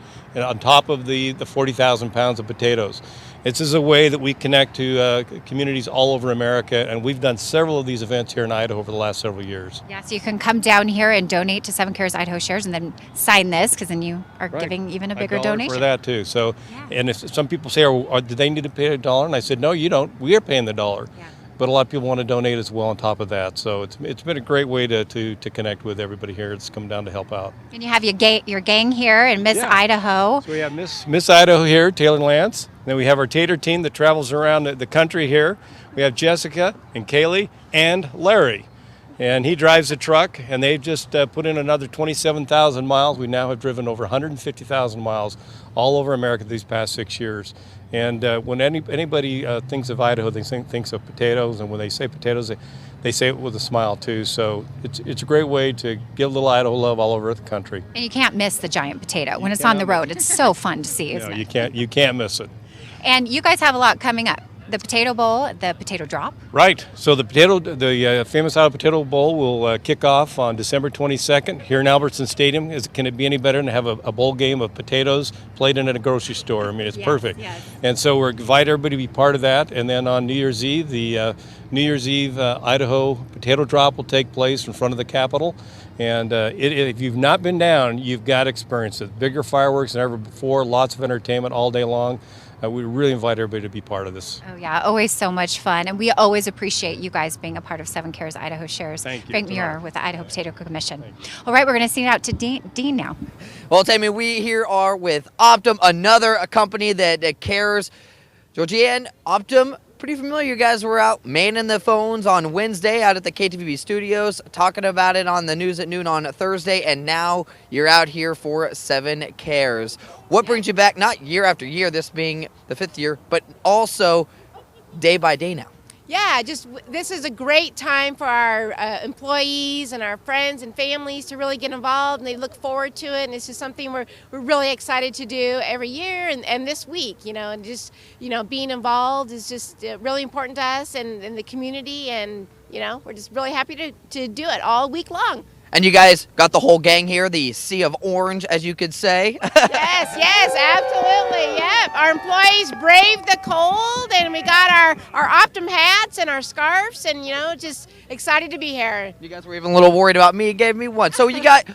on top of the 40,000 pounds of potatoes. This is a way that we connect to communities all over America, and we've done several of these events here in Idaho over the last several years. Yeah, so you can come down here and donate to 7 Cares Idaho Shares and then sign this, because then you are giving even a bigger $1 donation. for that too. So, and if some people say, do they need to pay $1? And I said, no, you don't. We are paying the $1. Yeah. But a lot of people want to donate as well on top of that. So it's been a great way to connect with everybody here that's come down to help out. And you have your gang here and Miss Idaho. So we have Miss Idaho here, Taylor Lance. Then we have our tater team that travels around the country here. We have Jessica and Kaylee and Larry. And he drives a truck, and they've just put in another 27,000 miles. We now have driven over 150,000 miles all over America these past 6 years. And when anybody thinks of Idaho, they thinks of potatoes, and when they say potatoes, they say it with a smile too. So it's a great way to give a little Idaho love all over the country. And you can't miss the giant potato when it's on the road. It's so fun to see, isn't it? You can't miss it. And you guys have a lot coming up. The Potato Bowl, the Potato Drop. Right. So the famous Idaho Potato Bowl will kick off on December 22nd here in Albertsons Stadium. Can it be any better than to have a bowl game of potatoes played in a grocery store? I mean, it's perfect. Yes. And so we're inviting everybody to be part of that. And then on New Year's Eve, the New Year's Eve Idaho Potato Drop will take place in front of the Capitol. And if you've not been down, you've got to experience it. Bigger fireworks than ever before, lots of entertainment all day long. We really invite everybody to be part of this. Oh yeah, always so much fun. And we always appreciate you guys being a part of 7 Cares Idaho Shares. Thank you. Frank Meyer with the Idaho Potato Commission. All right, we're going to send it out to Dean now. Well, Tammy, we here are with Optum, another company that cares. Georgianne, Optum, pretty familiar. You guys were out manning the phones on Wednesday out at the KTVB studios, talking about it on the news at noon on Thursday, and now you're out here for 7 Cares. What brings you back, not year after year, this being the 5th year, but also day by day now? Yeah, this is a great time for our employees and our friends and families to really get involved, and they look forward to it, and it's just something we're really excited to do every year and this week, and just, being involved is just really important to us and the community, and, we're just really happy to do it all week long. And you guys got the whole gang here, the sea of orange, as you could say. Yes, absolutely. Yep. Our employees braved the cold, and we got our Optum hats and our scarves, and, just excited to be here. You guys were even a little worried about me, gave me one. So you got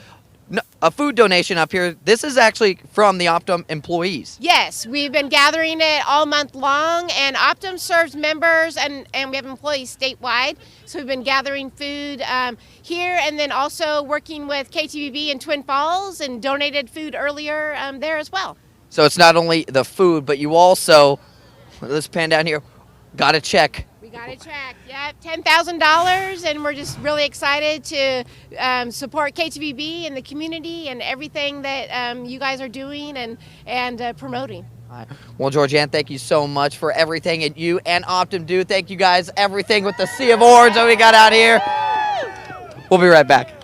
a food donation up here. This is actually from the Optum employees. Yes, we've been gathering it all month long, and Optum serves members, and we have employees statewide. So we've been gathering food here, and then also working with KTVB in Twin Falls, and donated food earlier there as well. So it's not only the food, but you also, let's pan down here, got a check. We got a check, yep, $10,000, and we're just really excited to support KTVB and the community and everything that you guys are doing and promoting. Well, Georgianne, thank you so much for everything that you and Optum do. Thank you guys, everything with the sea of orange that we got out here. We'll be right back.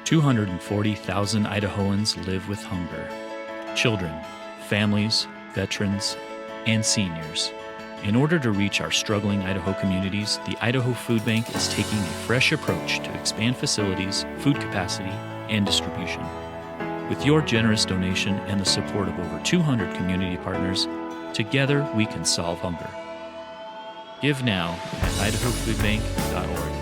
$240,000 Idahoans live with hunger. Children, families, veterans, and seniors. In order to reach our struggling Idaho communities, the Idaho Food Bank is taking a fresh approach to expand facilities, food capacity, and distribution. With your generous donation and the support of over 200 community partners, together we can solve hunger. Give now at idahofoodbank.org.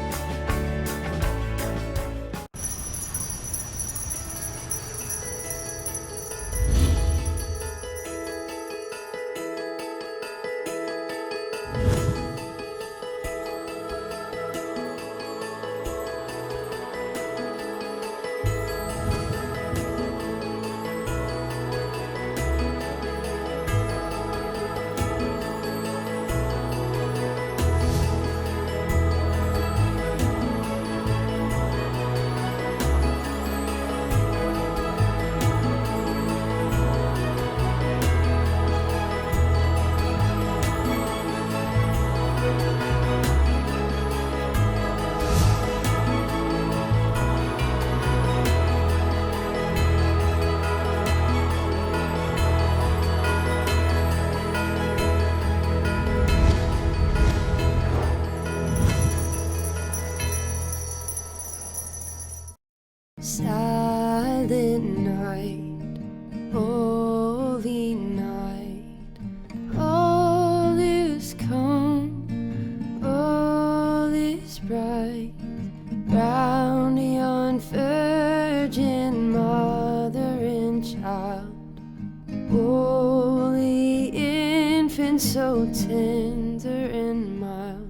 mind so tender and mild,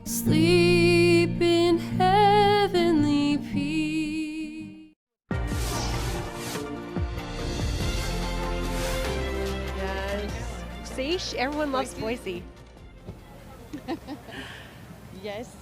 sleep in heavenly peace. Yes. See, everyone loves Boise. Yes.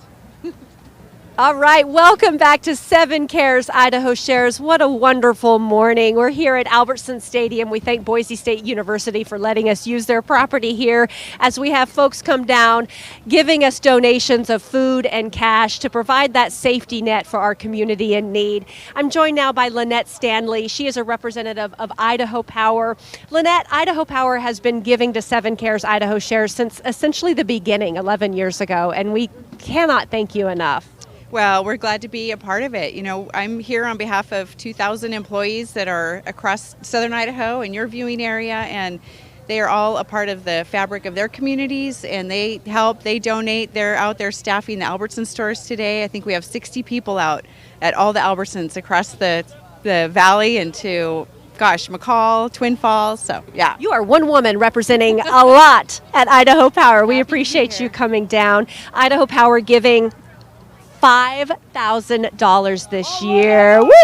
All right, welcome back to 7 Cares Idaho Shares. What a wonderful morning. We're here at Albertsons Stadium. We thank Boise State University for letting us use their property here as we have folks come down giving us donations of food and cash to provide that safety net for our community in need. I'm joined now by Lynette Stanley. She is a representative of Idaho Power. Lynette, Idaho Power has been giving to 7 Cares Idaho Shares since essentially the beginning 11 years ago, and we cannot thank you enough. Well, we're glad to be a part of it. You know, I'm here on behalf of 2,000 employees that are across southern Idaho and your viewing area, and they are all a part of the fabric of their communities, and they help, they donate. They're out there staffing the Albertsons stores today. I think we have 60 people out at all the Albertsons across the valley and to McCall, Twin Falls, so yeah. You are one woman representing a lot at Idaho Power. We appreciate you coming down. Idaho Power giving $5,000 this year. Woohoo!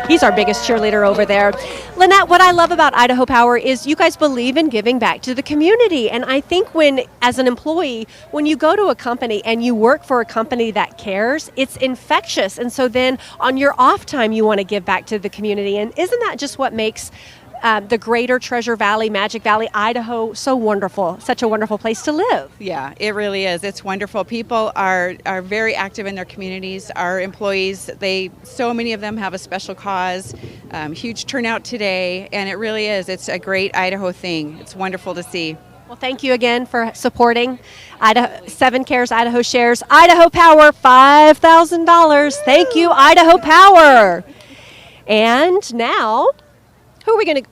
He's our biggest cheerleader over there. Lynette, what I love about Idaho Power is you guys believe in giving back to the community. And I think when, as an employee, when you go to a company and you work for a company that cares, it's infectious. And so then on your off time, you want to give back to the community. And isn't that just what makes the greater Treasure Valley, Magic Valley, Idaho, so wonderful, such a wonderful place to live? Yeah, it really is. It's wonderful. People are very active in their communities. Our employees, so many of them have a special cause, huge turnout today, and it really is. It's a great Idaho thing. It's wonderful to see. Well, thank you again for supporting 7 Cares Idaho Shares. Idaho Power, $5,000. Thank you, Idaho Power. And now, who are we going to...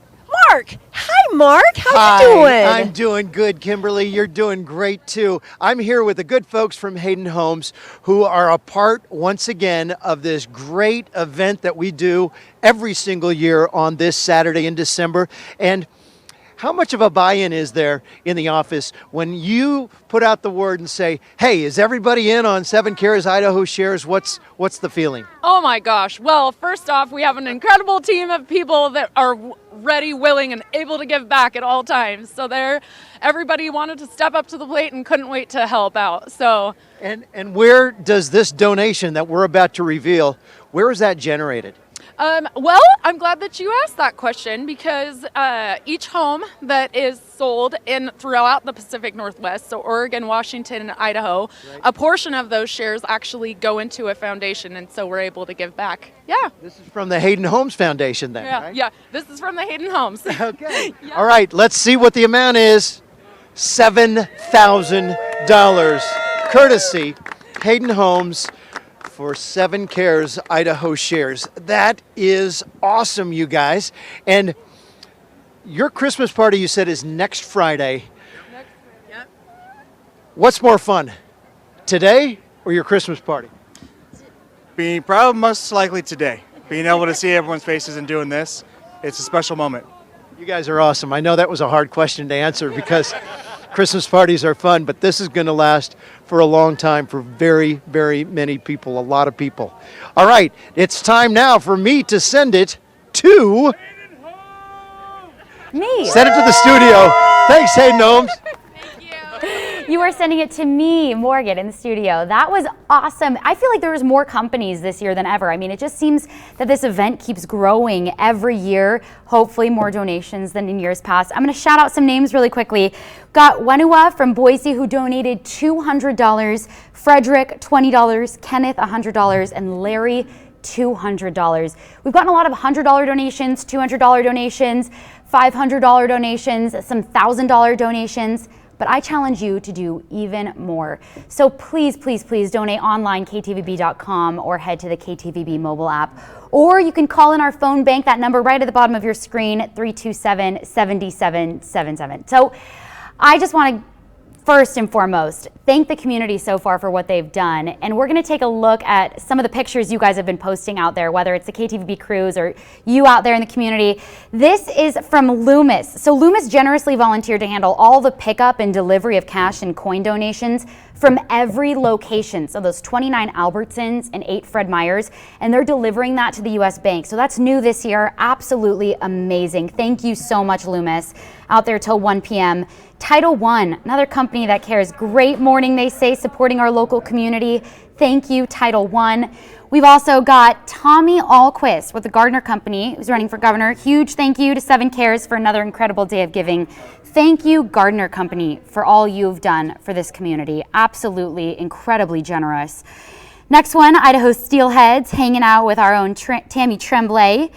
Mark! Hi, Mark. How you doing? I'm doing good, Kimberly. You're doing great, too. I'm here with the good folks from Hayden Homes who are a part, once again, of this great event that we do every single year on this Saturday in December. And how much of a buy-in is there in the office when you put out the word and say, hey, is everybody in on 7 Cares Idaho Shares? What's the feeling? Oh my gosh. Well, first off, we have an incredible team of people that are ready, willing, and able to give back at all times. So everybody wanted to step up to the plate and couldn't wait to help out. So And where does this donation that we're about to reveal, where is that generated? Well, I'm glad that you asked that question because each home that is sold throughout the Pacific Northwest, so Oregon, Washington, and Idaho, a portion of those shares actually go into a foundation, and so we're able to give back. Yeah. This is from the Hayden Homes Foundation then, yeah, right? Yeah, this is from the Hayden Homes. Okay. Yeah. All right, let's see what the amount is. $7,000, courtesy Hayden Homes, for 7 Cares Idaho Shares. That is awesome, you guys. And your Christmas party, you said, is next Friday. Yep. What's more fun, today or your Christmas party? Probably most likely today. Being able to see everyone's faces and doing this, it's a special moment. You guys are awesome. I know that was a hard question to answer because Christmas parties are fun, but this is going to last for a long time for very, very many people, a lot of people. All right, it's time now for me to send it to... Me. Send it to the studio. Thanks, Hayden Homes. You are sending it to me, Morgan, in the studio. That was awesome. I feel like there was more companies this year than ever. I mean, it just seems that this event keeps growing every year. Hopefully more donations than in years past. I'm going to shout out some names really quickly. Got Wenua from Boise who donated $200, Frederick $20, Kenneth $100, and Larry $200. We've gotten a lot of $100 donations, $200 donations, $500 donations, some $1,000 donations. But I challenge you to do even more. So please, please, please donate online, ktvb.com, or head to the KTVB mobile app. Or you can call in our phone bank, that number right at the bottom of your screen, 327-7777. So I just want to first and foremost, thank the community so far for what they've done. And we're going to take a look at some of the pictures you guys have been posting out there, whether it's the KTVB crews or you out there in the community. This is from Loomis. So Loomis generously volunteered to handle all the pickup and delivery of cash and coin donations from every location. So those 29 Albertsons and 8 Fred Meyers, and they're delivering that to the U.S. Bank. So that's new this year. Absolutely amazing. Thank you so much, Loomis. Out there till 1 p.m. Title I, another company that cares. Great morning, they say, supporting our local community. Thank you, Title I. We've also got Tommy Alquist with the Gardner Company, who's running for governor. Huge thank you to 7 Cares for another incredible day of giving. Thank you, Gardner Company, for all you've done for this community. Absolutely incredibly generous. Next one, Idaho Steelheads, hanging out with our own Tammy Tremblay.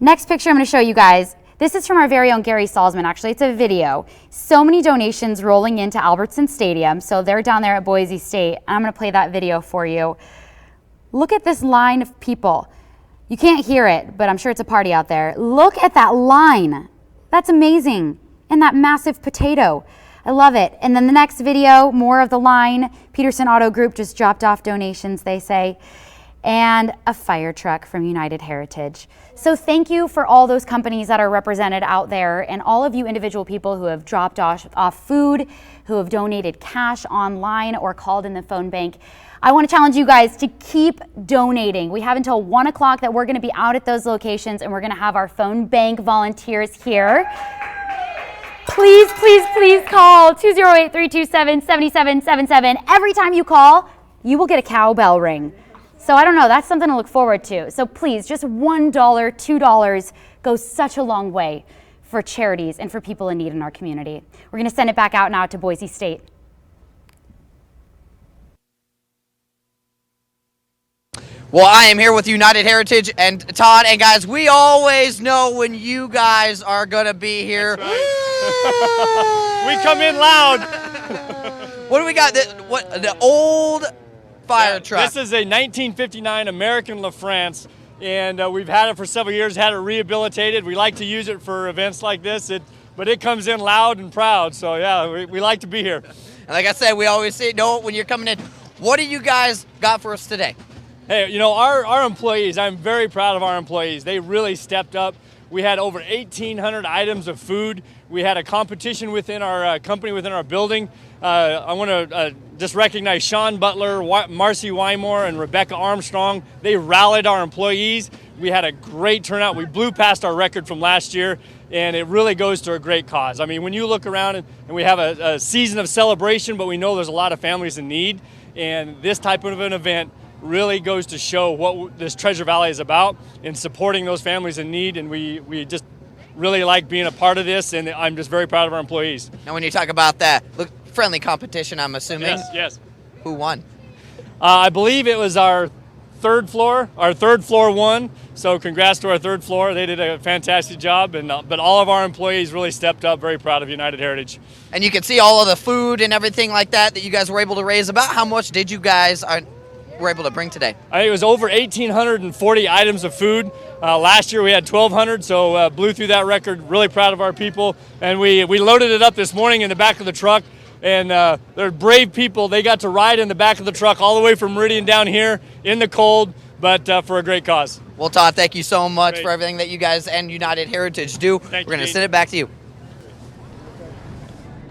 Next picture I'm going to show you guys. This is from our very own Gary Salzman, actually. It's a video. So many donations rolling into Albertsons Stadium. So they're down there at Boise State. I'm going to play that video for you. Look at this line of people. You can't hear it, but I'm sure it's a party out there. Look at that line. That's amazing. And that massive potato. I love it. And then the next video, more of the line. Peterson Auto Group just dropped off donations, they say. And a fire truck from United Heritage. So thank you for all those companies that are represented out there and all of you individual people who have dropped off food, who have donated cash online or called in the phone bank. I want to challenge you guys to keep donating. We have until 1 o'clock that we're going to be out at those locations and we're going to have our phone bank volunteers here. Please, please, please call 208-327-7777. Every time you call, you will get a cowbell ring. So I don't know, that's something to look forward to. So please, just $1, $2 goes such a long way for charities and for people in need in our community. We're going to send it back out now to Boise State. Well, I am here with United Heritage and Todd. And guys, we always know when you guys are going to be here. We come in loud. What do we got? The old fire truck. This is a 1959 American LaFrance, and we've had it for several years, had it rehabilitated. We like to use it for events like this, but it comes in loud and proud. So yeah, we like to be here. And like I said, we always know when you're coming in. What do you guys got for us today? Hey, you know, our employees, I'm very proud of our employees. They really stepped up. We had over 1,800 items of food. We had a competition within our company, within our building. I want to just recognize Sean Butler, Marcy Wymore, and Rebecca Armstrong. They rallied our employees. We had a great turnout. We blew past our record from last year, and it really goes to a great cause. I mean, when you look around and we have a season of celebration, but we know there's a lot of families in need, and this type of an event really goes to show what this Treasure Valley is about in supporting those families in need, and we just really like being a part of this, and I'm just very proud of our employees. Now, when you talk about that, look, friendly competition, I'm assuming. Yes. Who won? I believe it was our third floor. Our third floor won, so congrats to our third floor. They did a fantastic job, but all of our employees really stepped up. Very proud of United Heritage. And you can see all of the food and everything like that you guys were able to raise. About how much did you guys were able to bring today? I think it was over 1,840 items of food. Last year we had 1,200, so blew through that record. Really proud of our people. And we loaded it up this morning in the back of the truck. And they're brave people. They got to ride in the back of the truck all the way from Meridian down here in the cold, but for a great cause. Well, Todd, thank you so much for everything that you guys and United Heritage do. We're going to send it back to you.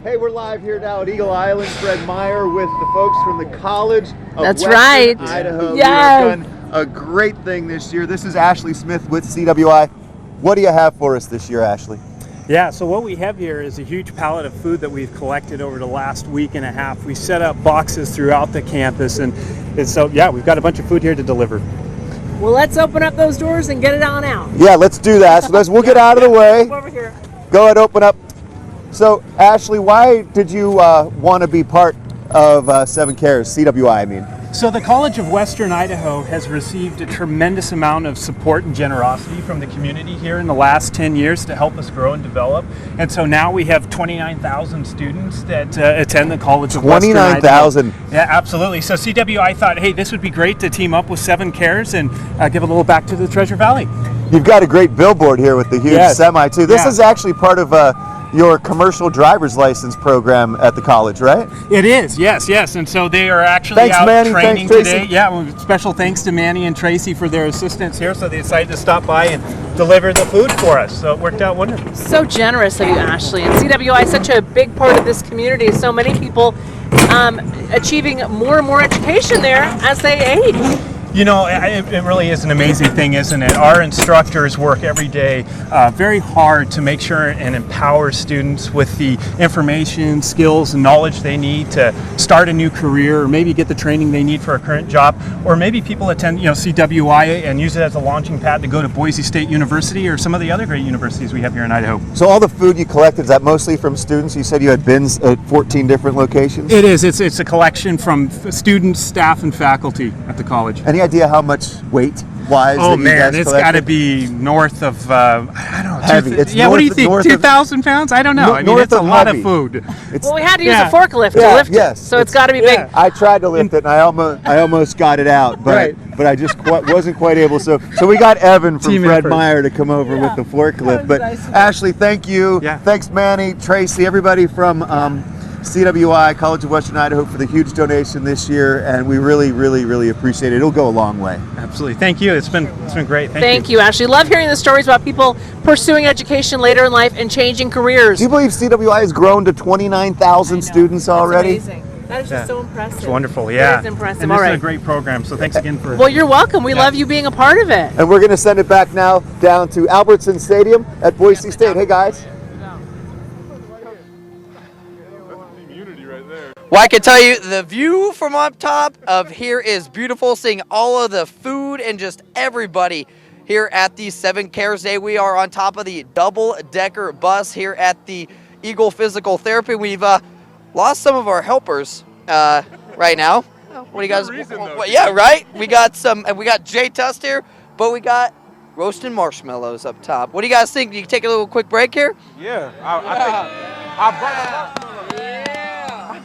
Hey, we're live here now at Eagle Island. Fred Meyer with the folks from the College of That's Western right. Idaho. Yes. We have done a great thing this year. This is Ashley Smith with CWI. What do you have for us this year, Ashley? Yeah, so what we have here is a huge pallet of food that we've collected over the last week and a half. We set up boxes throughout the campus, and so, yeah, we've got a bunch of food here to deliver. Well, let's open up those doors and get it on out. Yeah, let's do that. So we'll get out of the way. Over here. Go ahead, open up. So, Ashley, why did you want to be part of 7 Cares, CWI, I mean? So the College of Western Idaho has received a tremendous amount of support and generosity from the community here in the last 10 years to help us grow and develop. And so now we have 29,000 students that attend the College of Western Idaho. 29,000. Yeah, absolutely. So CWI thought, hey, this would be great to team up with 7 Cares and give a little back to the Treasure Valley. You've got a great billboard here with the huge semi, too. This is actually part of your commercial driver's license program at the college, right? It is, yes. And so they are actually Thanks, out Manny. training Thanks, Tracy. today. Yeah, well, special thanks to Manny and Tracy for their assistance here. So they decided to stop by and deliver the food for us. So it worked out wonderful. So generous of you, Ashley. And CWI is such a big part of this community. So many people achieving more and more education there as they age. You know, it really is an amazing thing, isn't it? Our instructors work every day very hard to make sure and empower students with the information, skills, and knowledge they need to start a new career, or maybe get the training they need for a current job, or maybe people attend, CWI and use it as a launching pad to go to Boise State University or some of the other great universities we have here in Idaho. So all the food you collected, is that mostly from students? You said you had bins at 14 different locations? It is. It's a collection from students, staff, and faculty at the college. Any idea how much weight-wise Oh that you man, guys it's collected? got to be north of I don't know. Heavy. It's what do you north- think? north of- 2,000 pounds? I don't know. I mean, north it's a of lot heavy. of food. Well, we had to use a forklift to lift it, so it's got to be big. I tried to lift it, and I almost got it out, but I just wasn't quite able. So we got Evan from Team Fred effort. Meyer to come over with the forklift. But Ashley, thank you. Thanks, Manny, Tracy, everybody from CWI, College of Western Idaho, for the huge donation this year, and we really, really, really appreciate it. It'll go a long way. Absolutely. Thank you. It's been great. Thank you, Ashley. Love hearing the stories about people pursuing education later in life and changing careers. Do you believe CWI has grown to 29,000 students already? That's amazing. That is just so impressive. It's wonderful. Yeah. It is impressive. And All this right. is a great program. So thanks again for. Well, you're welcome. We love you being a part of it. And we're going to send it back now down to Albertsons Stadium at Boise State. Hey, guys. Well, I can tell you the view from up top of here is beautiful, seeing all of the food and just everybody here at the 7 Cares Day. We are on top of the double-decker bus here at the Eagle Physical Therapy. We've lost some of our helpers right now. What do you guys? Yeah, right. We got Jay Tust here, but we got roasting marshmallows up top. What do you guys think? You take a little quick break here? Yeah, I brought my marshmallows.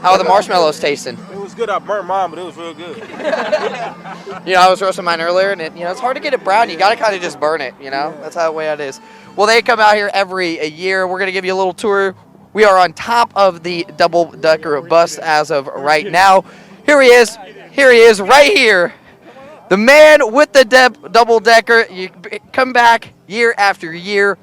How are the marshmallows tasting? It was good. I burnt mine, but it was real good. I was roasting mine earlier, and it's hard to get it brown. You got to kind of just burn it, That's how the way it is. Well, they come out here every year. We're going to give you a little tour. We are on top of the double-decker bus as of right now. Here he is. Here he is right here. The man with the double-decker. You come back year after year.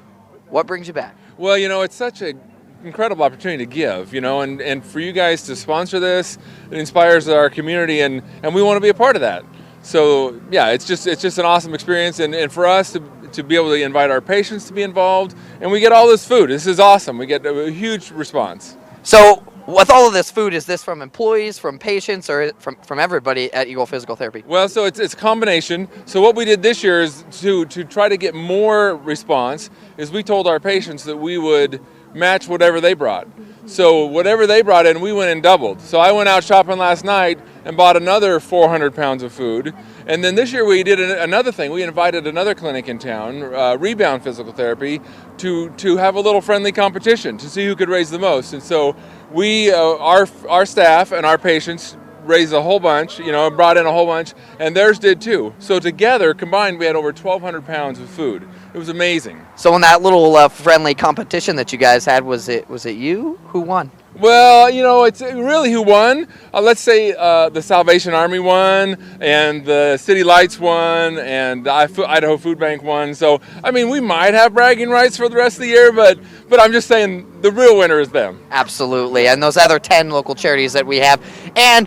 What brings you back? Well, it's such an incredible opportunity to give, and for you guys to sponsor this, it inspires our community, and we want to be a part of that. So yeah, it's just an awesome experience, and for us to be able to invite our patients to be involved, and we get all this food. This is awesome. We get a huge response. So with all of this food, is this from employees, from patients, or from everybody at Eagle Physical Therapy? Well, so it's a combination. So what we did this year is to try to get more response, is we told our patients that we would match whatever they brought. So whatever they brought in, we went and doubled. So I went out shopping last night and bought another 400 pounds of food. And then this year we did another thing. We invited another clinic in town, Rebound Physical Therapy, to have a little friendly competition to see who could raise the most. And so we, our staff and our patients raised a whole bunch, brought in a whole bunch, and theirs did too. So together, combined, we had over 1,200 pounds of food. It was amazing. So in that little friendly competition that you guys had, was it you who won? Well, it's really who won. Let's say the Salvation Army won, and the City Lights won, and the Idaho Food Bank won. So, we might have bragging rights for the rest of the year, but I'm just saying the real winner is them. Absolutely, and those other 10 local charities that we have. And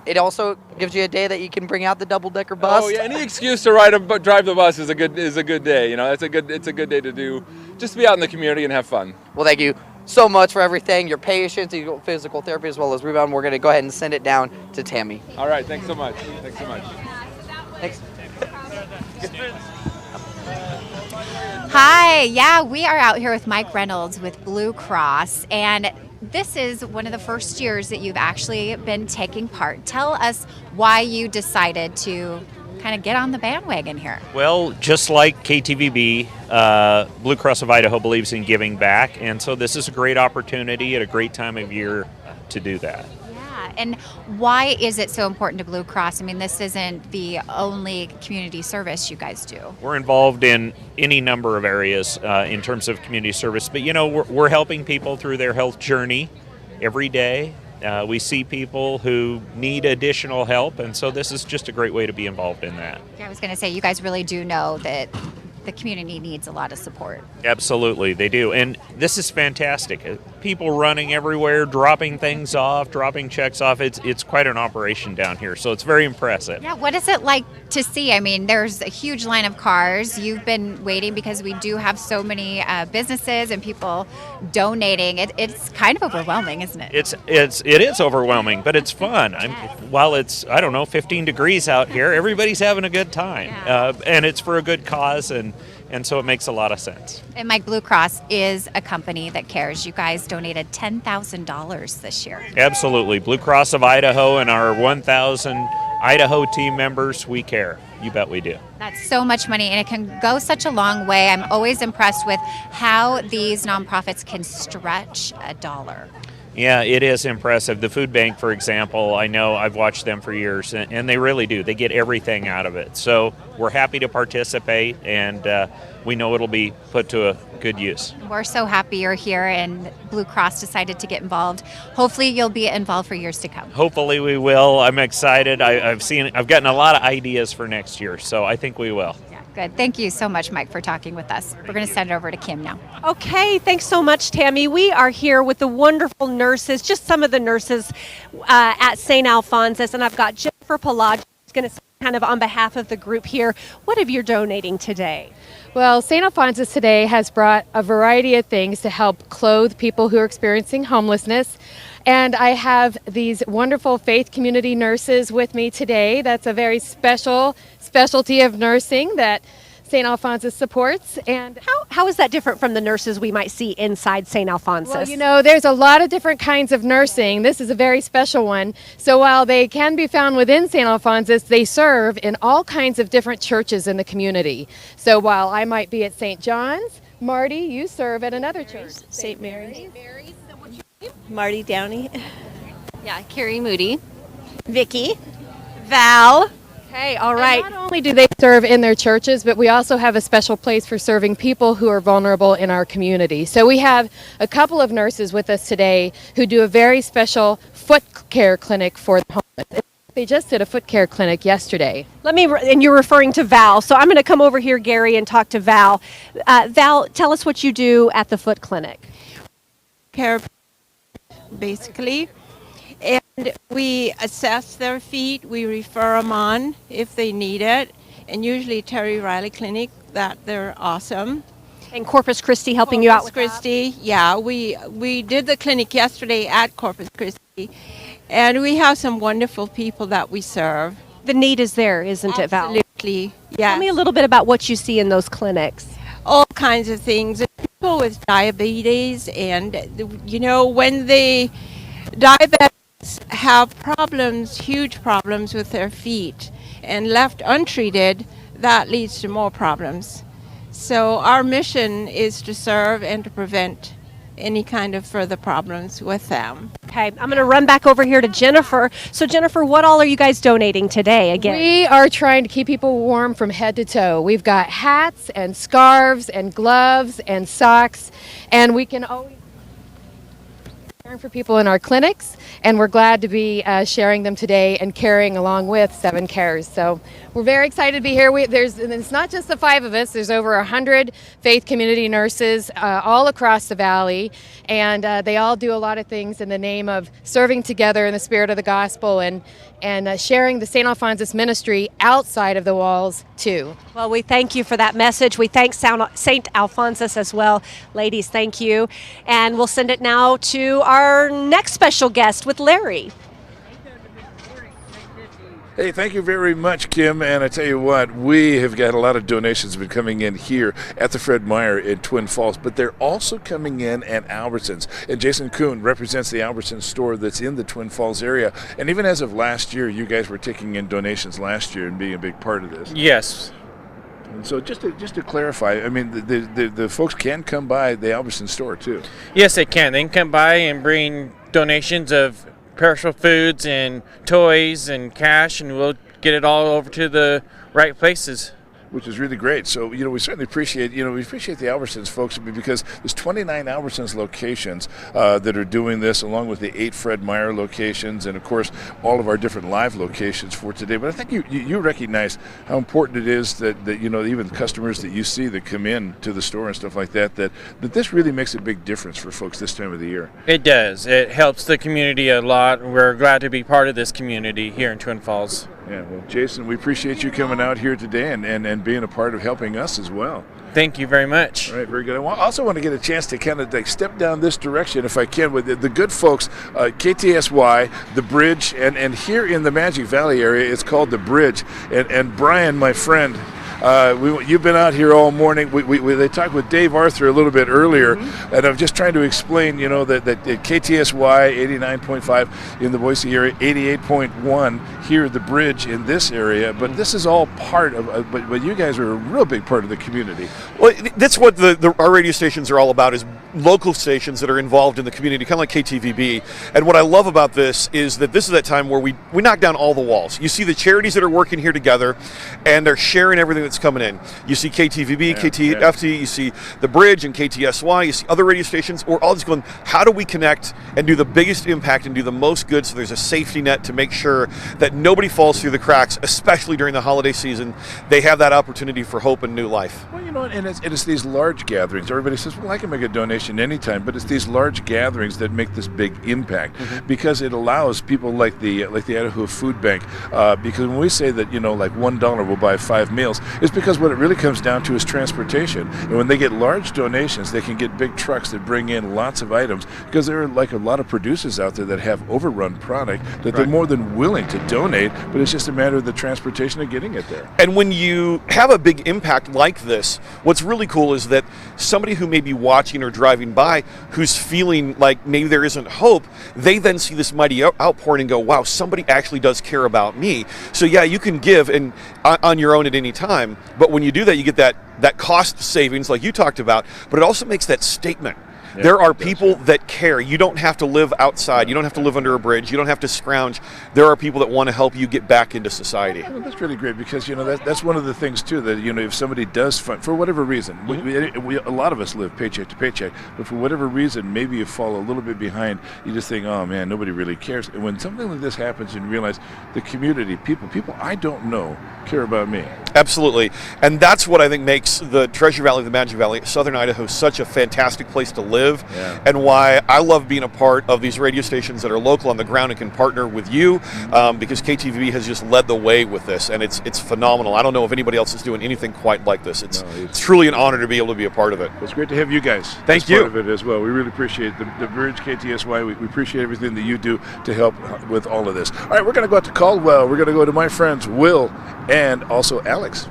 it also gives you a day that you can bring out the double-decker bus. Oh yeah, any excuse to drive the bus is a good day. It's a good day to do, just to be out in the community and have fun. Well, thank you so much for everything. Your patients, your physical therapy, as well as Rebound. We're going to go ahead and send it down to Tammy. All right, thanks so much. Thanks. Hi, yeah, we are out here with Mike Reynolds with Blue Cross, and this is one of the first years that you've actually been taking part. Tell us why you decided to kind of get on the bandwagon here. Well, just like KTVB, Blue Cross of Idaho believes in giving back, and so this is a great opportunity at a great time of year to do that. Yeah, And why is it so important to Blue Cross? I mean, this isn't the only community service you guys do. We're involved in any number of areas in terms of community service, but we're helping people through their health journey every day. We see people who need additional help, and so this is just a great way to be involved in that. Yeah, I was going to say, you guys really do know that the community needs a lot of support. Absolutely, they do. And this is fantastic. People running everywhere, dropping things off, dropping checks off. It's quite an operation down here, so it's very impressive. Yeah, what is it like to see? I mean, there's a huge line of cars. You've been waiting because we do have so many businesses and people donating. It's kind of overwhelming, isn't it? It is overwhelming, but it's fun. While it's, 15 degrees out here, everybody's having a good time. And it's for a good cause, and so it makes a lot of sense. And Mike, Blue Cross is a company that cares. You guys donated $10,000 this year. Absolutely. Blue Cross of Idaho and our 1,000 Idaho team members, we care. You bet we do. That's so much money, and it can go such a long way. I'm always impressed with how these nonprofits can stretch a dollar. Yeah, it is impressive. The food bank, for example, I know I've watched them for years, and they really do. They get everything out of it. So we're happy to participate, and we know it'll be put to a good use. We're so happy you're here, and Blue Cross decided to get involved. Hopefully you'll be involved for years to come. Hopefully we will. I'm excited. I've gotten a lot of ideas for next year, so I think we will. Good. Thank you so much, Mike, for talking with us. We're going to send it over to Kim now. Okay, thanks so much, Tammy. We are here with the wonderful nurses, just some of the nurses at St. Alphonsus, and I've got Jennifer Pelage who's going to kind of on behalf of the group here. What have you donating today? Well, St. Alphonsus today has brought a variety of things to help clothe people who are experiencing homelessness. And I have these wonderful faith community nurses with me today. That's a very specialty of nursing that St. Alphonsus supports. And how is that different from the nurses we might see inside St. Alphonsus? Well, there's a lot of different kinds of nursing. This is a very special one. So while they can be found within St. Alphonsus, they serve in all kinds of different churches in the community. So while I might be at St. John's, Marty, you serve at another church. St. Mary's. Marty Downey. Yeah, Carrie Moody. Vicky. Val. Okay, all right. And not only do they serve in their churches, but we also have a special place for serving people who are vulnerable in our community. So we have a couple of nurses with us today who do a very special foot care clinic for the homeless. They just did a foot care clinic yesterday. And you're referring to Val. So I'm going to come over here, Gary, and talk to Val. Val, tell us what you do at the foot clinic. Care, basically. And we assess their feet. We refer them on if they need it. And usually Terry Riley Clinic, they're awesome. And Corpus Christi helping you out with Christi, that? Yeah. We did the clinic yesterday at Corpus Christi. And we have some wonderful people that we serve. The need is there, isn't it, Val? Absolutely, yeah. Tell me a little bit about what you see in those clinics. All kinds of things. People with diabetes, and when the diabetics have problems, huge problems with their feet, and left untreated, that leads to more problems. So our mission is to serve and to prevent any kind of further problems with them. Okay, I'm going to run back over here to Jennifer. So Jennifer, what all are you guys donating today again? We are trying to keep people warm from head to toe. We've got hats and scarves and gloves and socks, and we can always caring for people in our clinics, and we're glad to be sharing them today and carrying along with 7 Cares. So we're very excited to be here. It's not just the 5 of us. There's over 100 faith community nurses all across the valley, and they all do a lot of things in the name of serving together in the spirit of the gospel and sharing the St. Alphonsus ministry outside of the walls too. Well, we thank you for that message. We thank St. Alphonsus as well. Ladies, thank you. And we'll send it now to our next special guest with Larry. Hey, thank you very much, Kim. And I tell you what, we have got a lot of donations been coming in here at the Fred Meyer in Twin Falls, but they're also coming in at Albertsons. And Jason Kuhn represents the Albertsons store that's in the Twin Falls area. And even as of last year, you guys were taking in donations last year and being a big part of this. Yes. And so just to clarify, I mean, the folks can come by the Albertsons store too. Yes, they can. They can come by and bring donations of perishable foods and toys and cash, and we'll get it all over to the right places. Which is really great. So, we certainly appreciate, the Albertsons folks, because there's 29 Albertsons locations that are doing this, along with the 8 Fred Meyer locations, and of course, all of our different live locations for today. But I think you recognize how important it is that even customers that you see that come in to the store and stuff like that this really makes a big difference for folks this time of the year. It does. It helps the community a lot. We're glad to be part of this community here in Twin Falls. Yeah, well, Jason, we appreciate you coming out here today and being a part of helping us as well. Thank you very much. All right, very good. I also want to get a chance to kind of step down this direction, if I can, with the good folks, KTSY, The Bridge, and here in the Magic Valley area, it's called The Bridge. And Brian, my friend, you've been out here all morning. They talked with Dave Arthur a little bit earlier, and I'm just trying to explain, that KTSY 89.5 in the Boise area, 88.1 here at the Bridge in this area. But this is all part of. But you guys are a real big part of the community. Well, that's what our radio stations are all about, is local stations that are involved in the community, kind of like KTVB. And what I love about this is that this is that time where we knock down all the walls. You see the charities that are working here together, and they're sharing everything that's coming in. You see KTVB, KTFT, you see The Bridge and KTSY, you see other radio stations. We're all just going, how do we connect and do the biggest impact and do the most good, so there's a safety net to make sure that nobody falls through the cracks, especially during the holiday season. They have that opportunity for hope and new life. Well, and it's these large gatherings. Everybody says, well, I can make a donation anytime, but it's these large gatherings that make this big impact, because it allows people like the Idaho Food Bank, because when we say that, like $1 will buy 5 meals, it's because what it really comes down to is transportation. And when they get large donations, they can get big trucks that bring in lots of items, because there are like a lot of producers out there that have overrun product that they're more than willing to donate, but it's just a matter of the transportation of getting it there. And when you have a big impact like this, what's really cool is that somebody who may be watching or driving by who's feeling like maybe there isn't hope, they then see this mighty outpouring and go, wow, somebody actually does care about me. So yeah, you can give and on your own at any time, but when you do that, you get that cost savings like you talked about, but it also makes that statement. Yeah, there are people that care. You don't have to live outside. You don't have to live under a bridge. You don't have to scrounge. There are people that want to help you get back into society. Well, that's really great, because that's one of the things too, that if somebody does fund for whatever reason, a lot of us live paycheck to paycheck, but for whatever reason, maybe you fall a little bit behind. You just think, oh man, nobody really cares. And when something like this happens, and you realize the community, people I don't know care about me. Absolutely, and that's what I think makes the Treasure Valley, the Magic Valley, Southern Idaho such a fantastic place to live. And why I love being a part of these radio stations that are local on the ground and can partner with you, because KTVB has just led the way with this, and it's phenomenal. I don't know if anybody else is doing anything quite like this. It's truly an honor to be able to be a part of it. It's great to have you guys. Thank you. Part of it as well. We really appreciate the Bridge, KTSY. We appreciate everything that you do to help with all of this. All right, we're going to go out to Caldwell. We're going to go to my friends Will and also Alex.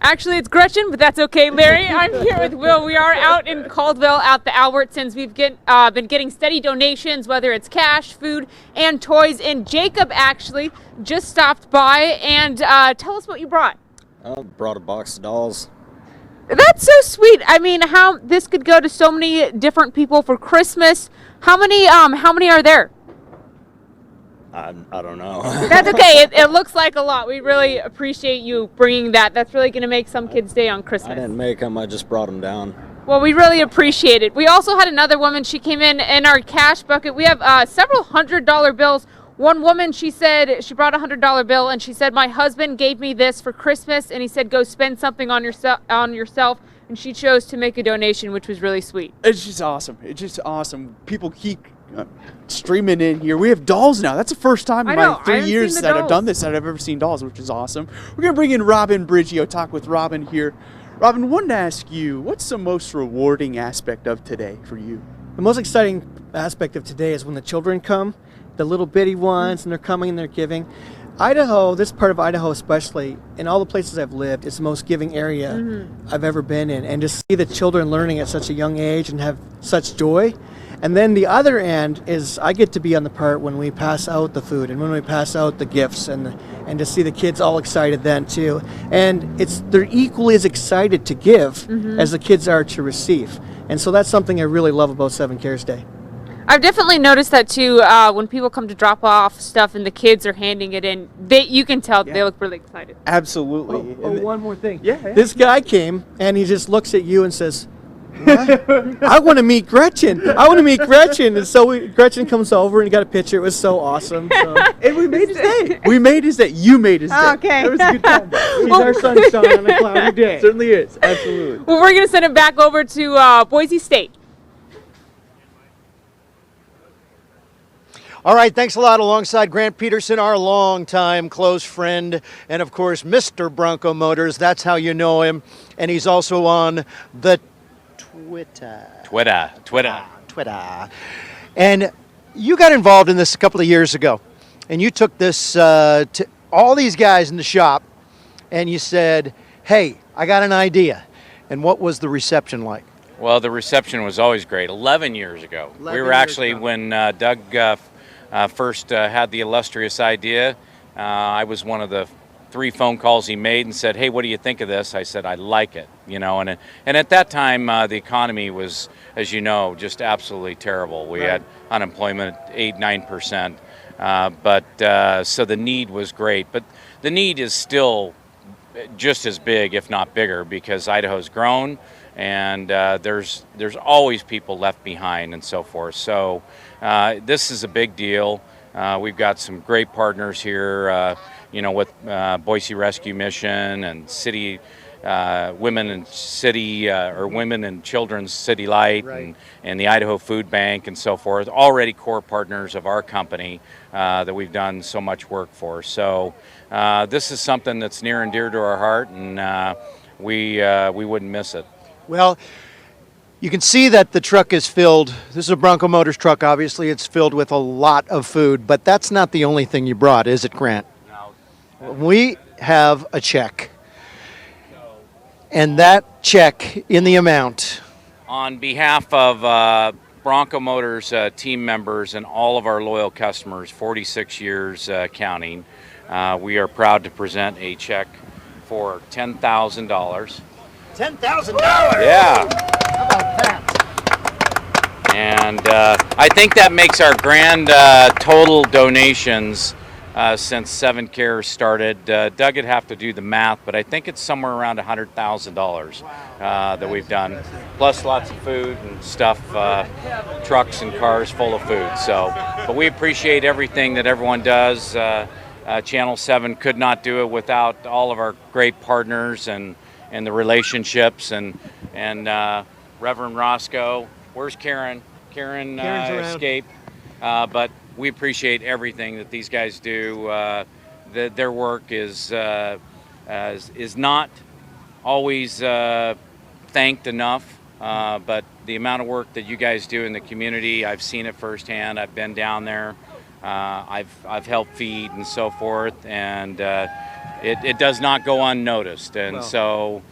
Actually, it's Gretchen, but that's okay, Larry. I'm here with Will. We are out in Caldwell at the Albertsons. We've been getting steady donations, whether it's cash, food, and toys. And Jacob actually just stopped by and tell us what you brought. I brought a box of dolls. That's so sweet. I mean, how this could go to so many different people for Christmas. How many are there? I don't know. That's okay. It looks like a lot. We really appreciate you bringing that. That's really going to make some kids' day on Christmas. I didn't make them. I just brought them down. Well, we really appreciate it. We also had another woman. She came in our cash bucket. We have several $100 bills. One woman, she said she brought a $100 bill, and she said, my husband gave me this for Christmas, and he said, go spend something on yourself. And she chose to make a donation, which was really sweet. It's just awesome. It's just awesome. People keep streaming in here. We have dolls now. That's the first time in my 3 years that I've done this that I've ever seen dolls, which is awesome. We're going to bring in Robin Briggio, talk with Robin here. Robin, wanted to ask you, what's the most rewarding aspect of today for you? The most exciting aspect of today is when the children come, the little bitty ones, and they're coming and they're giving. Idaho, this part of Idaho especially, in all the places I've lived, it's the most giving area I've ever been in. And to see the children learning at such a young age and have such joy. And then the other end is I get to be on the part when we pass out the food and when we pass out the gifts and to see the kids all excited then too. And they're equally as excited to give as the kids are to receive. And so that's something I really love about 7 Cares Day. I've definitely noticed that too. When people come to drop off stuff and the kids are handing it in, you can tell they look really excited. Absolutely. One more thing. Yeah. This guy came and he just looks at you and says, "What? I want to meet Gretchen. I want to meet Gretchen." And so Gretchen comes over and got a picture. It was so awesome. So. And we made his day. We made his day. You made his day. Okay. It was a good time. He's our sunshine on a cloudy day. Certainly is. Absolutely. Well, we're going to send it back over to Boise State. All right, thanks a lot. Alongside Grant Peterson, our longtime close friend, and of course, Mr. Bronco Motors. That's how you know him. And he's also on the Twitter. And you got involved in this a couple of years ago. And you took this to all these guys in the shop, and you said, "Hey, I got an idea." And what was the reception like? Well, the reception was always great. 11 years ago. We were actually, when Doug first had the illustrious idea, I was one of the 3 phone calls he made and said, "Hey, what do you think of this?" I said, "I like it." You know, and at that time, the economy was, as you know, just absolutely terrible. We had unemployment at 8-9%. So the need was great, but the need is still just as big, if not bigger, because Idaho's grown, and there's always people left behind and so forth. So this is a big deal. We've got some great partners here, with Boise Rescue Mission and City Women and City or Women and Children's City Light, and the Idaho Food Bank and so forth. Already core partners of our company that we've done so much work for. So this is something that's near and dear to our heart, and we wouldn't miss it. Well, you can see that the truck is filled. This is a Bronco Motors truck. Obviously, it's filled with a lot of food, but that's not the only thing you brought, is it, Grant? No. We have a check. And that check in the amount. On behalf of Bronco Motors team members and all of our loyal customers, 46 years counting, we are proud to present a check for $10,000. $10,000? Yeah. How about that? And I think that makes our grand total donations since 7 Cares started. Doug would have to do the math, but I think it's somewhere around $100,000 that we've done, plus lots of food and stuff, trucks and cars full of food. So, but we appreciate everything that everyone does. Channel 7 could not do it without all of our great partners and the relationships and Reverend Roscoe. Where's Karen? Karen escaped. But we appreciate everything that these guys do. Their work is not always thanked enough, but the amount of work that you guys do in the community, I've seen it firsthand. I've been down there. I've helped feed and so forth, and it does not go unnoticed. And so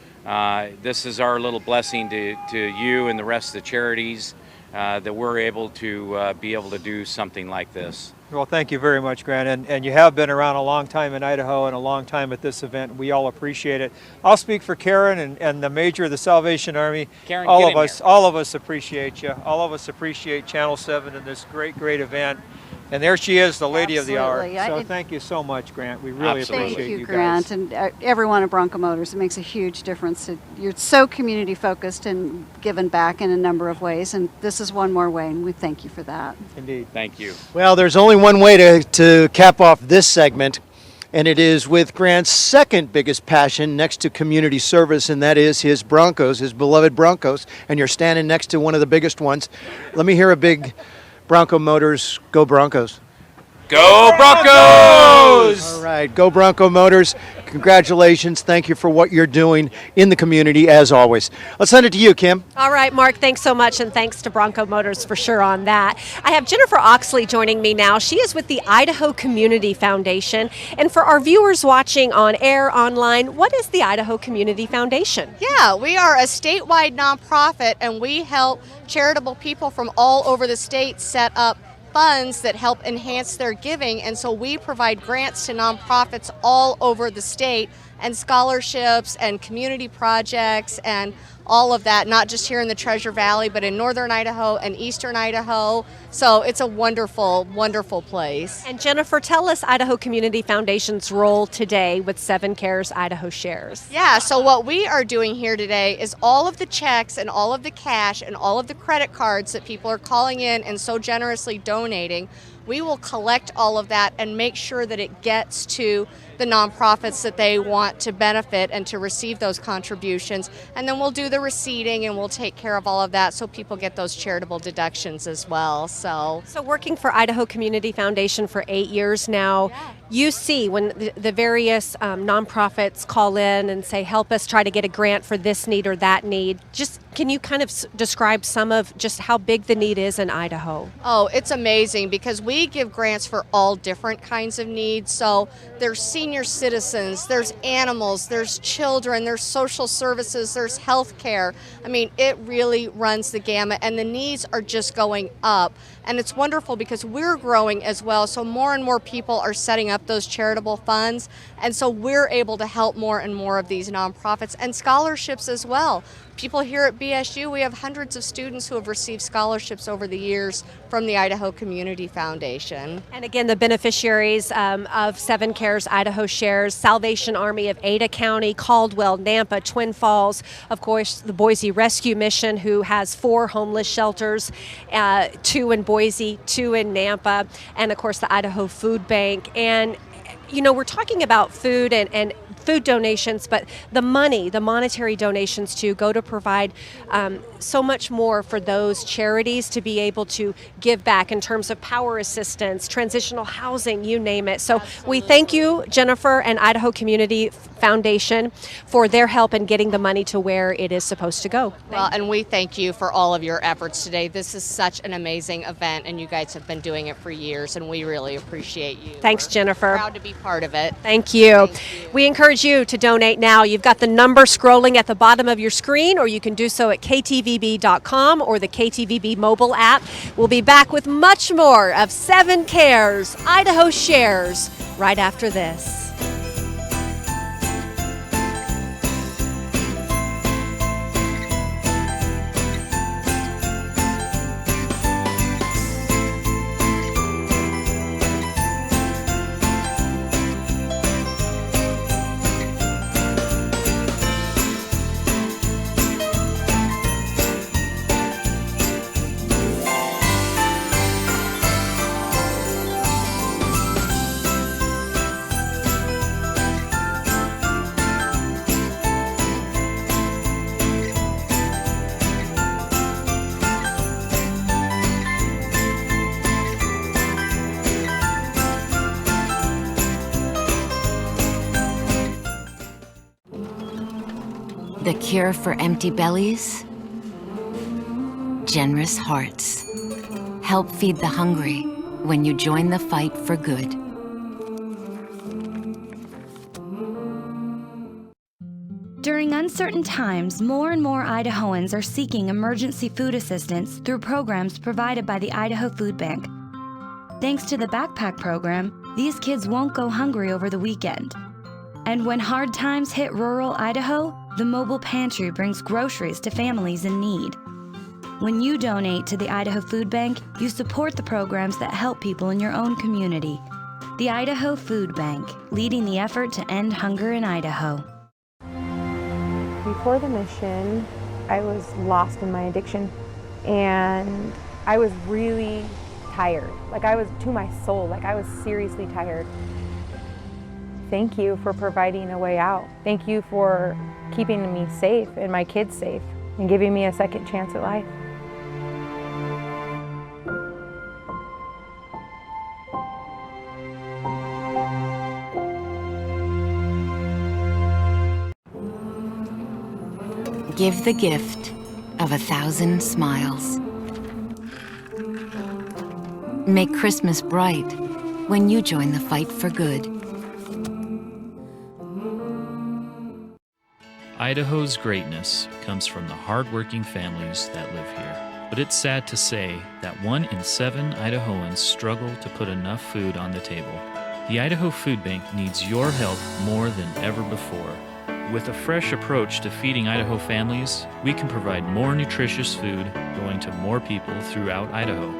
this is our little blessing to you and the rest of the charities that we're able to do something like this. Well, thank you very much, Grant, and you have been around a long time in Idaho and a long time at this event. We all appreciate it. I'll speak for Karen and the Major of the Salvation Army. Karen, all of us appreciate you. All of us appreciate Channel 7 and this great event. And there she is, the lady of the hour. So thank you so much, Grant. We really appreciate you guys. Thank you, Grant, and everyone at Bronco Motors. It makes a huge difference. You're so community focused and giving back in a number of ways, and this is one more way, and we thank you for that. Indeed. Thank you. Well, there's only one way to cap off this segment, and it is with Grant's second biggest passion next to community service, and that is his Broncos, his beloved Broncos, and you're standing next to one of the biggest ones. Let me hear a big Bronco Motors, go Broncos. Go Broncos! All right, go Bronco Motors. Congratulations. Thank you for what you're doing in the community, as always. Let's send it to you, Kim. All right, Mark, thanks so much, and thanks to Bronco Motors for sure on that. I have Jennifer Oxley joining me now. She is with the Idaho Community Foundation. And for our viewers watching on air, online, what is the Idaho Community Foundation? Yeah, we are a statewide nonprofit, and we help charitable people from all over the state set up funds that help enhance their giving, and so we provide grants to nonprofits all over the state and scholarships and community projects and all of that, not just here in the Treasure Valley, but in northern Idaho and eastern Idaho. So it's a wonderful, wonderful place. And Jennifer, tell us Idaho Community Foundation's role today with 7 Cares Idaho Shares. Yeah, so what we are doing here today is all of the checks and all of the cash and all of the credit cards that people are calling in and so generously donating, we will collect all of that and make sure that it gets to the nonprofits that they want to benefit and to receive those contributions. And then we'll do the receipting and we'll take care of all of that so people get those charitable deductions as well. So working for Idaho Community Foundation for 8 years now, you see when the various nonprofits call in and say, help us try to get a grant for this need or that need. Just can you kind of describe some of just how big the need is in Idaho? Oh, it's amazing because we give grants for all different kinds of needs. So there's senior citizens, there's animals, there's children, there's social services, there's health care. I mean, it really runs the gamut and the needs are just going up. And it's wonderful because we're growing as well. So more and more people are setting up those charitable funds. And so we're able to help more and more of these nonprofits and scholarships as well. People here at BSU, we have hundreds of students who have received scholarships over the years from the Idaho Community Foundation. And again, the beneficiaries of 7 Cares Idaho Shares, Salvation Army of Ada County, Caldwell, Nampa, Twin Falls, of course, the Boise Rescue Mission, who has 4 homeless shelters, 2 in Boise, 2 in Nampa, and of course the Idaho Food Bank. And you know, we're talking about food and food donations, but the monetary donations too, go to provide so much more for those charities to be able to give back in terms of power assistance, transitional housing, you name it. So we thank you, Jennifer and Idaho Community Foundation, for their help in getting the money to where it is supposed to go. Well, and we thank you for all of your efforts today. This is such an amazing event, and you guys have been doing it for years, and we really appreciate you. Thanks, Jennifer. We're proud to be part of it. Thank you. We encourage you to donate now. You've got the number scrolling at the bottom of your screen, or you can do so at ktvb.com or the KTVB mobile app. We'll be back with much more of 7 Cares Idaho Shares right after this. The cure for empty bellies? Generous hearts. Help feed the hungry when you join the fight for good. During uncertain times, more and more Idahoans are seeking emergency food assistance through programs provided by the Idaho Food Bank. Thanks to the Backpack program, these kids won't go hungry over the weekend. And when hard times hit rural Idaho, the mobile pantry brings groceries to families in need. When you donate to the Idaho Food Bank, you support the programs that help people in your own community. The Idaho Food Bank, leading the effort to end hunger in Idaho. Before the mission, I was lost in my addiction, and I was really tired. Like, I was to my soul, like I was seriously tired. Thank you for providing a way out. Thank you for keeping me safe and my kids safe and giving me a second chance at life. Give the gift of 1,000 smiles. Make Christmas bright when you join the fight for good. Idaho's greatness comes from the hardworking families that live here. But it's sad to say that 1 in 7 Idahoans struggle to put enough food on the table. The Idaho Food Bank needs your help more than ever before. With a fresh approach to feeding Idaho families, we can provide more nutritious food going to more people throughout Idaho.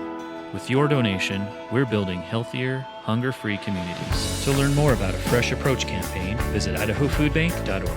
With your donation, we're building healthier, hunger-free communities. To learn more about a Fresh Approach campaign, visit idahofoodbank.org.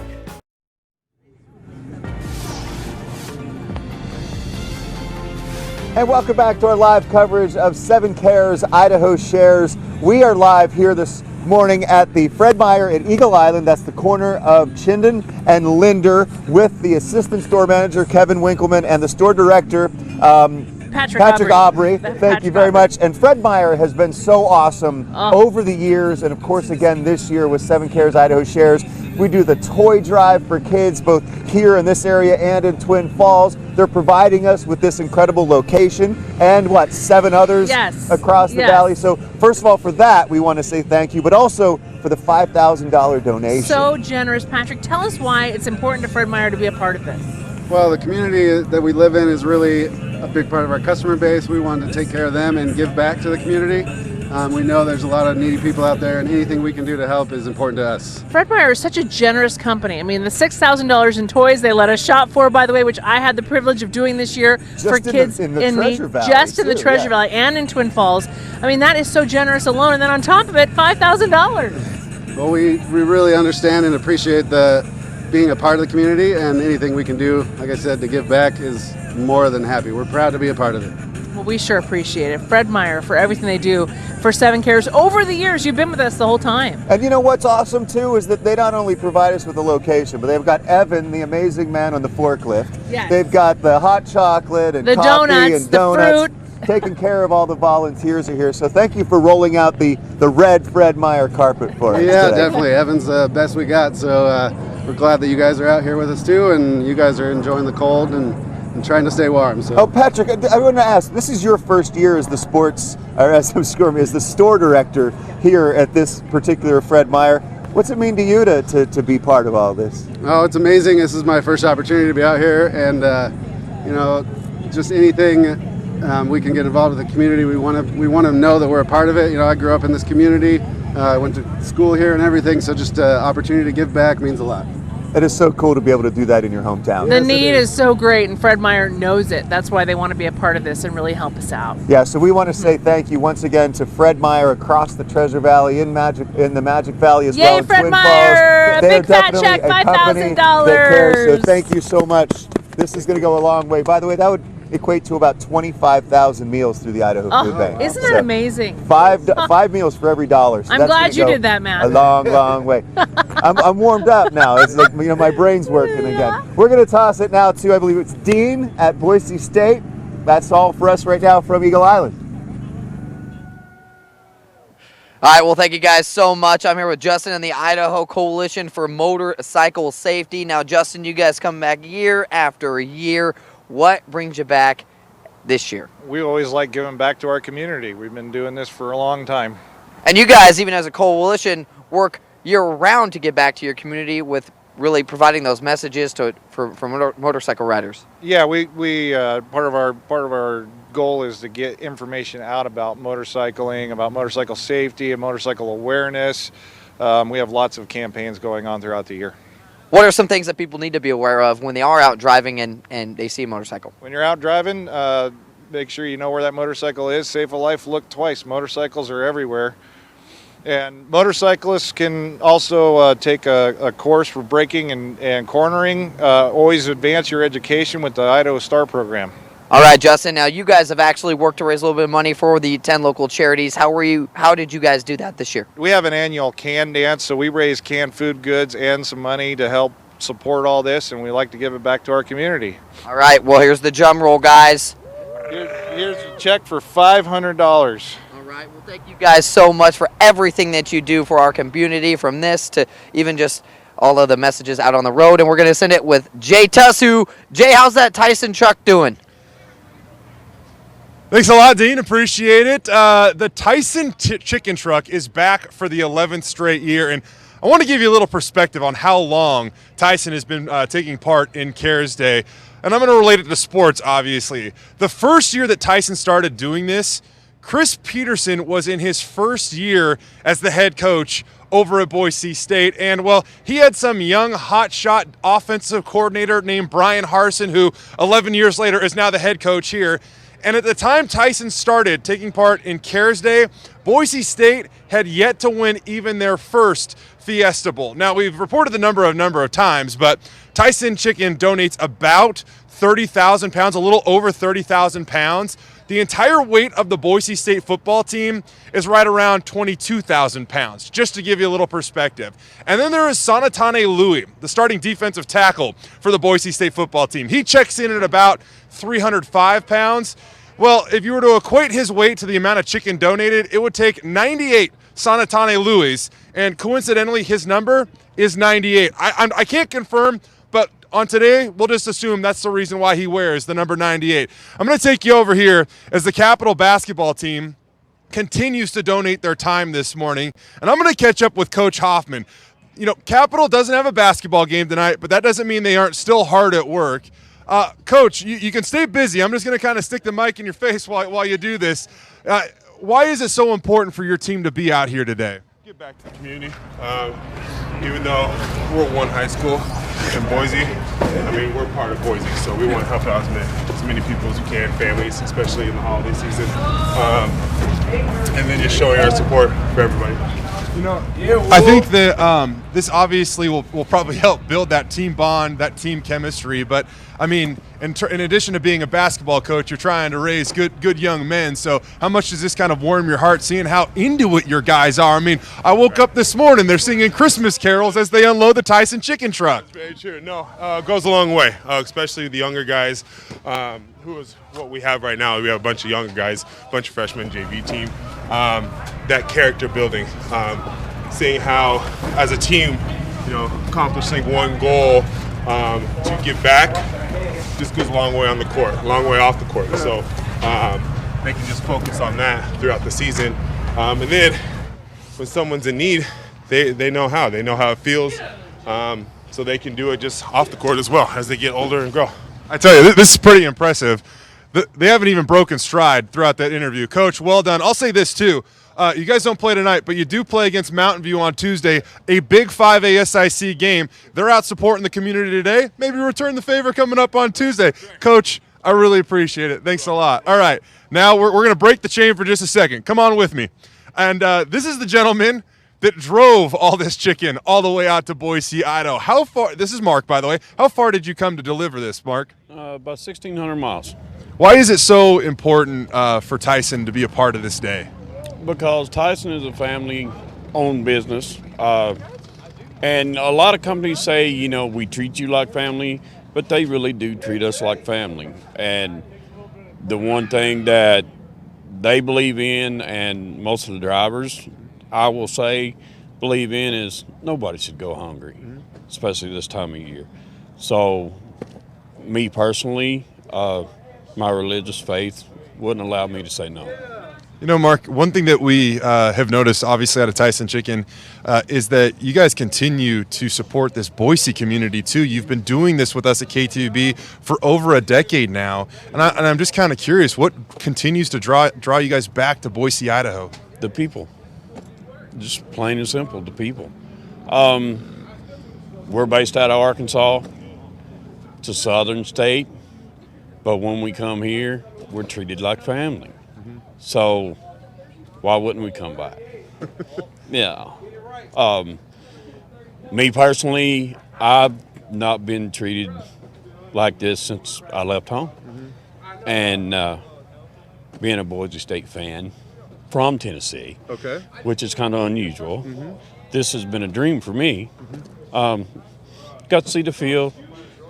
And welcome back to our live coverage of 7 Cares Idaho Shares. We are live here this morning at the Fred Meyer at Eagle Island. That's the corner of Chinden and Linder, with the assistant store manager Kevin Winkleman and the store director Patrick Aubrey. Thank you very much. And Fred Meyer has been so awesome over the years, and of course again this year with 7 Cares Idaho Shares. We do the toy drive for kids both here in this area and in Twin Falls. They're providing us with this incredible location and 7 others across the valley. So first of all, for that, we want to say thank you, but also for the $5,000 donation. So generous. Patrick, tell us why it's important to Fred Meyer to be a part of this. Well, the community that we live in is really a big part of our customer base. We wanted to take care of them and give back to the community. We know there's a lot of needy people out there, and anything we can do to help is important to us. Fred Meyer is such a generous company. I mean, the $6,000 in toys they let us shop for, by the way, which I had the privilege of doing this year for kids in the Treasure Valley, just in the Treasure Valley and in Twin Falls. I mean, that is so generous alone. And then on top of it, $5,000. Well, we really understand and appreciate being a part of the community, and anything we can do, like I said, to give back is more than happy. We're proud to be a part of it. Well, we sure appreciate it. Fred Meyer, for everything they do for 7 Cares over the years. You've been with us the whole time. And you know what's awesome too is that they not only provide us with the location, but they've got Evan, the amazing man on the forklift. Yes. They've got the hot chocolate and the coffee donuts, and donuts. the fruit. Taking care of all the volunteers are here. So thank you for rolling out the red Fred Meyer carpet for us. Yeah, today. definitely. Evan's the best we got. So we're glad that you guys are out here with us too, and you guys are enjoying the cold and trying to stay warm. So. Oh, Patrick, I want to ask. This is your first year as the as the store director here at this particular Fred Meyer. What's it mean to you to be part of all this? Oh, it's amazing. This is my first opportunity to be out here, and just anything we can get involved with the community. We want to know that we're a part of it. I grew up in this community. I went to school here and everything. So just opportunity to give back means a lot. It is so cool to be able to do that in your hometown. The need is so great, and Fred Meyer knows it. That's why they want to be a part of this and really help us out. Yeah, so we want to say thank you once again to Fred Meyer across the Treasure Valley in the Magic Valley as well. Yay, Fred Meyer! A big fat check, $5,000. So thank you so much. This is going to go a long way. By the way, that would equate to about 25,000 meals through the Idaho Food Bank. Isn't that amazing? Five meals for every $1. So I'm glad you did that, Matt. A long, long way. I'm warmed up now. It's like, my brain's working again. We're going to toss it now to, I believe it's Dean at Boise State. That's all for us right now from Eagle Island. All right, well, thank you guys so much. I'm here with Justin and the Idaho Coalition for Motorcycle Safety. Now, Justin, you guys come back year after year. What brings you back this year? We always like giving back to our community. We've been doing this for a long time. And you guys, even as a coalition, work year-round to give back to your community with really providing those messages for motorcycle riders. Yeah, we part of our goal is to get information out about motorcycling, about motorcycle safety and motorcycle awareness. We have lots of campaigns going on throughout the year. What are some things that people need to be aware of when they are out driving and they see a motorcycle? When you're out driving, make sure you know where that motorcycle is. Save a life, look twice. Motorcycles are everywhere. And motorcyclists can also take a course for braking and cornering. Always advance your education with the Idaho STAR program. All right, Justin, now you guys have actually worked to raise a little bit of money for the 10 local charities. How did you guys do that this year? We have an annual can dance, so we raise canned food goods and some money to help support all this, and we like to give it back to our community. All right, well, here's the drum roll, guys. Here's a check for $500. All right, well, thank you guys so much for everything that you do for our community, from this to even just all of the messages out on the road, and we're going to send it with Jay Tussu. Jay, how's that Tyson truck doing? Thanks a lot, Dean. Appreciate it. The Tyson chicken truck is back for the 11th straight year, and I want to give you a little perspective on how long Tyson has been taking part in Cares Day, and I'm going to relate it to sports, obviously. The first year that Tyson started doing this, Chris Peterson was in his first year as the head coach over at Boise State. And, well, he had some young hotshot offensive coordinator named Brian Harsin, who 11 years later is now the head coach here. And at the time Tyson started taking part in Cares Day, Boise State had yet to win even their first Fiesta Bowl. Now, we've reported the number of times, but Tyson Chicken donates about 30,000 pounds, a little over 30,000 pounds. The entire weight of the Boise State football team is right around 22,000 pounds, just to give you a little perspective. And then there is Sanatane Louie, the starting defensive tackle for the Boise State football team. He checks in at about 305 pounds. Well, if you were to equate his weight to the amount of chicken donated, it would take 98 Sanatane Louis, and coincidentally, his number is 98. I can't confirm, but on today, we'll just assume that's the reason why he wears the number 98. I'm going to take you over here as the Capital basketball team continues to donate their time this morning, and I'm going to catch up with Coach Hoffman. You know, Capital doesn't have a basketball game tonight, but that doesn't mean they aren't still hard at work. Coach, you can stay busy. I'm just going to kind of stick the mic in your face while you do this. Why is it so important for your team to be out here today? Give back to the community. Even though we're one high school in Boise, I mean, we're part of Boise, so we want to help out as many people as we can, families, especially in the holiday season. And then just showing our support for everybody. You know, I think that this obviously will probably help build that team bond, that team chemistry. But I mean, in addition to being a basketball coach, you're trying to raise good young men. So how much does this kind of warm your heart, seeing how into it your guys are? I mean, I woke up this morning, they're singing Christmas carols as they unload the Tyson chicken truck. That's very true. No, it goes a long way, especially the younger guys. Who is what we have right now? We have a bunch of younger guys, a bunch of freshmen, JV team. That character building, seeing how, as a team, accomplishing one goal to give back, just goes a long way on the court, a long way off the court. So they can just focus on that throughout the season. And then when someone's in need, they know how. They know how it feels, so they can do it just off the court as well as they get older and grow. I tell you, this is pretty impressive. They haven't even broken stride throughout that interview. Coach, well done. I'll say this, too. You guys don't play tonight, but you do play against Mountain View on Tuesday, a big 5A SIC game. They're out supporting the community today. Maybe return the favor coming up on Tuesday. Coach, I really appreciate it. Thanks a lot. All right, now we're going to break the chain for just a second. Come on with me. And this is the gentleman that drove all this chicken all the way out to Boise, Idaho. How far? This is Mark, by the way. How far did you come to deliver this, Mark? About 1,600 miles. Why is it so important for Tyson to be a part of this day? Because Tyson is a family-owned business. And a lot of companies say, we treat you like family, but they really do treat us like family. And the one thing that they believe in, and most of the drivers, I will say, believe in, is nobody should go hungry, especially this time of year. So, me personally, my religious faith wouldn't allow me to say no. Mark, one thing that we have noticed, obviously, out of Tyson Chicken is that you guys continue to support this Boise community, too. You've been doing this with us at KTVB for over a decade now. And I'm just kind of curious, what continues to draw you guys back to Boise, Idaho? The people. Just plain and simple, the people. We're based out of Arkansas. It's a southern state. But when we come here, we're treated like family. So why wouldn't we come back? Yeah. Me personally, I've not been treated like this since I left home. And being a Boise State fan from Tennessee, which is kind of unusual, this has been a dream for me. Got to see the field,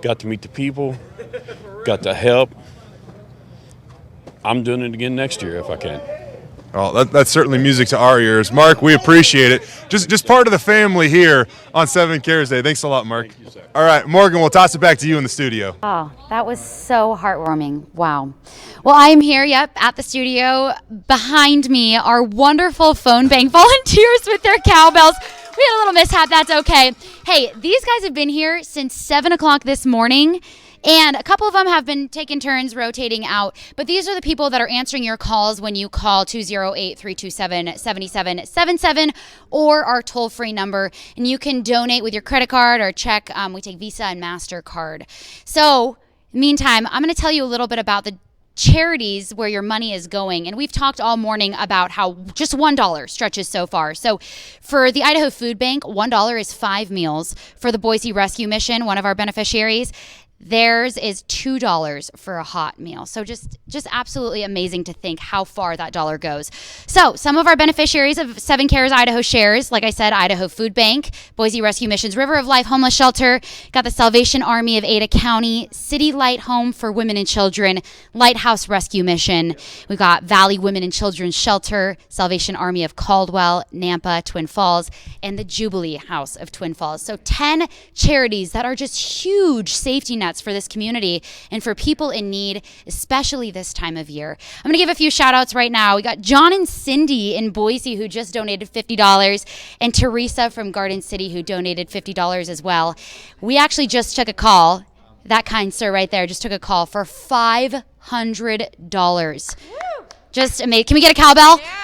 got to meet the people, got to help. I'm doing it again next year if I can. Well, that's certainly music to our ears. Mark, we appreciate it. Just part of the family here on 7 Cares Day. Thanks a lot, Mark. Thank you, sir. All right, Morgan, we'll toss it back to you in the studio. Oh, that was so heartwarming. Wow. Well, I am here, at the studio. Behind me are wonderful phone bank volunteers with their cowbells. We had a little mishap. That's okay. Hey, these guys have been here since 7 o'clock this morning. And a couple of them have been taking turns rotating out, but these are the people that are answering your calls when you call 208-327-7777 or our toll-free number, and you can donate with your credit card or check. We take Visa and MasterCard. So, meantime, I'm going to tell you a little bit about the charities where your money is going. And we've talked all morning about how just $1 stretches so far. So for the Idaho Food Bank, $1 is 5 meals. For the Boise Rescue Mission, one of our beneficiaries, theirs is $2 for a hot meal. So just absolutely amazing to think how far that dollar goes. So some of our beneficiaries of 7 Cares Idaho Shares, like I said, Idaho Food Bank, Boise Rescue Mission's River of Life Homeless Shelter, got the Salvation Army of Ada County, City Light Home for Women and Children, Lighthouse Rescue Mission. We've got Valley Women and Children's Shelter, Salvation Army of Caldwell, Nampa, Twin Falls, and the Jubilee House of Twin Falls. So 10 charities that are just huge safety nets for this community and for people in need, especially this time of year. I'm going to give a few shout outs right now. We got John and Cindy in Boise who just donated $50, and Teresa from Garden City who donated $50 as well. We actually just took a call. That kind sir right there just took a call for $500. Just amazing. Can we get a cowbell? Yeah.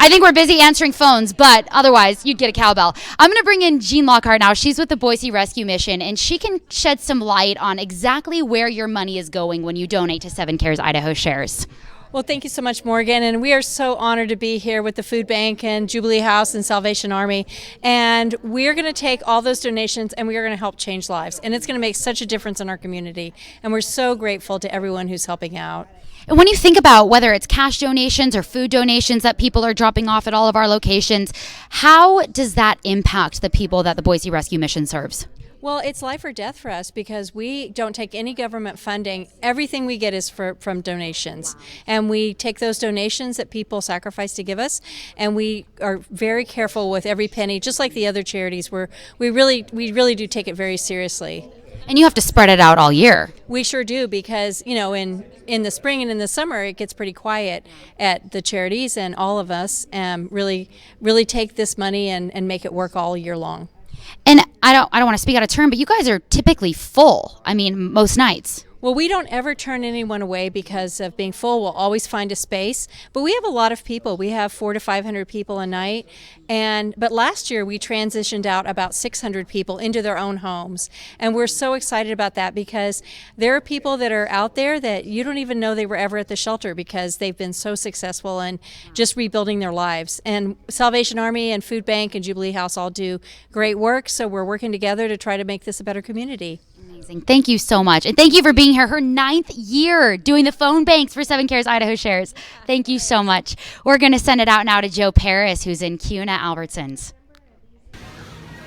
I think we're busy answering phones, but otherwise, you'd get a cowbell. I'm going to bring in Jean Lockhart now. She's with the Boise Rescue Mission, and she can shed some light on exactly where your money is going when you donate to 7 Cares Idaho Shares. Well, thank you so much, Morgan. And we are so honored to be here with the Food Bank and Jubilee House and Salvation Army. And we're going to take all those donations and we are going to help change lives. And it's going to make such a difference in our community. And we're so grateful to everyone who's helping out. And when you think about whether it's cash donations or food donations that people are dropping off at all of our locations, how does that impact the people that the Boise Rescue Mission serves? Well, it's life or death for us because we don't take any government funding. Everything we get is from donations. And we take those donations that people sacrifice to give us, and we are very careful with every penny, just like the other charities, where we really do take it very seriously. And you have to spread it out all year. We sure do, because, you know, in the spring and in the summer, it gets pretty quiet at the charities, and all of us really take this money and make it work all year long. And I don't want to speak out of turn, but you guys are typically full. I mean, most nights. Well, we don't ever turn anyone away because of being full. We'll always find a space. But we have a lot of people. We have 400 to 500 people a night. But last year we transitioned out about 600 people into their own homes. And we're so excited about that because there are people that are out there that you don't even know they were ever at the shelter because they've been so successful in just rebuilding their lives. And Salvation Army and Food Bank and Jubilee House all do great work. So we're working together to try to make this a better community. Amazing. Thank you so much. And thank you for being here. Her 9th year doing the phone banks for 7 Cares Idaho Shares. Thank you so much. We're going to send it out now to Joe Paris, who's in Kuna, Albertsons.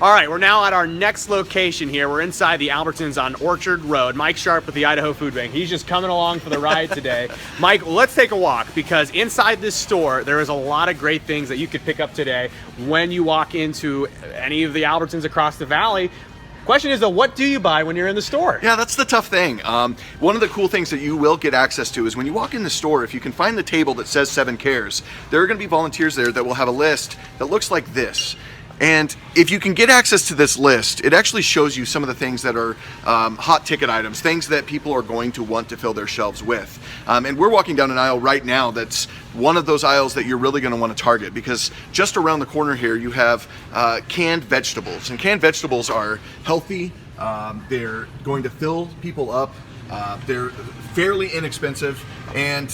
All right, we're now at our next location here. We're inside the Albertsons on Orchard Road. Mike Sharp with the Idaho Food Bank. He's just coming along for the ride today. Mike, let's take a walk because inside this store, there is a lot of great things that you could pick up today when you walk into any of the Albertsons across the valley. Question is, though, what do you buy when you're in the store? Yeah, that's the tough thing. One of the cool things that you will get access to is when you walk in the store, if you can find the table that says 7 Cares, there are going to be volunteers there that will have a list that looks like this. And if you can get access to this list, it actually shows you some of the things that are hot ticket items, things that people are going to want to fill their shelves with. And we're walking down an aisle right now that's one of those aisles that you're really going to want to target because just around the corner here you have canned vegetables. And canned vegetables are healthy, they're going to fill people up, they're fairly inexpensive, and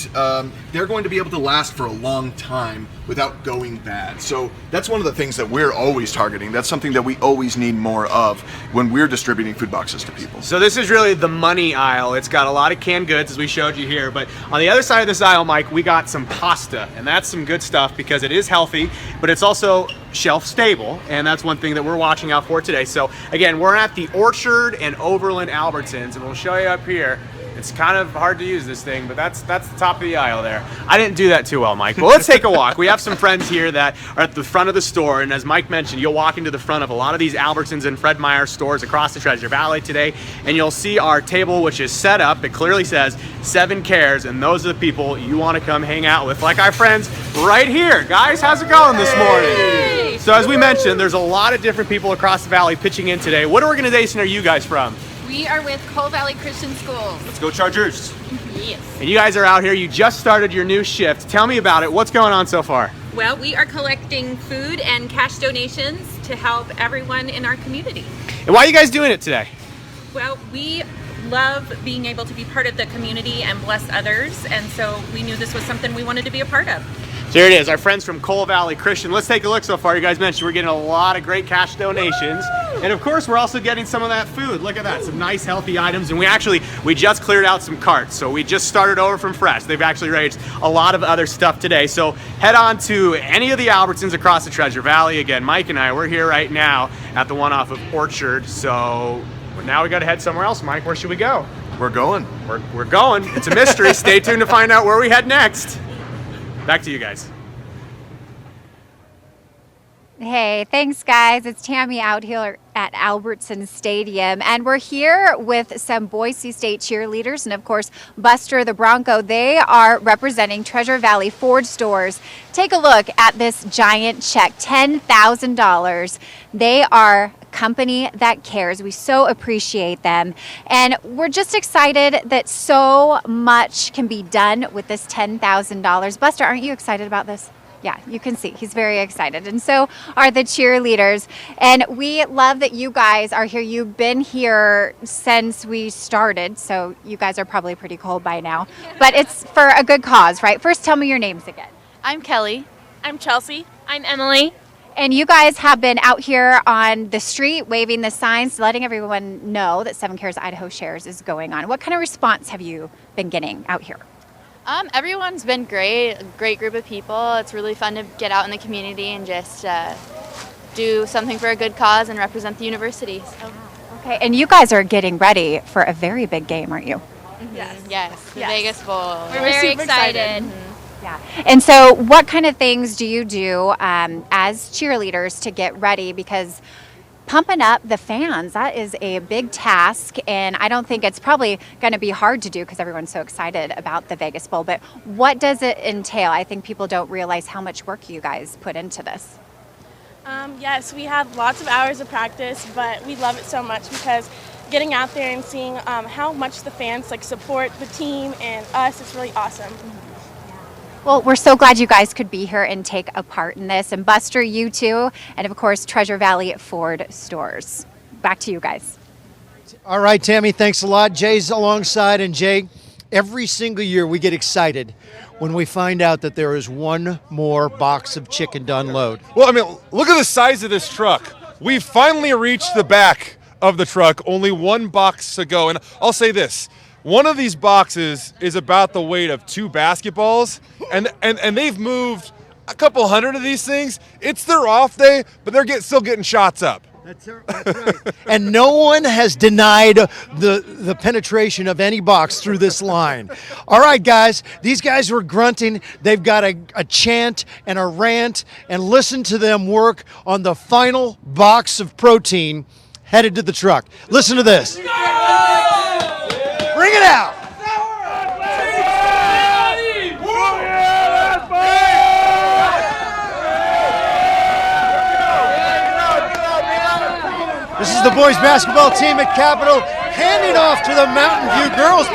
they're going to be able to last for a long time without going bad. So that's one of the things that we're always targeting. That's something that we always need more of when we're distributing food boxes to people. So this is really the money aisle. It's got a lot of canned goods, as we showed you here, but on the other side of this aisle, Mike, we got some pasta, and that's some good stuff because it is healthy, but it's also shelf stable, and that's one thing that we're watching out for today. So again, we're at the Orchard and Overland Albertsons, and we'll show you up here. It's kind of hard to use this thing, but that's the top of the aisle there. I didn't do that too well, Mike. Well, let's take a walk. We have some friends here that are at the front of the store, and as Mike mentioned, you'll walk into the front of a lot of these Albertsons and Fred Meyer stores across the Treasure Valley today, and you'll see our table, which is set up. It clearly says 7 Cares, and those are the people you want to come hang out with, like our friends right here. Guys, how's it going this morning? So as we mentioned, there's a lot of different people across the valley pitching in today. What organization are you guys from? We are with Coal Valley Christian Schools. Let's go Chargers. Yes. And you guys are out here. You just started your new shift. Tell me about it. What's going on so far? Well, we are collecting food and cash donations to help everyone in our community. And why are you guys doing it today? Well, we love being able to be part of the community and bless others, and so we knew this was something we wanted to be a part of. So here it is, our friends from Coal Valley Christian. Let's take a look so far. You guys mentioned we're getting a lot of great cash donations. And of course, we're also getting some of that food. Look at that, some nice healthy items. And we just cleared out some carts. So we just started over from fresh. They've actually raised a lot of other stuff today. So head on to any of the Albertsons across the Treasure Valley. Again, Mike and I, we're here right now at the one off of Orchard. So now we got to head somewhere else. Mike, where should we go? We're going. We're going. It's a mystery. Stay tuned to find out where we head next. Back to you guys. Hey, thanks guys. It's Tammy out here at Albertsons Stadium, and we're here with some Boise State cheerleaders and of course Buster the Bronco. They are representing Treasure Valley Ford stores. Take a look at this giant check, $10,000. They are a company that cares. We so appreciate them, and we're just excited that so much can be done with this $10,000. Buster, aren't you excited about this? Yeah, you can see he's very excited, and so are the cheerleaders. And we love that you guys are here. You've been here since we started, so you guys are probably pretty cold by now. But it's for a good cause, right? First, tell me your names again. I'm Kelly. I'm Chelsea. I'm Emily. And you guys have been out here on the street waving the signs, letting everyone know that 7 Cares Idaho Shares is going on. What kind of response have you been getting out here? Everyone's been great, a great group of people. It's really fun to get out in the community and just do something for a good cause and represent the university. So. Okay, and you guys are getting ready for a very big game, aren't you? Mm-hmm. Yes, the Vegas Bowl. We're very excited. Mm-hmm. Yeah. And so what kind of things do you do as cheerleaders to get ready? Because pumping up the fans, that is a big task, and I don't think it's probably going to be hard to do because everyone's so excited about the Vegas Bowl. But what does it entail? I think people don't realize how much work you guys put into this. Yes, we have lots of hours of practice, but we love it so much because getting out there and seeing how much the fans support the team and us, it's really awesome. Well, we're so glad you guys could be here and take a part in this. And Buster, you too. And of course, Treasure Valley Ford stores. Back to you guys. All right, Tammy, thanks a lot. Jay's alongside. And Jay, every single year we get excited when we find out that there is one more box of chicken to unload. Well, I mean, look at the size of this truck. We've finally reached the back of the truck. Only one box to go. And I'll say this. One of these boxes is about the weight of 2 basketballs, and they've moved a couple hundred of these things. It's their off day, but they're still getting shots up. That's right. And no one has denied the penetration of any box through this line. All right, guys, these guys were grunting. They've got a chant and a rant, and listen to them work on the final box of protein headed to the truck. Listen to this. Bring it out. This is the boys basketball team at Capitol handing off to the Mountain View girls.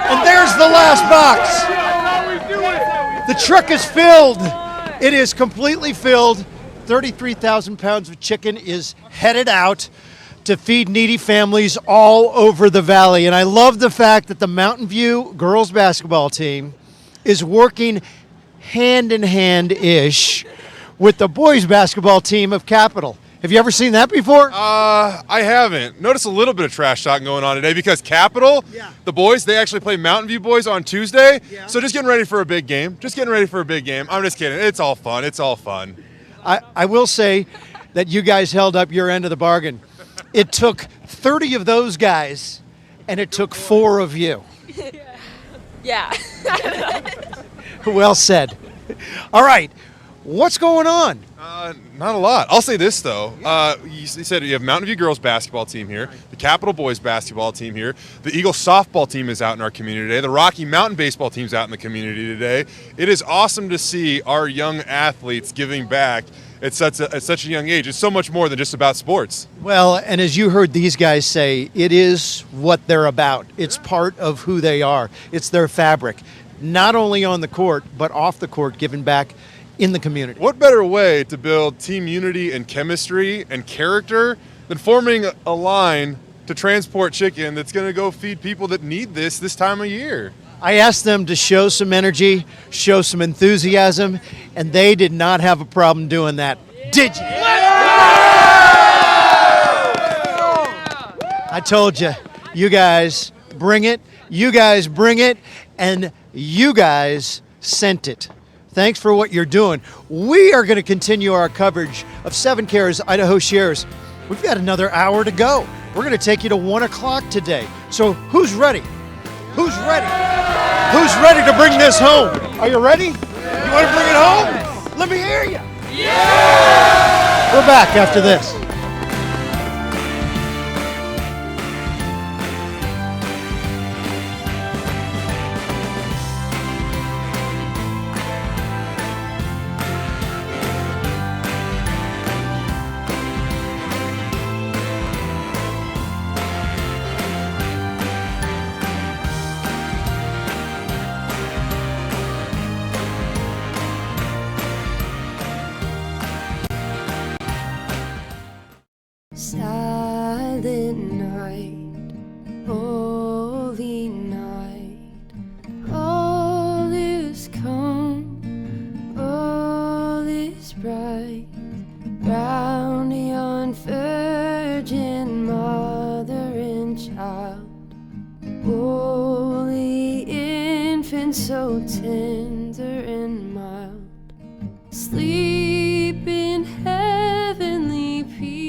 And there's the last box. The truck is filled. It is completely filled. 33,000 pounds of chicken is headed out to feed needy families all over the valley. And I love the fact that the Mountain View girls basketball team is working hand in hand-ish with the boys basketball team of Capitol. Have you ever seen that before? I haven't. Notice a little bit of trash talking going on today because Capitol, the boys, they actually play Mountain View boys on Tuesday. Yeah. So just getting ready for a big game. I'm just kidding. It's all fun. I will say that you guys held up your end of the bargain. It took 30 of those guys, and it took 4 of you. Yeah. Well said. All right, what's going on? Not a lot. I'll say this, though. You said you have Mountain View girls basketball team here, the Capitol boys basketball team here, the Eagle softball team is out in our community today, the Rocky Mountain baseball team's out in the community today. It is awesome to see our young athletes giving back at such a young age. It's so much more than just about sports. Well, and as you heard these guys say, it is what they're about. It's part of who they are. It's their fabric, not only on the court, but off the court, giving back in the community. What better way to build team unity and chemistry and character than forming a line to transport chicken that's going to go feed people that need this time of year? I asked them to show some energy, show some enthusiasm, and they did not have a problem doing that. Did you? I told you, you guys bring it, and you guys sent it. Thanks for what you're doing. We are going to continue our coverage of 7 Cares Idaho Shares. We've got another hour to go. We're going to take you to 1 o'clock today. So who's ready? Who's ready? Who's ready to bring this home? Are you ready? You want to bring it home? Let me hear you. Yeah! We're back after this. Silent night, holy night, all is calm, all is bright, round a young virgin mother and child, holy infant so tender and mild, sleep in heavenly peace.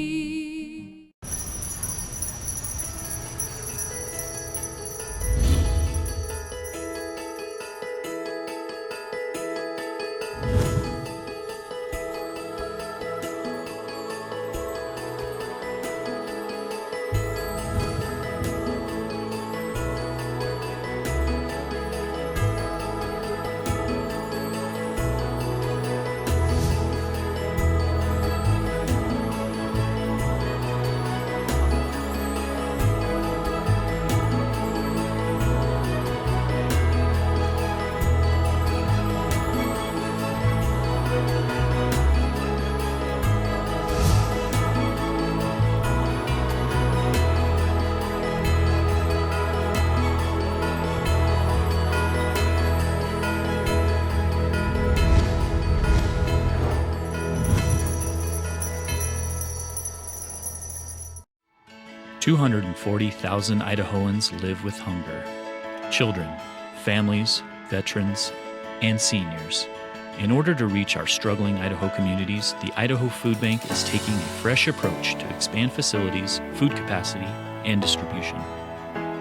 $240,000 Idahoans live with hunger. Children, families, veterans, and seniors. In order to reach our struggling Idaho communities, the Idaho Food Bank is taking a fresh approach to expand facilities, food capacity, and distribution.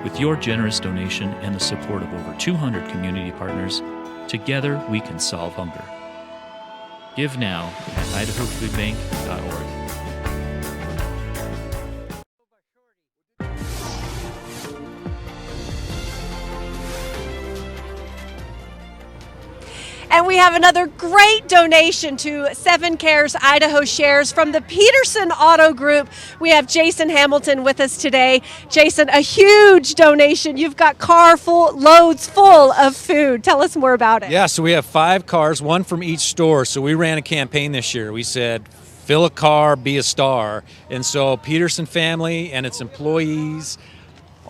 With your generous donation and the support of over 200 community partners, together we can solve hunger. Give now at idahofoodbank.org. And we have another great donation to 7 Cares Idaho Shares from the Peterson Auto Group. We have Jason Hamilton with us today. Jason, a huge donation. You've got loads full of food. Tell us more about it. Yeah, so we have 5 cars, one from each store. So we ran a campaign this year. We said, fill a car, be a star. And so Peterson family and its employees,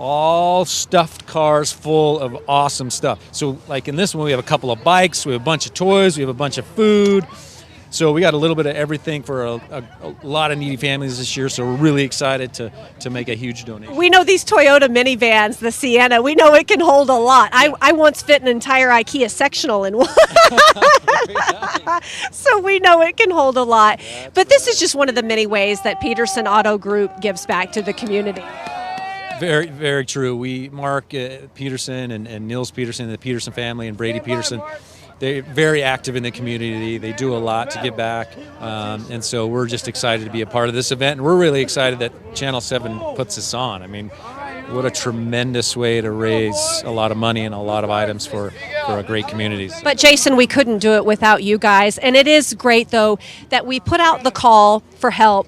all stuffed cars full of awesome stuff. So like in this one, we have a couple of bikes, we have a bunch of toys, we have a bunch of food. So we got a little bit of everything for a lot of needy families this year. So we're really excited to make a huge donation. We know these Toyota minivans, the Sienna, we know it can hold a lot. I once fit an entire IKEA sectional in one. So we know it can hold a lot. But this is just one of the many ways that Peterson Auto Group gives back to the community. Very, very true. Mark Peterson and Nils Peterson, the Peterson family, and Brady Peterson, they're very active in the community. They do a lot to give back. And so we're just excited to be a part of this event. And we're really excited that Channel 7 puts this on. I mean, what a tremendous way to raise a lot of money and a lot of items for for a great community. But Jason, we couldn't do it without you guys. And it is great, though, that we put out the call for help.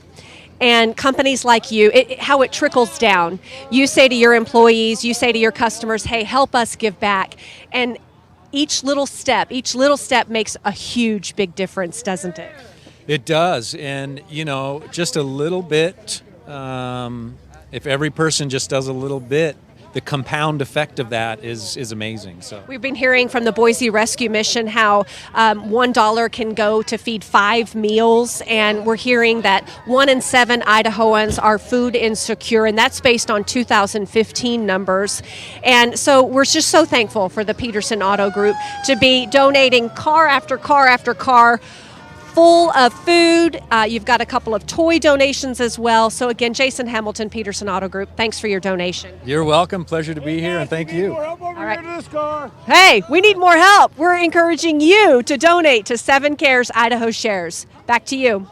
And companies like you, how it trickles down. You say to your employees, you say to your customers, hey, help us give back. And each little step makes a huge, big difference, doesn't it? It does. And, you know, just a little bit, if every person just does a little bit, the compound effect of that is amazing. So we've been hearing from the Boise Rescue Mission how $1 can go to feed 5 meals, and we're hearing that 1 in 7 Idahoans are food insecure, and that's based on 2015 numbers. And so we're just so thankful for the Peterson Auto Group to be donating car after car after car full of food. You've got a couple of toy donations as well. So again, Jason Hamilton, Peterson Auto Group, thanks for your donation. You're welcome. Pleasure to be here, and thank you. All right. Hey, we need more help. We're encouraging you to donate to 7 Cares Idaho Shares. Back to you.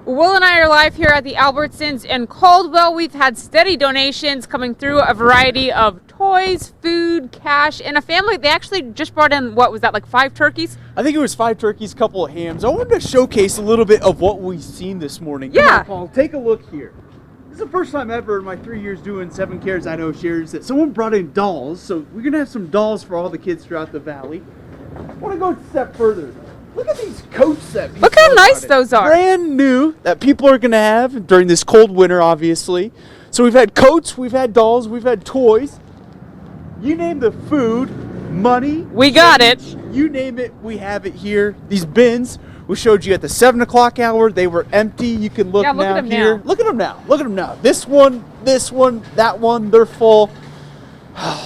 Will and I are live here at the Albertsons in Caldwell. We've had steady donations coming through, a variety of toys, food, cash, and a family. They actually just brought in, what was that, like 5 turkeys? I think it was 5 turkeys, a couple of hams. I wanted to showcase a little bit of what we've seen this morning. Yeah. Come on, Paul, take a look here. This is the first time ever in my 3 years doing 7 Cares Idaho Shares that someone brought in dolls. So we're going to have some dolls for all the kids throughout the valley. I want to go a step further. Look at these coats that people Look how nice those are. Brand new that people are going to have during this cold winter, obviously. So we've had coats, we've had dolls, we've had toys. You name the food, money. We got it. You name it, we have it here. These bins we showed you at the 7 o'clock hour. They were empty. You can look Yeah, look now at them here. now. Look at them now. Look at them now. This one, that one, they're full.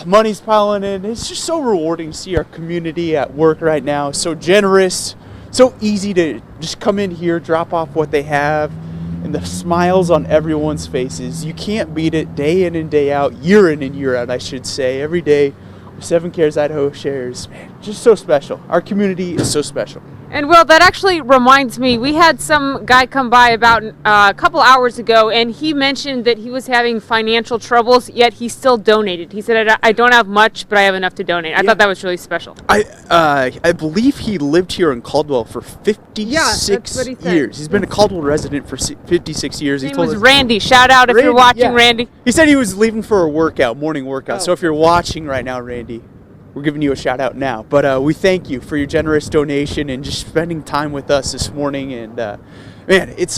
Money's piling in. It's just so rewarding to see our community at work right now. So generous, so easy to just come in here, drop off what they have, and the smiles on everyone's faces. You can't beat it day in and day out, year in and year out, I should say. Every day, 7 Cares Idaho Shares. Man, just so special. Our community is so special. And Will, that actually reminds me, we had some guy come by about a couple hours ago, and he mentioned that he was having financial troubles, yet he still donated. He said, I don't have much, but I have enough to donate. I thought that was really special. I believe he lived here in Caldwell for 56 what he said. years. He's been a Caldwell resident for 56 years. His name was Randy. Shout out if you're watching, Randy. He said he was leaving for a workout, morning workout. So if you're watching right now, Randy, we're giving you a shout out now. But we thank you for your generous donation and just spending time with us this morning. And man, it's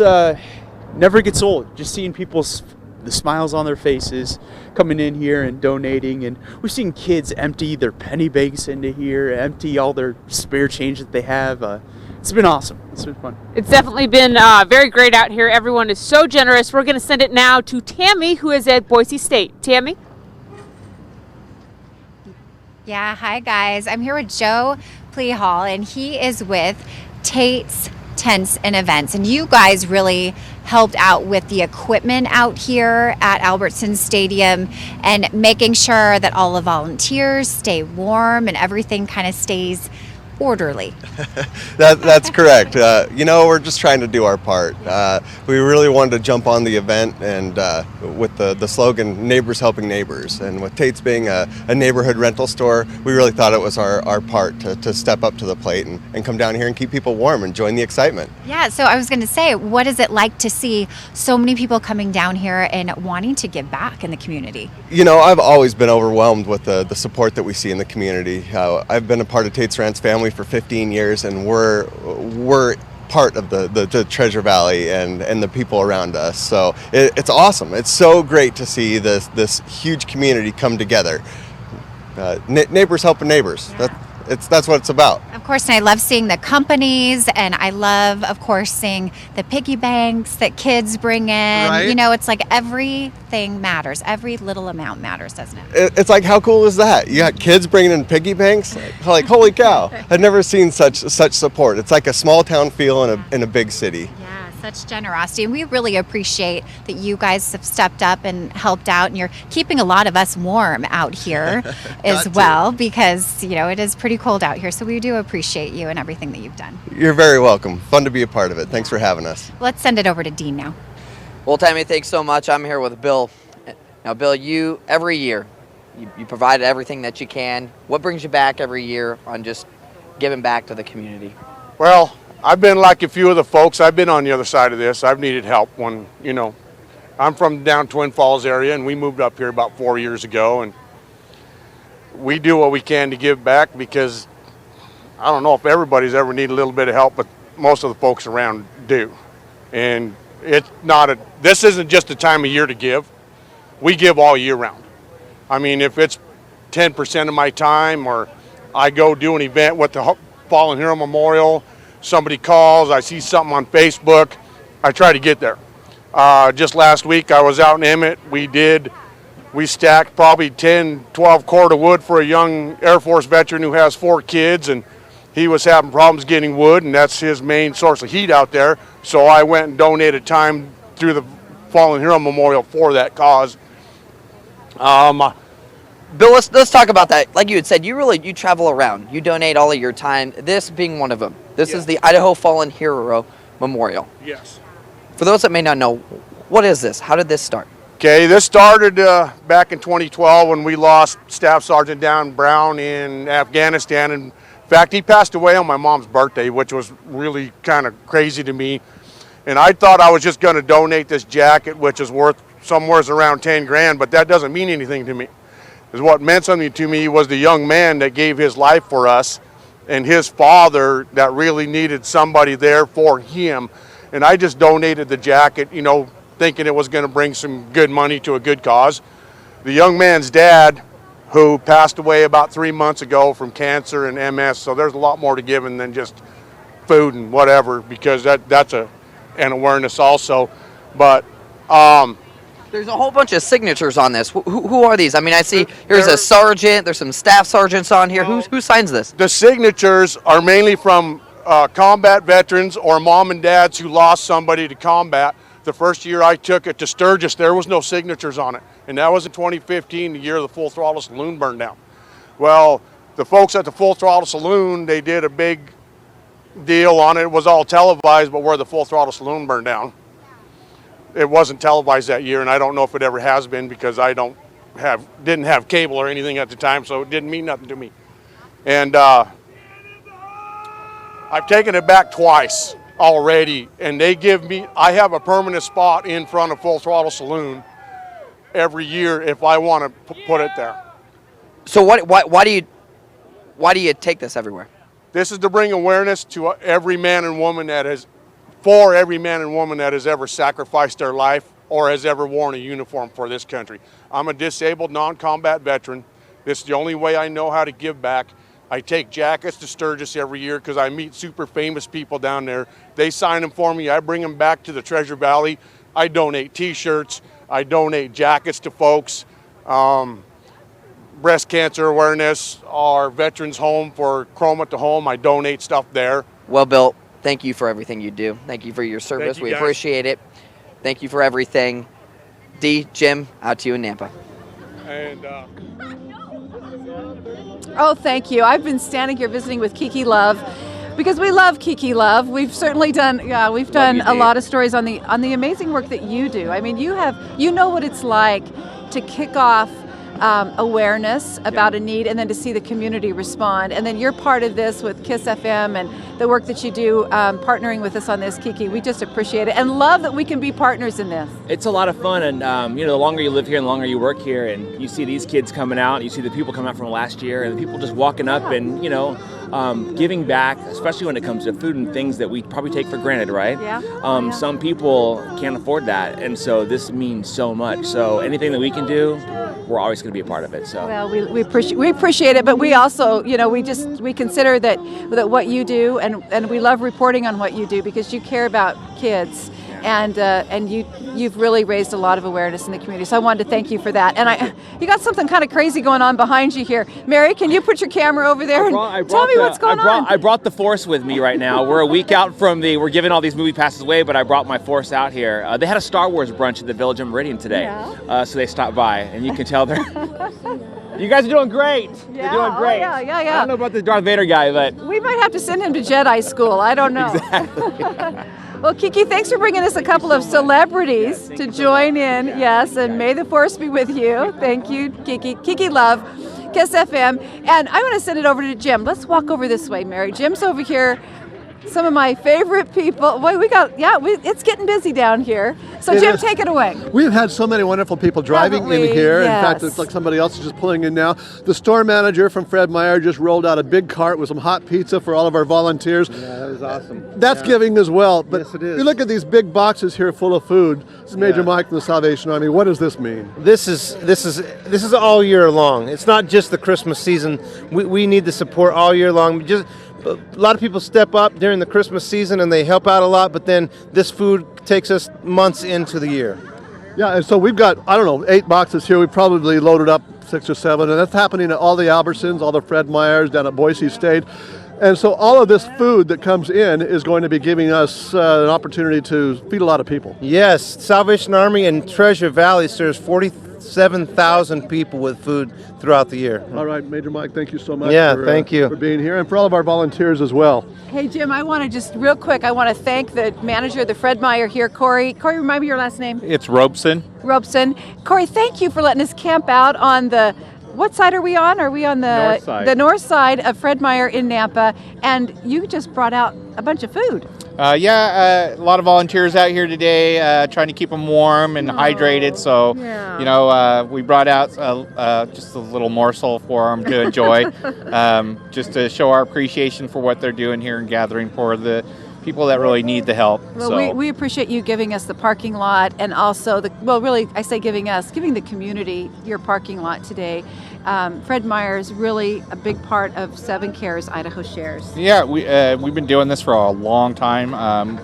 never gets old. Just seeing people's the smiles on their faces coming in here and donating. And we've seen kids empty their penny banks into here, empty all their spare change that they have. It's been awesome. It's been fun. It's definitely been very great out here. Everyone is so generous. We're going to send it now to Tammy, who is at Boise State. Tammy? Yeah, hi guys. I'm here with Joe Pleahall, and he is with Tate's Tents and Events. And you guys really helped out with the equipment out here at Albertsons Stadium and making sure that all the volunteers stay warm and everything kind of stays orderly. That's correct. We're just trying to do our part. We really wanted to jump on the event, and with the slogan, neighbors helping neighbors. And with Tate's being a neighborhood rental store, we really thought it was our part to step up to the plate and come down here and keep people warm and join the excitement. Yeah, so I was going to say, what is it like to see so many people coming down here and wanting to give back in the community? I've always been overwhelmed with the support that we see in the community. I've been a part of Tate's Rent's family for 15 years, and we're part of the Treasure Valley and the people around us. So it's awesome. It's so great to see this huge community come together. Neighbors helping neighbors. Yeah. That's what it's about. Of course, and I love seeing the companies, and I love, of course, seeing the piggy banks that kids bring in. Right. It's like everything matters. Every little amount matters, doesn't it? It's like, how cool is that? You got kids bringing in piggy banks? Like holy cow. I've never seen such support. It's like a small town feel in a big city. Yeah, such generosity. And we really appreciate that you guys have stepped up and helped out, and you're keeping a lot of us warm out here as well, because, it is pretty cold out here. So we do appreciate you and everything that you've done. You're very welcome. Fun to be a part of it. Thanks for having us. Let's send it over to Dean now. Well, Tammy, thanks so much. I'm here with Bill. Now, Bill, you every year You provide everything that you can. What brings you back every year on just giving back to the community? Well, I've been like a few of the folks. I've been on the other side of this. I've needed help when, you know, I'm from down Twin Falls area, and we moved up here about 4 years ago, and we do what we can to give back because I don't know if everybody's ever needed a little bit of help, but most of the folks around do. And it's not this isn't just a time of year to give. We give all year round. I mean, if it's 10% of my time, or I go do an event with the Fallen Hero Memorial, somebody calls, I see something on Facebook, I try to get there. Just last week I was out in Emmett. We stacked probably 10, 12 cord of wood for a young Air Force veteran who has 4 kids, and he was having problems getting wood, and that's his main source of heat out there. So I went and donated time through the Fallen Hero Memorial for that cause. Bill, let's talk about that. Like you had said, you travel around. You donate all of your time. This being one of them. This is the Idaho Fallen Hero Memorial. Yes. For those that may not know, what is this? How did this start? Okay, this started back in 2012 when we lost Staff Sergeant Dan Brown in Afghanistan. And in fact, he passed away on my mom's birthday, which was really kind of crazy to me. And I thought I was just going to donate this jacket, which is worth somewhere around 10 grand, but that doesn't mean anything to me. Because what meant something to me was the young man that gave his life for us, and his father that really needed somebody there for him. And I just donated the jacket, you know, thinking it was going to bring some good money to a good cause. The young man's dad, who passed away about 3 months ago from cancer and MS, so there's a lot more to giving than just food and whatever, because that's an awareness also. But there's a whole bunch of signatures on this. Who are these? I mean, I see here's a sergeant. There's some staff sergeants on here. Who signs this? The signatures are mainly from combat veterans or mom and dads who lost somebody to combat. The first year I took it to Sturgis, there was no signatures on it. And that was in 2015, the year the Full Throttle Saloon burned down. Well, the folks at the Full Throttle Saloon, they did a big deal on it. It was all televised, but where the Full Throttle Saloon burned down, it wasn't televised that year, and I don't know if it ever has been because I didn't have cable or anything at the time, so it didn't mean nothing to me. And I've taken it back twice already, and they give me, I have a permanent spot in front of Full Throttle Saloon every year if I want to put it there. So why do you take this everywhere? This is to bring awareness to every man and woman that has ever sacrificed their life or has ever worn a uniform for this country. I'm a disabled non-combat veteran. This is the only way I know how to give back. I take jackets to Sturgis every year because I meet super famous people down there. They sign them for me. I bring them back to the Treasure Valley. I donate t-shirts. I donate jackets to folks. Breast cancer awareness, our veterans home for Chrome at the Home, I donate stuff there. Well, Bill, thank you for everything you do. Thank you for your service. We appreciate it. Thank you for everything. Dee, Jim, out to you in Nampa. And oh, thank you. I've been standing here visiting with Kiki Love because we love Kiki Love. We've certainly done a lot of stories on the amazing work that you do. I mean, you know what it's like to kick off awareness about a need and then to see the community respond. And then you're part of this with KISS FM and the work that you do partnering with us on this, Kiki. We just appreciate it and love that we can be partners in this. It's a lot of fun, and the longer you live here and the longer you work here, and you see these kids coming out, you see the people coming out from last year, and the people just walking up and giving back, especially when it comes to food and things that we probably take for granted, right? Yeah. Some people can't afford that, and so this means so much. So anything that we can do, we're always going to be a part of it. So well, we appreciate it, but we also we consider that what you do and we love reporting on what you do because you care about kids. And you've really raised a lot of awareness in the community. So I wanted to thank you for that. And you got something kind of crazy going on behind you here. Mary, can you put your camera over there and tell me what's going on? I brought the Force with me right now. We're a week out from we're giving all these movie passes away, but I brought my Force out here. They had a Star Wars brunch at the Village of Meridian today. Yeah. So they stopped by, and you can tell they're... You guys are doing great. Yeah. You're doing great. Oh, yeah. I don't know about the Darth Vader guy, but... We might have to send him to Jedi school. I don't know. Exactly. Well, Kiki, thanks for bringing us a couple of celebrities to join in. Yes, and may the force be with you. Thank you, Kiki. Kiki Love, KISS FM. And I'm going to send it over to Jim. Let's walk over this way, Mary. Jim's over here. Some of my favorite people. Boy, it's getting busy down here. So, Jim, take it away. We've had so many wonderful people driving in here. Yes. In fact, it's like somebody else is just pulling in now. The store manager from Fred Meyer just rolled out a big cart with some hot pizza for all of our volunteers. Yeah, that was awesome. That's giving as well. But yes, it is. You look at these big boxes here full of food. This is Major Mike from the Salvation Army. What does this mean? This is all year long. It's not just the Christmas season. We need the support all year long. A lot of people step up during the Christmas season and they help out a lot, but then this food takes us months into the year. Yeah, and so we've got, 8 boxes here. We probably loaded up 6 or 7, and that's happening at all the Albertsons, all the Fred Meyers down at Boise State. And so all of this food that comes in is going to be giving us an opportunity to feed a lot of people. Yes, Salvation Army in Treasure Valley serves 47,000 people with food throughout the year. All right, Major Mike, thank you so much thank you for being here, and for all of our volunteers as well. Hey, Jim, I want to just real quick, I want to thank the manager of the Fred Meyer here, Corey. Corey, remind me your last name. It's Robeson. Corey, thank you for letting us camp out on the, what side are we on? Are we on the north side of Fred Meyer in Nampa? And you just brought out a bunch of food. A lot of volunteers out here today trying to keep them warm and hydrated. So, we brought out just a little morsel for them to enjoy, just to show our appreciation for what they're doing here and gathering for the people that really need the help. Well, we appreciate you giving us the parking lot, and also giving the community your parking lot today. Fred Meyer is really a big part of 7 Cares Idaho Shares. Yeah, we've been doing this for a long time.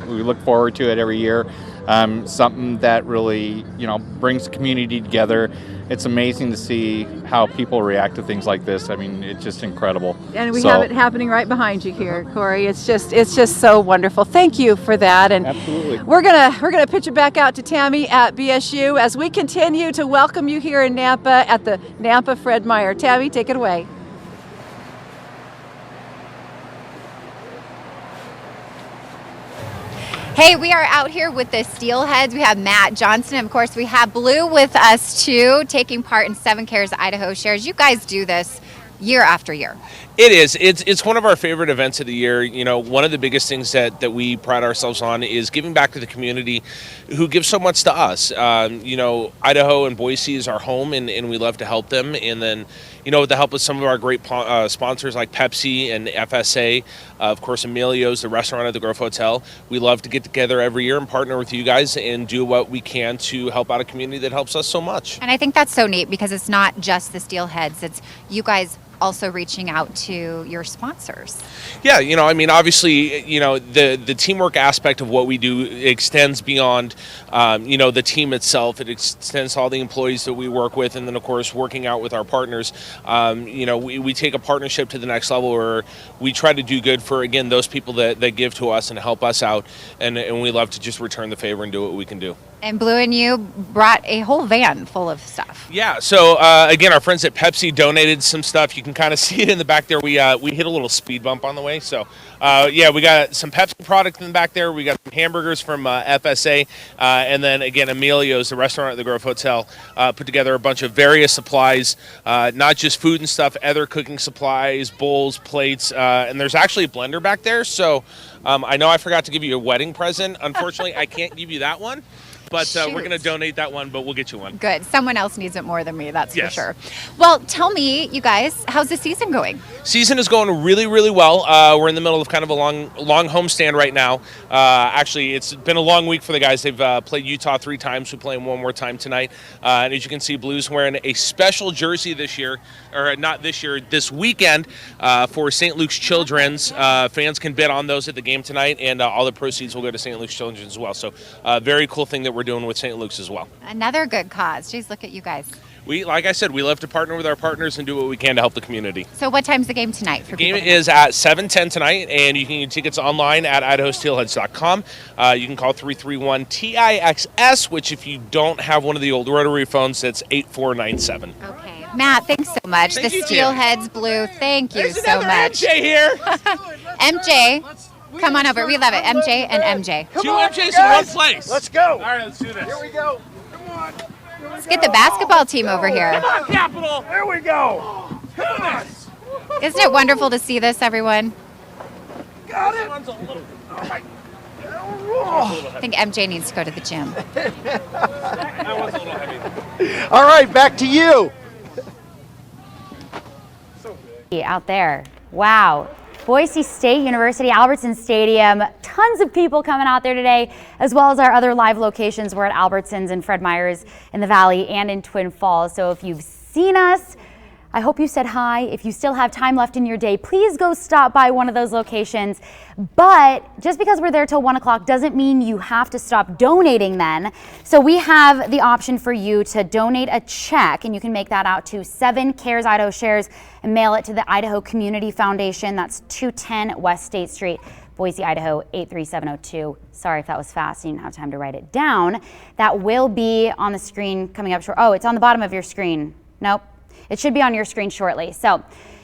We look forward to it every year. Something that really, brings the community together. It's amazing to see how people react to things like this. I mean, it's just incredible. And we have it happening right behind you here, Corey. It's just so wonderful. Thank you for that. And absolutely. We're gonna pitch it back out to Tammy at BSU as we continue to welcome you here in Nampa at the Nampa Fred Meyer. Tammy, take it away. Hey, we are out here with the Steelheads. We have Matt Johnson. Of course, we have Blue with us too, taking part in 7 Cares Idaho Shares. You guys do this year after year. It is. It's one of our favorite events of the year. One of the biggest things that we pride ourselves on is giving back to the community who gives so much to us. Idaho and Boise is our home, and we love to help them. And then, with the help of some of our great sponsors like Pepsi and FSA, of course, Emilio's, the restaurant at the Grove Hotel, we love to get together every year and partner with you guys and do what we can to help out a community that helps us so much. And I think that's so neat because it's not just the Steelheads, it's you guys also reaching out to your sponsors. Yeah, obviously, the teamwork aspect of what we do extends beyond, the team itself. It extends to all the employees that we work with, and then, of course, working out with our partners. We take a partnership to the next level where we try to do good for, again, those people that give to us and help us out, and we love to just return the favor and do what we can do. And Blue and you brought a whole van full of stuff. Yeah, so again, our friends at Pepsi donated some stuff. You can kind of see it in the back there. We hit a little speed bump on the way. So, we got some Pepsi product in the back there. We got some hamburgers from FSA. And then, again, Emilio's, the restaurant at the Grove Hotel, put together a bunch of various supplies, not just food and stuff, other cooking supplies, bowls, plates. And there's actually a blender back there. So I know I forgot to give you a wedding present. Unfortunately, I can't give you that one. But we're going to donate that one, but we'll get you one. Good. Someone else needs it more than me, that's for sure. Well, tell me, you guys, how's the season going? Season is going really, really well. We're in the middle of kind of a long homestand right now. Actually, it's been a long week for the guys. They've played Utah 3 times. We play them one more time tonight. And as you can see, Blue's wearing a special jersey this year, or not this year, this weekend for St. Luke's Children's. Fans can bid on those at the game tonight, and all the proceeds will go to St. Luke's Children's as well. So very cool thing that we're doing with St. Luke's as well. Another good cause. Jeez, look at you guys. Like I said, we love to partner with our partners and do what we can to help the community. So what time's the game tonight? The game is at 7:10 tonight, and you can get tickets online at idahosteelheads.com. You can call 331-TIXS, which if you don't have one of the old rotary phones, that's 8497. Okay. Matt, thanks so much. Thank the you, Steelheads Blue, thank you There's so another much. MJ here. MJ, Come on over. We love it. MJ and MJ. Two MJs in one place. Let's go. All right, let's do this. Here we go. Come on. Let's get the basketball team over here. Come on, Capital. There we go. Do this. Isn't it wonderful to see this, everyone? Got it. One's a little. I think MJ needs to go to the gym. That one's a little heavy. All right, back to you. Out there. Wow. Boise State University, Albertsons Stadium. Tons of people coming out there today, as well as our other live locations. We're at Albertsons and Fred Meyer's in the Valley and in Twin Falls. So if you've seen us, I hope you said hi. If you still have time left in your day, please go stop by one of those locations. But just because we're there till 1 o'clock doesn't mean you have to stop donating then. So we have the option for you to donate a check, and you can make that out to 7 Cares Idaho Shares and mail it to the Idaho Community Foundation. That's 210 West State Street, Boise, Idaho 83702. Sorry if that was fast, you didn't have time to write it down. That will be on the screen coming up short. Oh, it's on the bottom of your screen. Nope. It should be on your screen shortly. So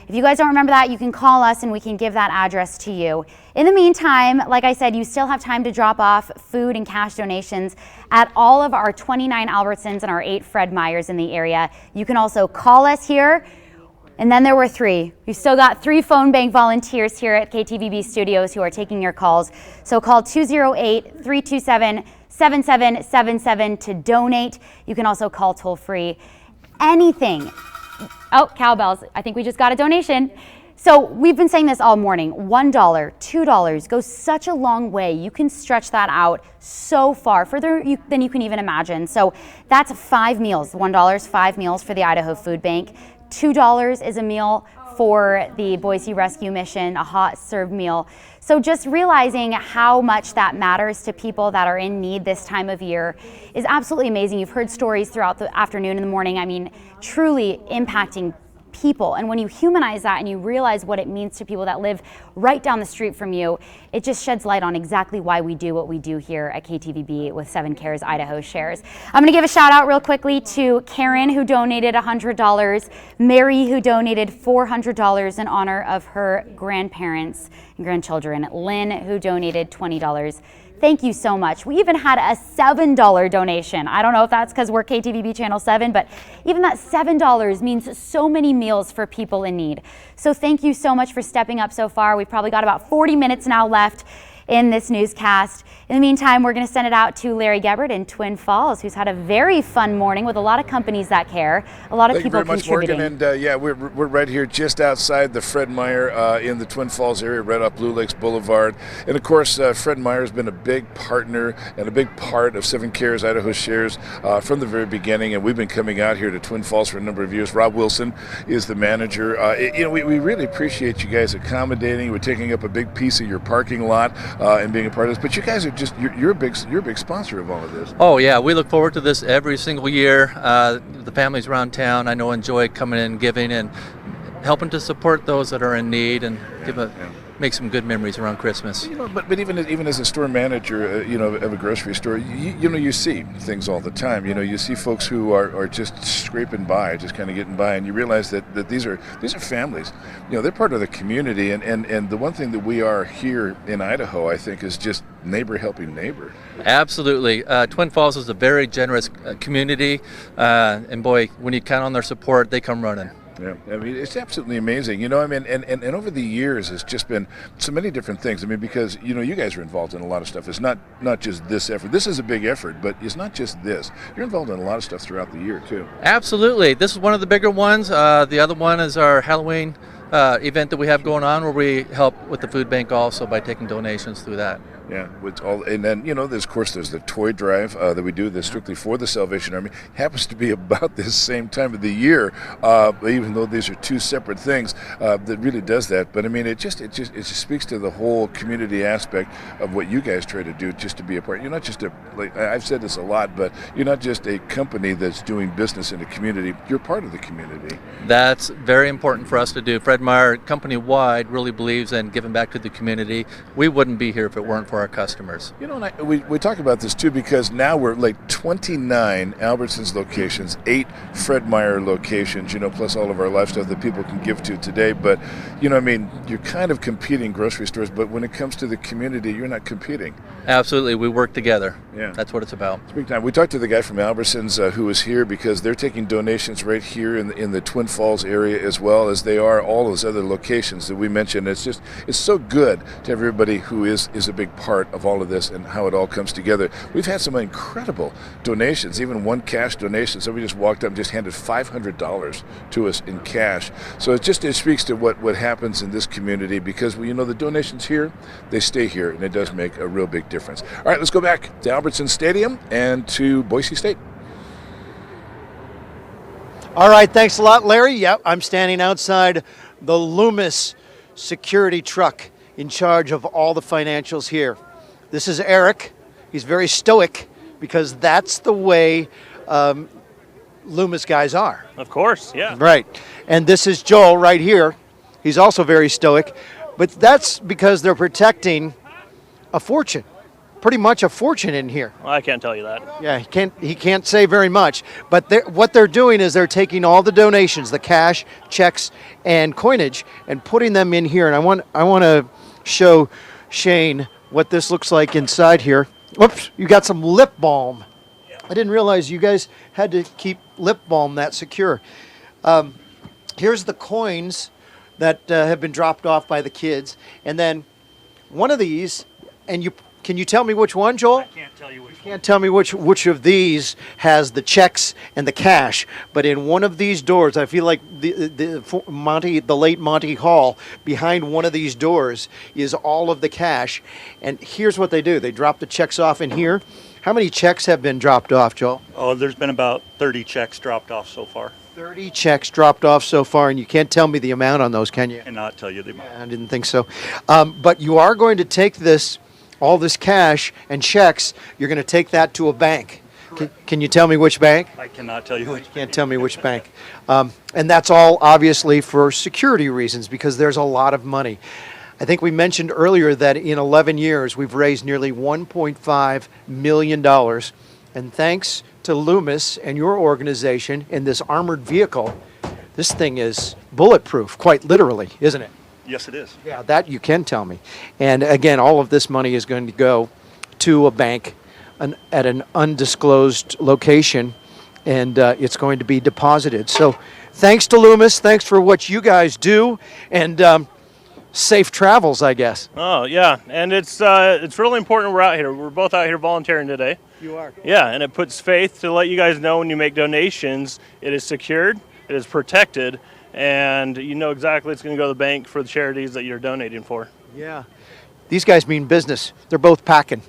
if you guys don't remember that, you can call us and we can give that address to you. In the meantime, like I said, you still have time to drop off food and cash donations at all of our 29 Albertsons and our 8 Fred Meyers in the area. You can also call us here. And then there were 3. We've still got 3 phone bank volunteers here at KTVB Studios who are taking your calls. So call 208-327-7777 to donate. You can also call toll free. Anything. Oh, cowbells. I think we just got a donation. So we've been saying this all morning. $1, $2 goes such a long way. You can stretch that out so far, further than you can even imagine. So that's 5 meals. $1, 5 meals for the Idaho Food Bank. $2 is a meal for the Boise Rescue Mission, a hot served meal. So just realizing how much that matters to people that are in need this time of year is absolutely amazing. You've heard stories throughout the afternoon and the morning. I mean, truly impacting people. And when you humanize that and you realize what it means to people that live right down the street from you, it just sheds light on exactly why we do what we do here at KTVB with 7 Cares Idaho Shares. I'm going to give a shout out real quickly to Karen, who donated $100, Mary, who donated $400 in honor of her grandparents and grandchildren, Lynn, who donated $20. Thank you so much. We even had a $7 donation. I don't know if that's because we're KTVB Channel 7, but even that $7 means so many meals for people in need. So thank you so much for stepping up so far. We've probably got about 40 minutes now left in this newscast. In the meantime, we're going to send it out to Larry Gebert in Twin Falls, who's had a very fun morning with a lot of companies that care, a lot of Thank people you very much, contributing. Morgan. And yeah, we're right here just outside the Fred Meyer in the Twin Falls area, right off Blue Lakes Boulevard. And of course, Fred Meyer has been a big partner and a big part of 7 Cares Idaho Shares from the very beginning. And we've been coming out here to Twin Falls for a number of years. Rob Wilson is the manager. We really appreciate you guys accommodating. We're taking up a big piece of your parking lot and being a part of this. But you guys are just you're a big sponsor of all of this. Oh yeah, we look forward to this every single year. The families around town, I know, enjoy coming in, giving, and helping to support those that are in need, and make some good memories around Christmas. But even as a store manager, of a grocery store, you see things all the time. You see folks who are just scraping by, just kind of getting by, and you realize that these are families. They're part of the community, and the one thing that we are here in Idaho, I think, is just neighbor helping neighbor. Absolutely. Twin Falls is a very generous community, and boy, when you count on their support, they come running. Yeah, I mean, it's absolutely amazing. And over the years, it's just been so many different things. I mean, because, you guys are involved in a lot of stuff. It's not just this effort. This is a big effort, but it's not just this. You're involved in a lot of stuff throughout the year, too. Absolutely. This is one of the bigger ones. The other one is our Halloween event that we have going on, where we help with the food bank also by taking donations through that. Yeah, and then there's the toy drive that we do that's strictly for the Salvation Army. Happens to be about this same time of the year, even though these are two separate things. That really does that. But I mean, it just speaks to the whole community aspect of what you guys try to do, just to be a part. You're not just I've said this a lot, but you're not just a company that's doing business in the community. You're part of the community. That's very important for us to do. Fred Meyer, company-wide, really believes in giving back to the community. We wouldn't be here if it weren't for our customers. You know, and we talk about this too because now we're like 29 Albertsons locations, 8 Fred Meyer locations, plus all of our life stuff that people can give to today. But, you're kind of competing grocery stores, but when it comes to the community, you're not competing. Absolutely, we work together. Yeah. That's what it's about. It's big time. We talked to the guy from Albertsons who was here because they're taking donations right here in the Twin Falls area as well as they are all those other locations that we mentioned. It's so good to everybody who is a big part of all of this and how it all comes together. We've had some incredible donations, even one cash donation. Somebody just walked up and just handed $500 to us in cash. So it speaks to what happens in this community because the donations here, they stay here, and it does make a real big difference. All right, let's go back to Albertson Stadium and to Boise State. All right, thanks a lot, Larry. Yep, I'm standing outside the Loomis security truck in charge of all the financials here. This is Eric. He's very stoic because that's the way Loomis guys are. Of course, yeah. Right. And this is Joel right here. He's also very stoic, but that's because they're protecting a fortune. Pretty much a fortune in here. Well, I can't tell you that. Yeah, he can't say very much. But what they're doing is they're taking all the donations, the cash, checks, and coinage, and putting them in here. And I want to show Shane what this looks like inside here. Whoops, you got some lip balm. I didn't realize you guys had to keep lip balm that secure. Here's the coins that have been dropped off by the kids. And then one of these, and can you tell me which one, Joel? I can't tell you which one. You can't tell me which of these has the checks and the cash, but in one of these doors, I feel like the late Monty Hall, behind one of these doors is all of the cash. And here's what they do. They drop the checks off in here. How many checks have been dropped off, Joel? Oh, there's been about 30 checks dropped off so far. 30 checks dropped off so far, and you can't tell me the amount on those, can you? I cannot tell you the amount. I didn't think so. But you are going to take all this cash and checks, you're going to take that to a bank. Can you tell me which bank? I cannot tell you which. You can't tell me which bank. And that's all obviously for security reasons because there's a lot of money. I think we mentioned earlier that in 11 years we've raised nearly $1.5 million. And thanks to Loomis and your organization in this armored vehicle, this thing is bulletproof, quite literally, isn't it? Yes, it is. Yeah, that you can tell me. And again, all of this money is going to go to a bank at an undisclosed location, and it's going to be deposited. So thanks to Loomis. Thanks for what you guys do, and safe travels, I guess. Oh, yeah. And it's really important we're out here. We're both out here volunteering today. You are. Yeah, and it puts faith to let you guys know when you make donations, it is secured, it is protected, and you know exactly it's going to go to the bank for the charities that you're donating for. Yeah. These guys mean business. They're both packing.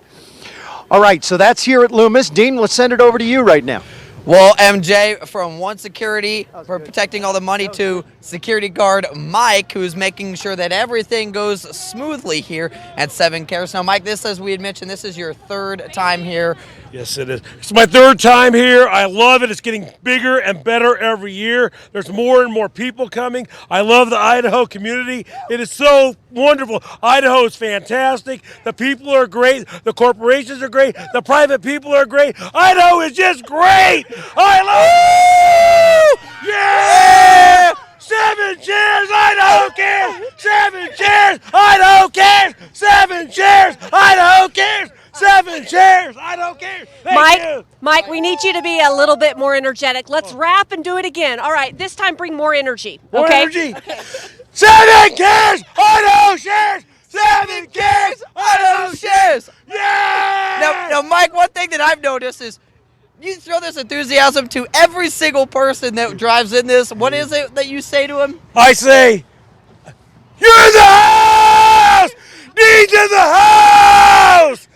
All right, so that's here at Loomis. Dean, let's send it over to you right now. Well, MJ, from one security for protecting all the money to security guard Mike, who's making sure that everything goes smoothly here at 7 Cares. Now, Mike, this, as we had mentioned, this is your third time here. Yes, it is. It's my third time here. I love it. It's getting bigger and better every year. There's more and more people coming. I love the Idaho community. It is so wonderful. Idaho is fantastic. The people are great. The corporations are great. The private people are great. Idaho is just great. I love it. Yeah! 7 cheers, Idaho cares. 7 cheers, Idaho cares. 7 cheers, Idaho cares. 7 cheers, Idaho cares. Thank you. Mike, we need you to be a little bit more energetic. Let's rap and do it again. All right, this time bring more energy. More okay? energy. 7 cares, Idaho shares. 7 cares, Idaho shares. Yeah! Now, Mike, one thing that I've noticed is you throw this enthusiasm to every single person that drives in this. What is it that you say to him? I say, you're in the house! Dean's in the house!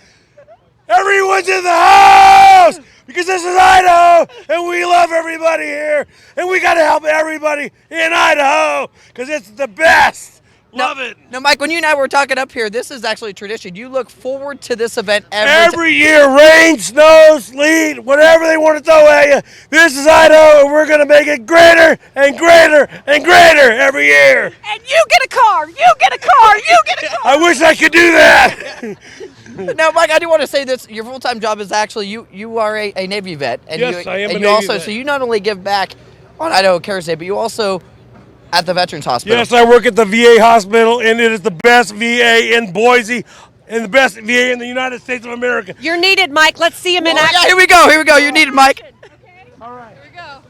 Everyone's in the house! Because this is Idaho, and we love everybody here, and we got to help everybody in Idaho, because it's the best. Love it. Now, Mike, when you and I were talking up here, this is actually a tradition. You look forward to this event every year. Rain, snow, sleet, whatever they want to throw at you. This is Idaho, and we're going to make it greater and greater and greater every year. And you get a car. You get a car. You get a car. I wish I could do that. Now, Mike, I do want to say this. Your full-time job is actually, you are a Navy vet. And Yes, you, I am and a you Navy also, vet. So you not only give back on Idaho Cares Day, but you also at the Veterans Hospital. Yes, I work at the VA hospital, and it is the best VA in Boise and the best VA in the United States of America. You're needed, Mike. Let's see him in action. Yeah, here we go. Here we go. You're needed, Mike. All right. Here we go.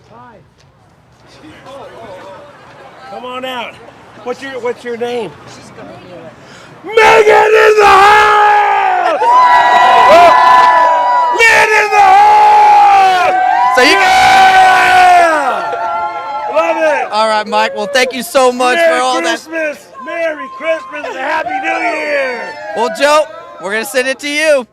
Hi. Come on out. What's your name? Megan in the house! Megan in the house! So you Love it! All right, Mike. Well, thank you so much Merry for all Christmas! that. Merry Christmas and Happy New Year! Well, Joe, we're going to send it to you.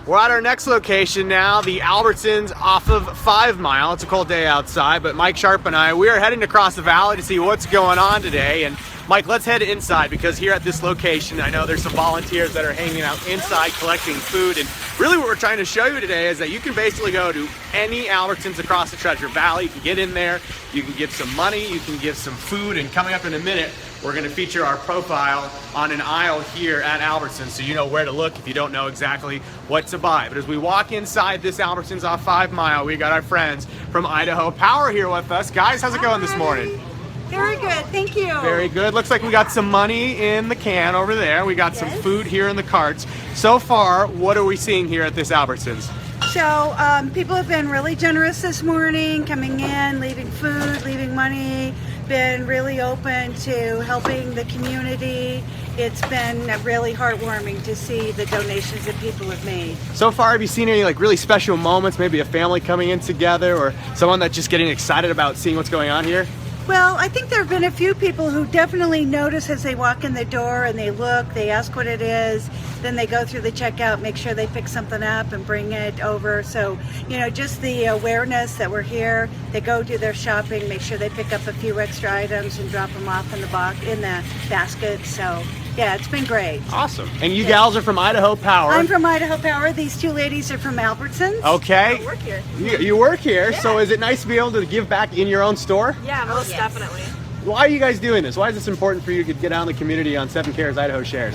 We're at our next location now, the Albertsons off of 5 Mile. It's a cold day outside, but Mike Sharp and I, we are heading across the valley to see what's going on today. And Mike, let's head inside, because here at this location, I know there's some volunteers that are hanging out inside collecting food. And really what we're trying to show you today is that you can basically go to any Albertsons across the Treasure Valley. You can get in there, you can give some money, you can give some food, and coming up in a minute, we're going to feature our profile on an aisle here at Albertsons, so you know where to look if you don't know exactly what to buy. But as we walk inside this Albertsons off 5 Mile, we got our friends from Idaho Power here with us. Guys, how's it going this morning? Very good, thank you. Very good. Looks like we got some money in the can over there. We got some food here in the carts. So far, what are we seeing here at this Albertsons? So people have been really generous this morning, coming in, leaving food, leaving money, been really open to helping the community. It's been really heartwarming to see the donations that people have made. So far, have you seen any like really special moments, maybe a family coming in together or someone that's just getting excited about seeing what's going on here? Well, I think there have been a few people who definitely notice as they walk in the door and they look, they ask what it is, then they go through the checkout, make sure they pick something up and bring it over. So, you know, just the awareness that we're here, they go do their shopping, make sure they pick up a few extra items and drop them off in the basket. So, yeah, it's been great. Awesome. And you gals are from Idaho Power. I'm from Idaho Power. These two ladies are from Albertsons. Okay. I work here. You work here, so is it nice to be able to give back in your own store? Yeah, most definitely. Why are you guys doing this? Why is this important for you to get out in the community on 7 Cares Idaho Shares?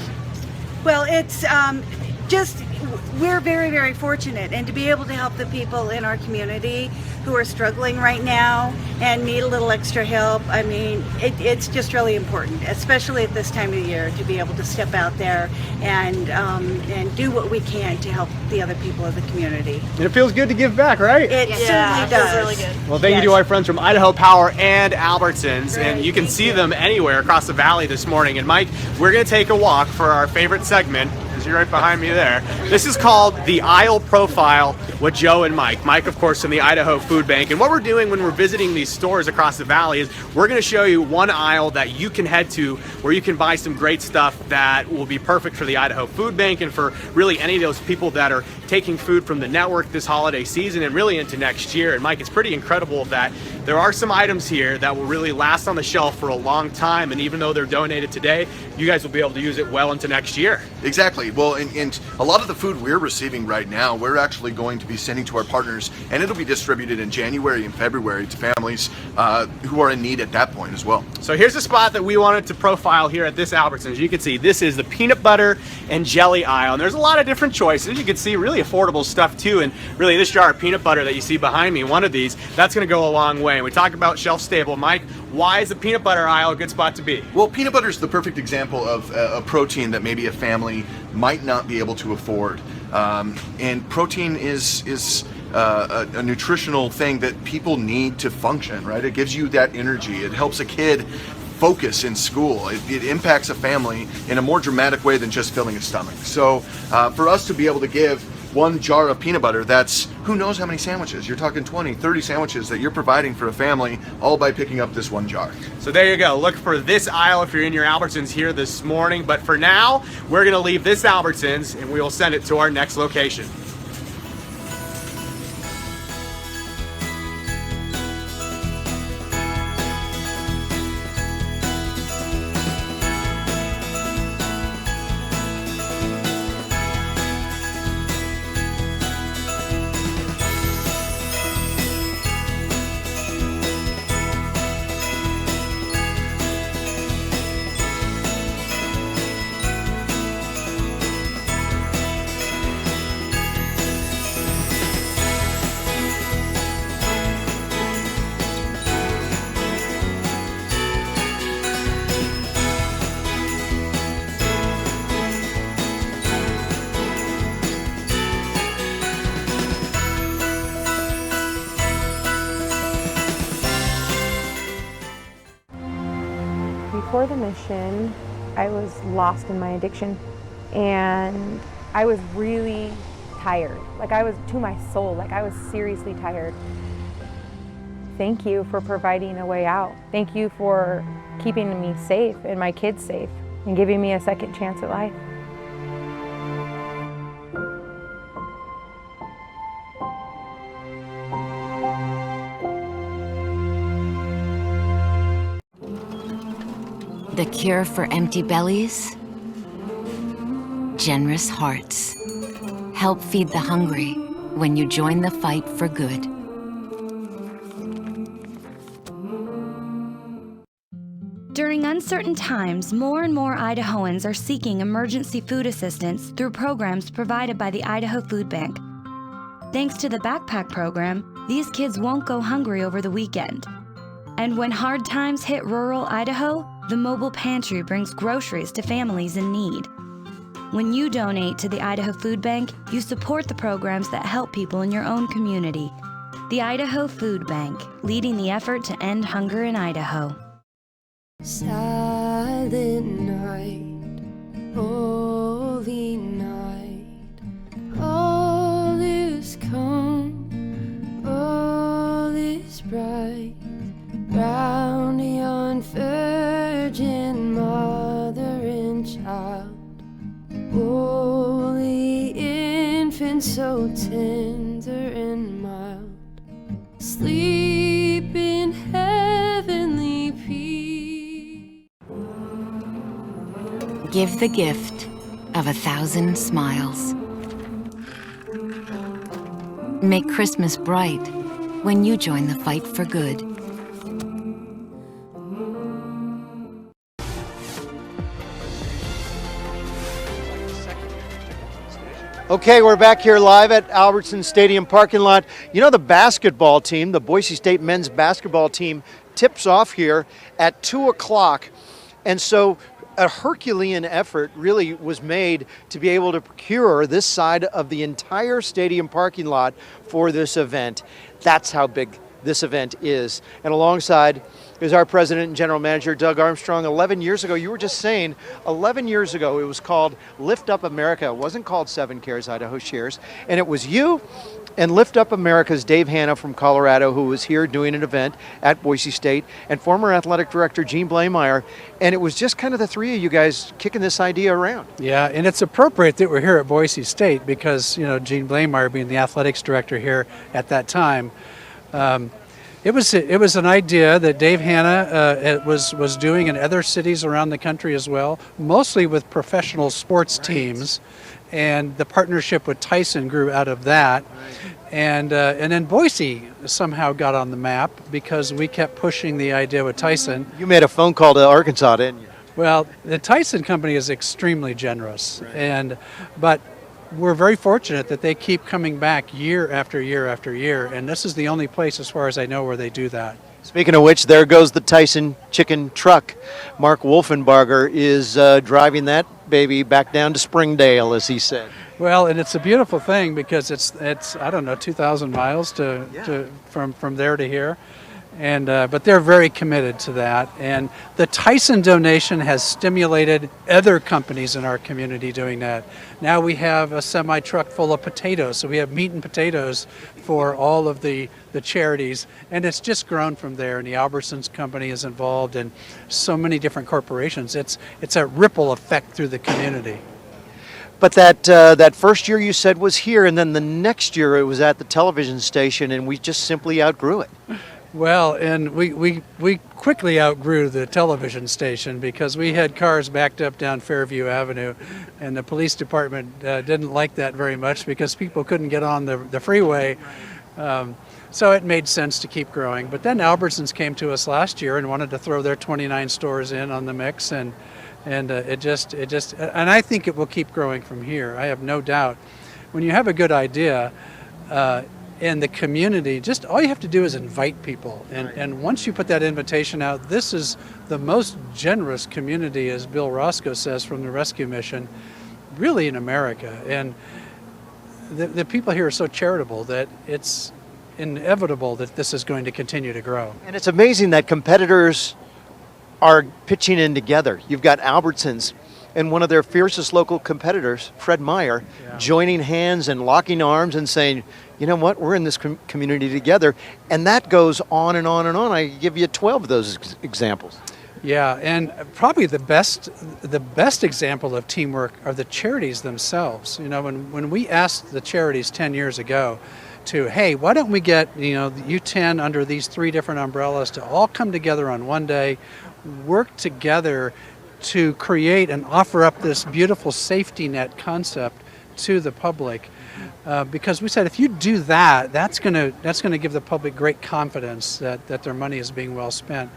Well, it's just, we're very, very fortunate, and to be able to help the people in our community who are struggling right now and need a little extra help. I mean, it's just really important, especially at this time of year, to be able to step out there and do what we can to help the other people of the community. And it feels good to give back, right? It certainly does. Really good. Well, thank you to our friends from Idaho Power and Albertsons, and you can see them anywhere across the valley this morning. And Mike, we're going to take a walk for our favorite segment, because you're right behind me there. This is called the Aisle Profile with Joe and Mike. Mike, of course, from the Idaho Food Bank. And what we're doing when we're visiting these stores across the valley is we're going to show you one aisle that you can head to where you can buy some great stuff that will be perfect for the Idaho Food Bank and for really any of those people that are taking food from the network this holiday season and really into next year. And Mike, it's pretty incredible that there are some items here that will really last on the shelf for a long time, and even though they're donated today, you guys will be able to use it well into next year. Exactly. Well, and a lot of the food we're receiving right now, we're actually going to be sending to our partners, and it'll be distributed in January and February to families who are in need at that point as well. So here's a spot that we wanted to profile here at this Albertsons. You can see this is the peanut butter and jelly aisle, and there's a lot of different choices. You can see really affordable stuff too, and really this jar of peanut butter that you see behind me, one of these, that's going to go a long way. And we talk about shelf stable. Mike, why is the peanut butter aisle a good spot to be? Well, peanut butter is the perfect example of a protein that maybe a family might not be able to afford. And protein is a nutritional thing that people need to function, right? It gives you that energy. It helps a kid focus in school. It impacts a family in a more dramatic way than just filling a stomach. So for us to be able to give one jar of peanut butter, that's who knows how many sandwiches. You're talking 20, 30 sandwiches that you're providing for a family, all by picking up this one jar. So there you go. Look for this aisle if you're in your Albertsons here this morning. But for now, we're going to leave this Albertsons and we will send it to our next location. before the mission, I was lost in my addiction, and I was really tired. Like, I was to my soul, like I was seriously tired. Thank you for providing a way out. Thank you for keeping me safe and my kids safe and giving me a second chance at life. The cure for empty bellies? Generous hearts. Help feed the hungry when you join the fight for good. During uncertain times, more and more Idahoans are seeking emergency food assistance through programs provided by the Idaho Food Bank. Thanks to the backpack program, these kids won't go hungry over the weekend. And when hard times hit rural Idaho, the mobile pantry brings groceries to families in need. When you donate to the Idaho Food Bank, you support the programs that help people in your own community. The Idaho Food Bank, leading the effort to end hunger in Idaho. Silent night, holy night, all is calm, all is bright, round yon virgin mother and child, holy infant so tender and mild, sleep in heavenly peace. Give the gift of 1,000 smiles. Make Christmas bright when you join the fight for good. Okay, we're back here live at Albertsons Stadium parking lot. You know, the basketball team, the Boise State men's basketball team, tips off here at 2 o'clock. And so a Herculean effort really was made to be able to procure this side of the entire stadium parking lot for this event. That's how big this event is. And alongside is our president and general manager, Doug Armstrong. 11 years ago, you were just saying, 11 years ago, it was called Lift Up America. It wasn't called 7 Cares Idaho Shares. And it was you and Lift Up America's Dave Hanna from Colorado, who was here doing an event at Boise State, and former athletic director Gene Blameyer. And it was just kind of the three of you guys kicking this idea around. Yeah, and it's appropriate that we're here at Boise State because, you know, Gene Blameyer being the athletics director here at that time, it was an idea that Dave Hanna was doing in other cities around the country as well, mostly with professional sports teams, and the partnership with Tyson grew out of that. And then Boise somehow got on the map because we kept pushing the idea with Tyson. You made a phone call to Arkansas, didn't you? Well, the Tyson company is extremely generous, but we're very fortunate that they keep coming back year after year after year, and this is the only place, as far as I know, where they do that. Speaking of which, there goes the Tyson chicken truck. Mark Wolfenbarger is driving that baby back down to Springdale, as he said. Well, and it's a beautiful thing because it's I don't know, 2,000 miles from there to here. And but they're very committed to that, and the Tyson donation has stimulated other companies in our community doing that. Now we have a semi-truck full of potatoes, so we have meat and potatoes for all of the charities, and it's just grown from there. And the Albertsons company is involved, and so many different corporations. It's a ripple effect through the community. But that first year you said was here, and then the next year it was at the television station, and we just simply outgrew it. Well, and we quickly outgrew the television station because we had cars backed up down Fairview Avenue, and the police department didn't like that very much because people couldn't get on the freeway. So it made sense to keep growing. But then Albertsons came to us last year and wanted to throw their 29 stores in on the mix, and it just and I think it will keep growing from here. I have no doubt. When you have a good idea, in the community, just all you have to do is invite people. And once you put that invitation out, this is the most generous community, as Bill Roscoe says from the rescue mission, really in America. And the people here are so charitable that it's inevitable that this is going to continue to grow. And it's amazing that competitors are pitching in together. You've got Albertsons and one of their fiercest local competitors, Fred Meyer, joining hands and locking arms and saying, you know what, we're in this community together. And that goes on and on and on. I give you 12 of those examples. Yeah, and probably the best example of teamwork are the charities themselves. You know, when we asked the charities 10 years ago to, hey, why don't we get, you 10 under these 3 different umbrellas to all come together on one day, work together to create and offer up this beautiful safety net concept to the public. Because we said if you do that, that's going to give the public great confidence that their money is being well spent.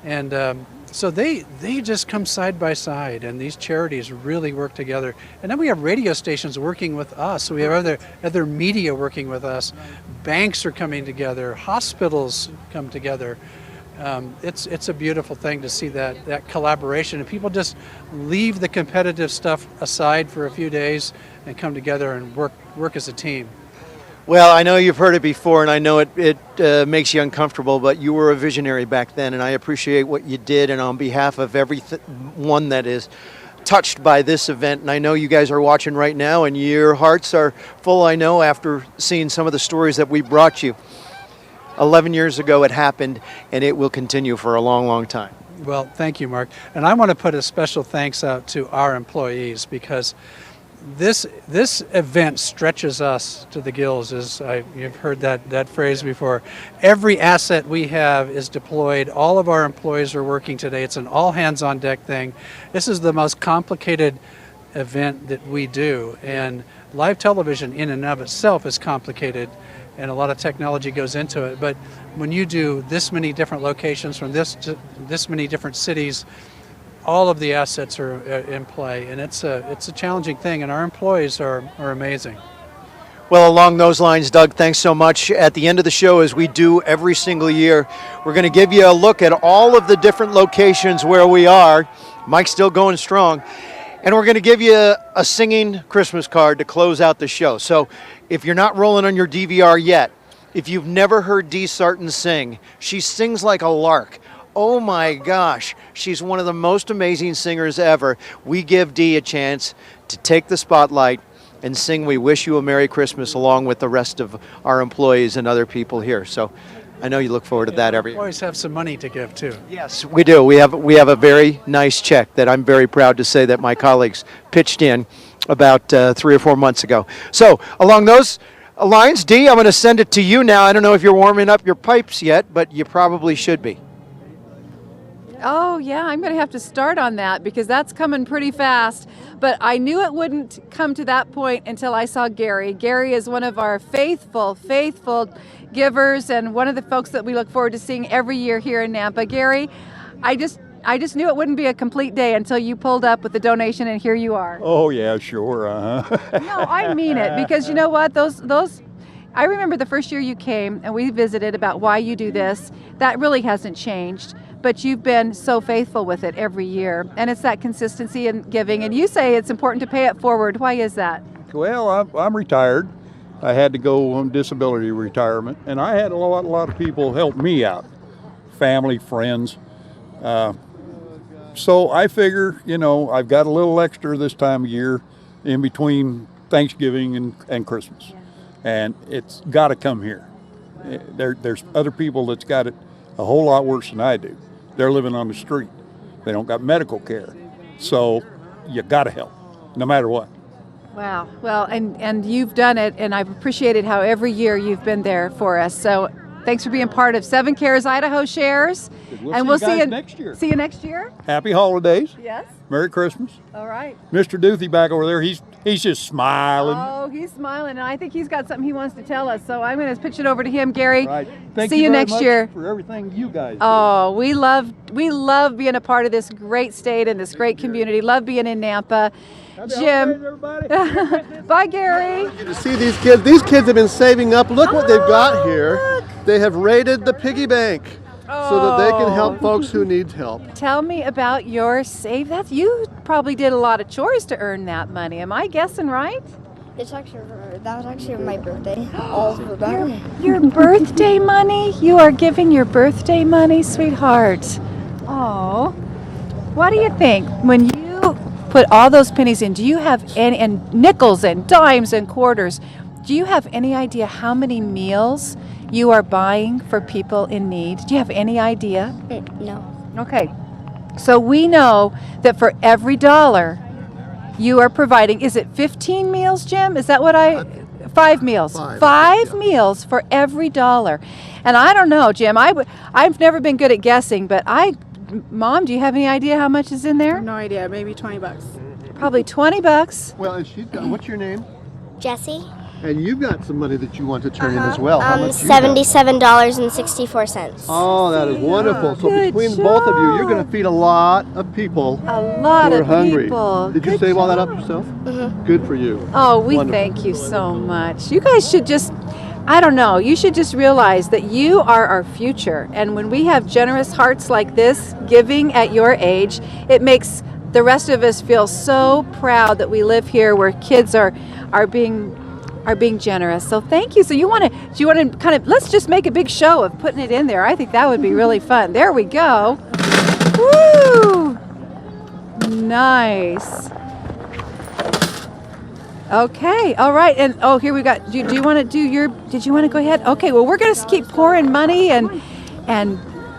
And so they just come side by side, and these charities really work together. And then we have radio stations working with us. So we have other media working with us. Banks are coming together. Hospitals come together. It's a beautiful thing to see that collaboration, and people just leave the competitive stuff aside for a few days and come together and work as a team. Well, I know you've heard it before, and I know it makes you uncomfortable, but you were a visionary back then, and I appreciate what you did. And on behalf of everyone that is touched by this event, and I know you guys are watching right now, and your hearts are full, I know, after seeing some of the stories that we brought you. 11 years ago it happened, and it will continue for a long, long time. Well, thank you, Mark. And I want to put a special thanks out to our employees, because this event stretches us to the gills. You've heard that phrase before. Every asset we have is deployed. All of our employees are working today. It's an all hands on deck thing. This is the most complicated event that we do, and live television in and of itself is complicated, and a lot of technology goes into it. But when you do this many different locations from this many different cities, all of the assets are in play, and it's a challenging thing, and our employees are amazing. Well, along those lines, Doug, thanks so much. At the end of the show, as we do every single year, we're going to give you a look at all of the different locations where we are. Mike's still going strong. And we're going to give you a singing Christmas card to close out the show. So if you're not rolling on your DVR yet, if you've never heard Dee Sarton sing, she sings like a lark. Oh my gosh, she's one of the most amazing singers ever. We give Dee a chance to take the spotlight and sing We Wish You a Merry Christmas along with the rest of our employees and other people here. So I know you look forward to that every year. We always have some money to give too. Yes, we do. We have a very nice check that I'm very proud to say that my colleagues pitched in about 3 or 4 months ago. So along those lines, Dee, I'm going to send it to you now. I don't know if you're warming up your pipes yet, but you probably should be. Oh, yeah, I'm going to have to start on that because that's coming pretty fast. But I knew it wouldn't come to that point until I saw Gary. Gary is one of our faithful givers and one of the folks that we look forward to seeing every year here in Nampa. Gary, I just knew it wouldn't be a complete day until you pulled up with the donation, and here you are. Oh, yeah, sure. No, I mean it, because you know what? Those. I remember the first year you came and we visited about why you do this. That really hasn't changed. But you've been so faithful with it every year, and it's that consistency in giving. And you say it's important to pay it forward. Why is that? Well, I'm retired. I had to go on disability retirement, and I had a lot of people help me out, family, friends. So I figure, I've got a little extra this time of year in between Thanksgiving and Christmas, and it's got to come here. There's other people that's got it a whole lot worse than I do. They're living on the street. They don't got medical care. So you got to help, no matter what. Wow. Well, and you've done it, and I've appreciated how every year you've been there for us. So thanks for being part of 7 Cares Idaho Shares. We'll see you next year. See you next year. Happy holidays. Yes. Merry Christmas. All right. Mr. Duthie back over there, he's just smiling. Oh, he's smiling, and I think he's got something he wants to tell us. So I'm going to pitch it over to him, Gary. Right. Thank See you very next much year for everything you guys do. Oh, we love being a part of this great state and this great community. Love being in Nampa. Jim. Bye, Gary. To see these kids. These kids have been saving up. Look what they've got here. They have raided the piggy bank so that they can help folks who need help. Tell me about your save. You probably did a lot of chores to earn that money. Am I guessing right? That was actually my birthday. All for that. Your birthday money? You are giving your birthday money, sweetheart. Oh, what do you think when you put all those pennies in? Do you have any, and nickels and dimes and quarters? Do you have any idea how many meals you are buying for people in need? Do you have any idea? No. Okay, so we know that for every dollar you are providing, is it 15 meals, Jim? Is that what 5 meals. Five meals for every dollar. And I don't know, Jim, I've never been good at guessing, but Mom, do you have any idea how much is in there? No idea, maybe $20. Probably $20. Well, and she's got, what's your name? Jesse? And you've got some money that you want to turn in as well. How much you $77.64. Oh, that is wonderful. So Good between both of you, you're going to feed a lot of people A lot who are of hungry. people. Did you Good save all that up yourself? Good for you. Oh, we Wonderful. thank you so much. You guys should just, I don't know, you should just realize that you are our future. And when we have generous hearts like this, giving at your age, it makes the rest of us feel so proud that we live here where kids are being generous. So thank you. So do you want to kind of, let's just make a big show of putting it in there. I think that would be really fun. There we go. Woo! Nice. Okay, all right, and here we got. Do you want to do your? Did you want to go ahead? Okay, well we're gonna keep pouring money and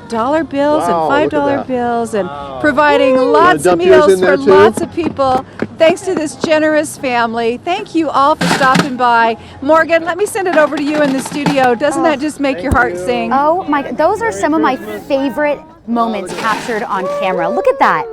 dollar bills and $5 bills and providing lots of meals for lots of people. Thanks to this generous family. Thank you all for stopping by. Morgan, let me send it over to you in the studio. Doesn't that just make your heart sing? Oh my, those are some of my favorite moments captured on camera. Look at that.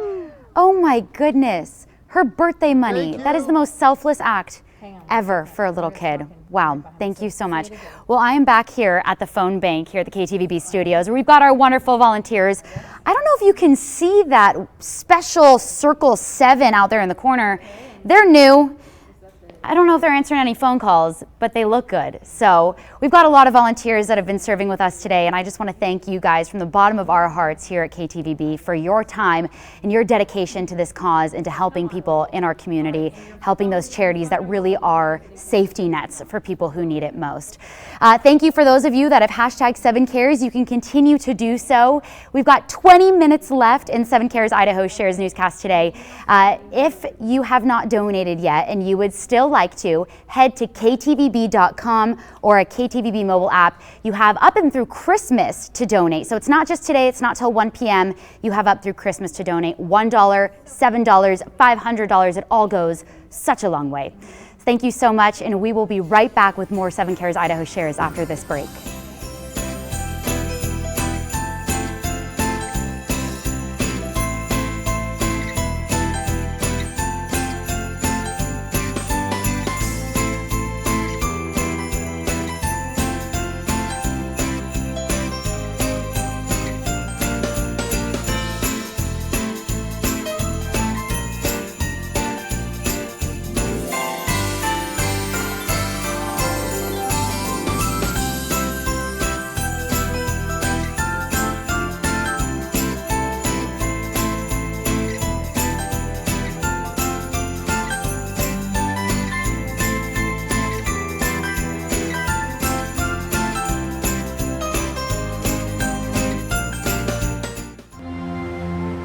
Oh my goodness. Her birthday money. That is the most selfless act ever for a little kid. Wow, thank you so much. Well, I am back here at the phone bank here at the KTVB studios where we've got our wonderful volunteers. I don't know if you can see that special circle 7 out there in the corner. They're new. I don't know if they're answering any phone calls, but they look good. So we've got a lot of volunteers that have been serving with us today, and I just want to thank you guys from the bottom of our hearts here at KTVB for your time and your dedication to this cause and to helping people in our community, helping those charities that really are safety nets for people who need it most. Thank you for those of you that have hashtag 7Cares. You can continue to do so. We've got 20 minutes left in 7Cares Idaho Shares newscast today. If you have not donated yet and you would still like to, head to ktvb.com or a KTVB mobile app. You have up and through Christmas to donate. So it's not just today, it's not till 1 p.m. You have up through Christmas to donate. $1, $7, $500, it all goes such a long way. Thank you so much, and we will be right back with more 7Cares Idaho Shares after this break.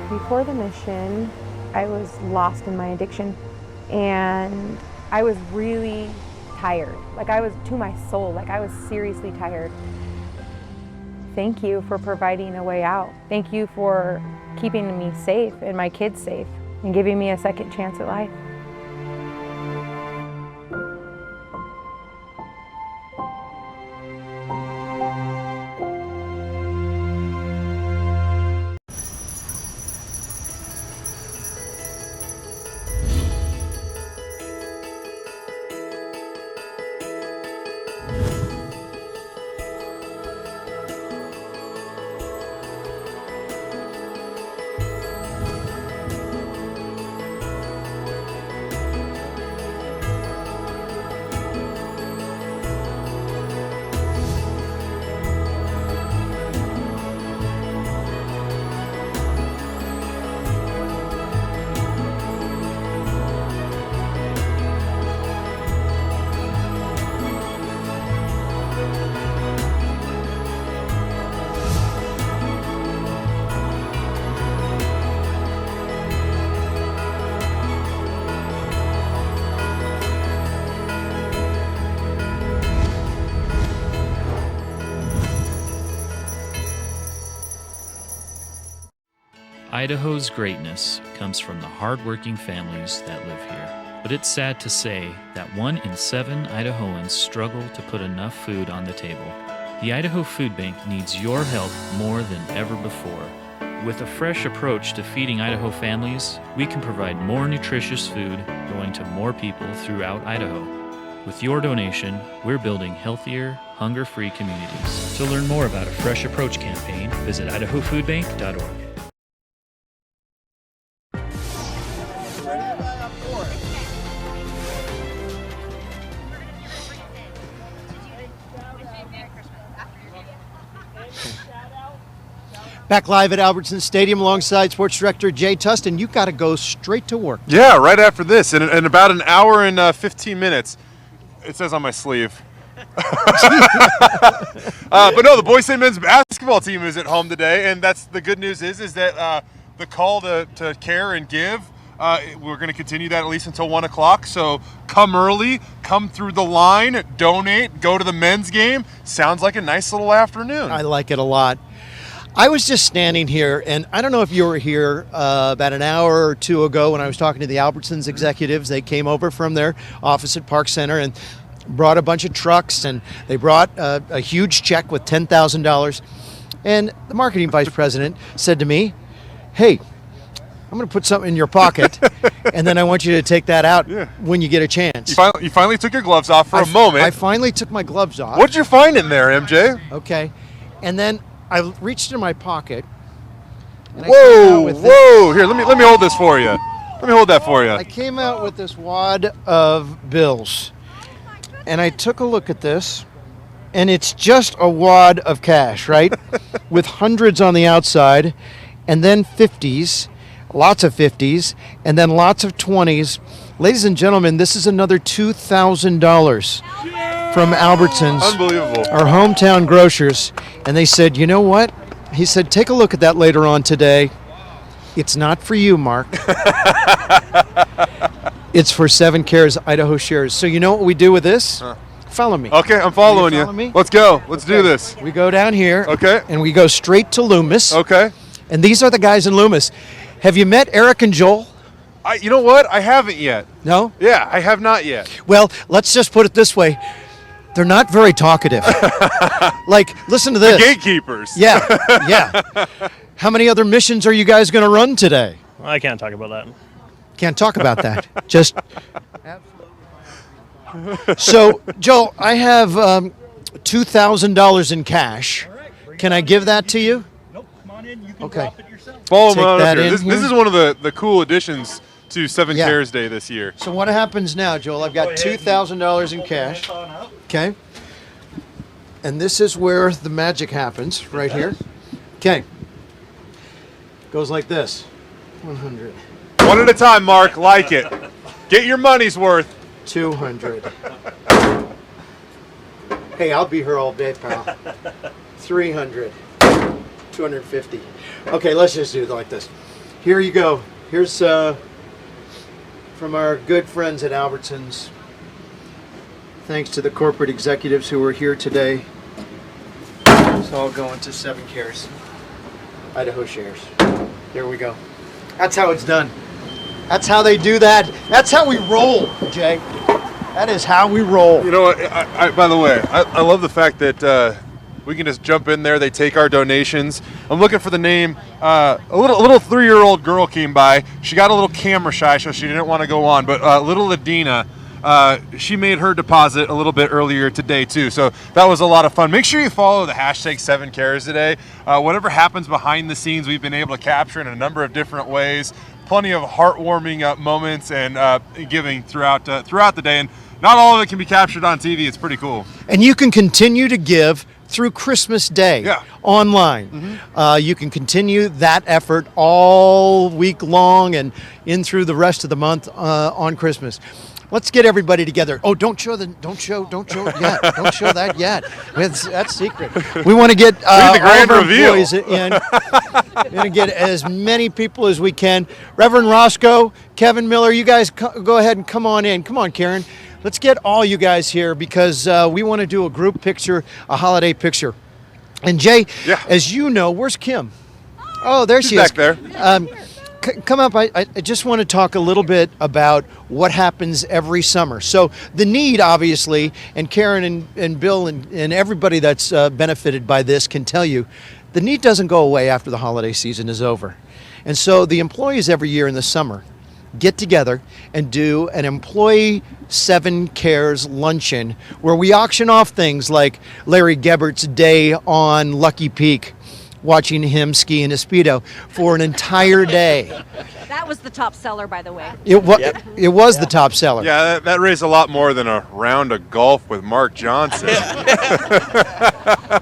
Before the mission, I was lost in my addiction, and I was really tired. Like, I was to my soul, like I was seriously tired. Thank you for providing a way out. Thank you for keeping me safe and my kids safe and giving me a second chance at life. Idaho's greatness comes from the hardworking families that live here. But it's sad to say that 1 in 7 Idahoans struggle to put enough food on the table. The Idaho Food Bank needs your help more than ever before. With a fresh approach to feeding Idaho families, we can provide more nutritious food going to more people throughout Idaho. With your donation, we're building healthier, hunger-free communities. To learn more about a Fresh Approach campaign, visit idahofoodbank.org. Back live at Albertsons Stadium alongside Sports Director Jay Tustin. You've got to go straight to work. Yeah, right after this, in about an hour and 15 minutes. It says on my sleeve. But no, the Boise men's basketball team is at home today, and that's the good news is that the call to care and give, we're going to continue that at least until 1 o'clock. So come early, come through the line, donate, go to the men's game. Sounds like a nice little afternoon. I like it a lot. I was just standing here, and I don't know if you were here about an hour or two ago when I was talking to the Albertsons executives. They came over from their office at Park Center and brought a bunch of trucks, and they brought a huge check with $10,000. And the marketing vice president said to me, "Hey, I'm going to put something in your pocket, and then I want you to take that out when you get a chance." You finally took your gloves off for a moment. I finally took my gloves off. What'd you find in there, MJ? Okay. And then I reached in my pocket. And Whoa! Here, let me hold this for you. Let me hold that for you. I came out with this wad of bills, and I took a look at this, and it's just a wad of cash, right? With hundreds on the outside, and then 50s, lots of 50s, and then lots of 20s. Ladies and gentlemen, this is another $2,000 from Albertsons. Unbelievable. Our hometown grocers. And they said, "You know what?" He said, "Take a look at that later on today. It's not for you, Mark. It's for 7 Cares Idaho Shares." So you know what we do with this? Follow me. Okay, I'm following you. Follow me? Let's go. Let's do this. We go down here. Okay. And we go straight to Loomis. Okay. And these are the guys in Loomis. Have you met Eric and Joel? You know what? I haven't yet. No? Yeah, I have not yet. Well, let's just put it this way. They're not very talkative. Like, listen to this. The gatekeepers. Yeah, yeah. How many other missions are you guys going to run today? I can't talk about that. Can't talk about that. Just. So, Joel, I have $2,000 in cash. Can I give that to you? Nope. Come on in. You can Okay. drop it yourself. Follow Take me on that up here. in This is one of the cool additions to 7 Yeah. Cares Day this year. So what happens now, Joel? I've got $2,000 in cash. Okay. And this is where the magic happens, right here. Okay. Goes like this. 100. One at a time, Mark. Like it. Get your money's worth. 200. Hey, I'll be here all day, pal. 300. 250. Okay, let's just do it like this. Here you go. Here's from our good friends at Albertsons. Thanks to the corporate executives who were here today. It's all going to 7 Cares Idaho Shares. There we go. That's how it's done. That's how they do that. That's how we roll, Jay. That is how we roll. You know what? By the way, I love the fact that we can just jump in there. They take our donations. I'm looking for the name. A little 3-year-old girl came by. She got a little camera shy, so she didn't want to go on. But little Adina, she made her deposit a little bit earlier today too. So that was a lot of fun. Make sure you follow the hashtag 7 Cares today. Whatever happens behind the scenes, we've been able to capture in a number of different ways. Plenty of heartwarming moments and giving throughout the day. And not all of it can be captured on TV. It's pretty cool. And you can continue to give through Christmas Day online. You can continue that effort all week long and in through the rest of the month on Christmas. Let's get everybody together. Oh, don't show yet. Don't show that yet. That's secret. We want to get the grand all of our reveal. employees in. We're going to get as many people as we can. Reverend Roscoe, Kevin Miller, you guys go ahead and come on in. Come on, Karen. Let's get all you guys here because we want to do a group picture, a holiday picture. And Jay, as you know, where's Kim? Oh, there she She's is. back there. Come up. I just want to talk a little bit about what happens every summer. So the need, obviously, and Karen and Bill and everybody that's benefited by this can tell you, the need doesn't go away after the holiday season is over. And so the employees every year in the summer get together and do an employee 7 Cares luncheon where we auction off things like Larry Gebbert's day on Lucky Peak, watching him ski in a Speedo for an entire day. That was the top seller, by the way. It was the top seller. Yeah, that raised a lot more than a round of golf with Mark Johnson.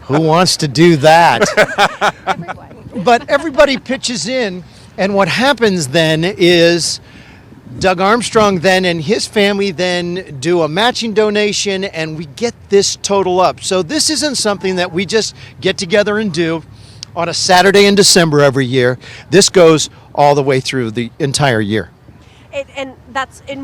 Who wants to do that? But everybody pitches in, and what happens then is Doug Armstrong then and his family then do a matching donation, and we get this total up. So this isn't something that we just get together and do on a Saturday in December every year. This goes all the way through the entire year. And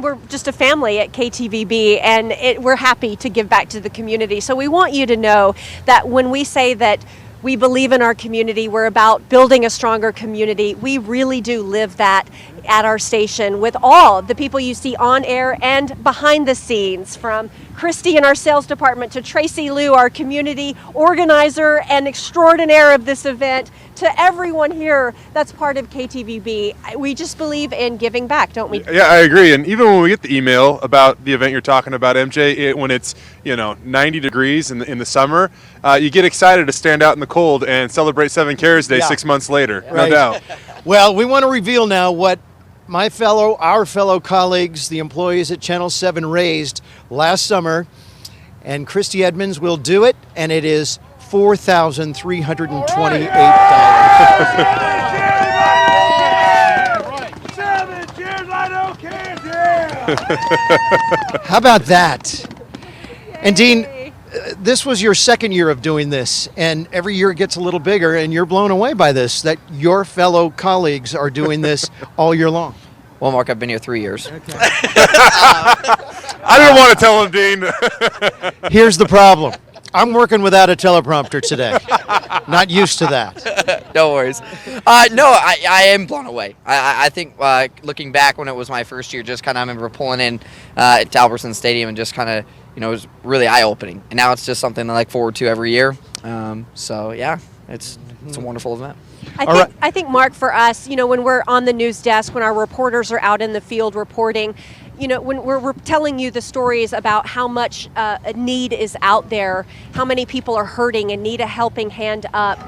we're just a family at KTVB, and we're happy to give back to the community. So we want you to know that when we say that we believe in our community, we're about building a stronger community, we really do live that at our station with all the people you see on air and behind the scenes, from Christy in our sales department to Tracy Liu, our community organizer and extraordinaire of this event, to everyone here that's part of KTVB. We just believe in giving back, don't we? Yeah, I agree. And even when we get the email about the event you're talking about, MJ, when it's 90 degrees in the summer, you get excited to stand out in the cold and celebrate 7 Cares Day 6 months later, no doubt. Well, we want to reveal now what our fellow colleagues, the employees at Channel 7 raised last summer, and Christy Edmonds will do it, and it is $4,328. 7 Cheers, Idaho, Kansas! How about that? And Dean, this was your second year of doing this, and every year it gets a little bigger, and you're blown away by this, that your fellow colleagues are doing this all year long. Well, Mark, I've been here 3 years. I didn't want to tell him, Dean. Here's the problem. I'm working without a teleprompter today. Not used to that. No worries. No, I am blown away. I think looking back when it was my first year, just kind of I remember pulling in at Albertsons Stadium and just kind of, it was really eye-opening. And now it's just something I look forward to every year. So, yeah, it's a wonderful event. I think, Mark, for us, when we're on the news desk, when our reporters are out in the field reporting, when we're telling you the stories about how much a need is out there, how many people are hurting and need a helping hand up.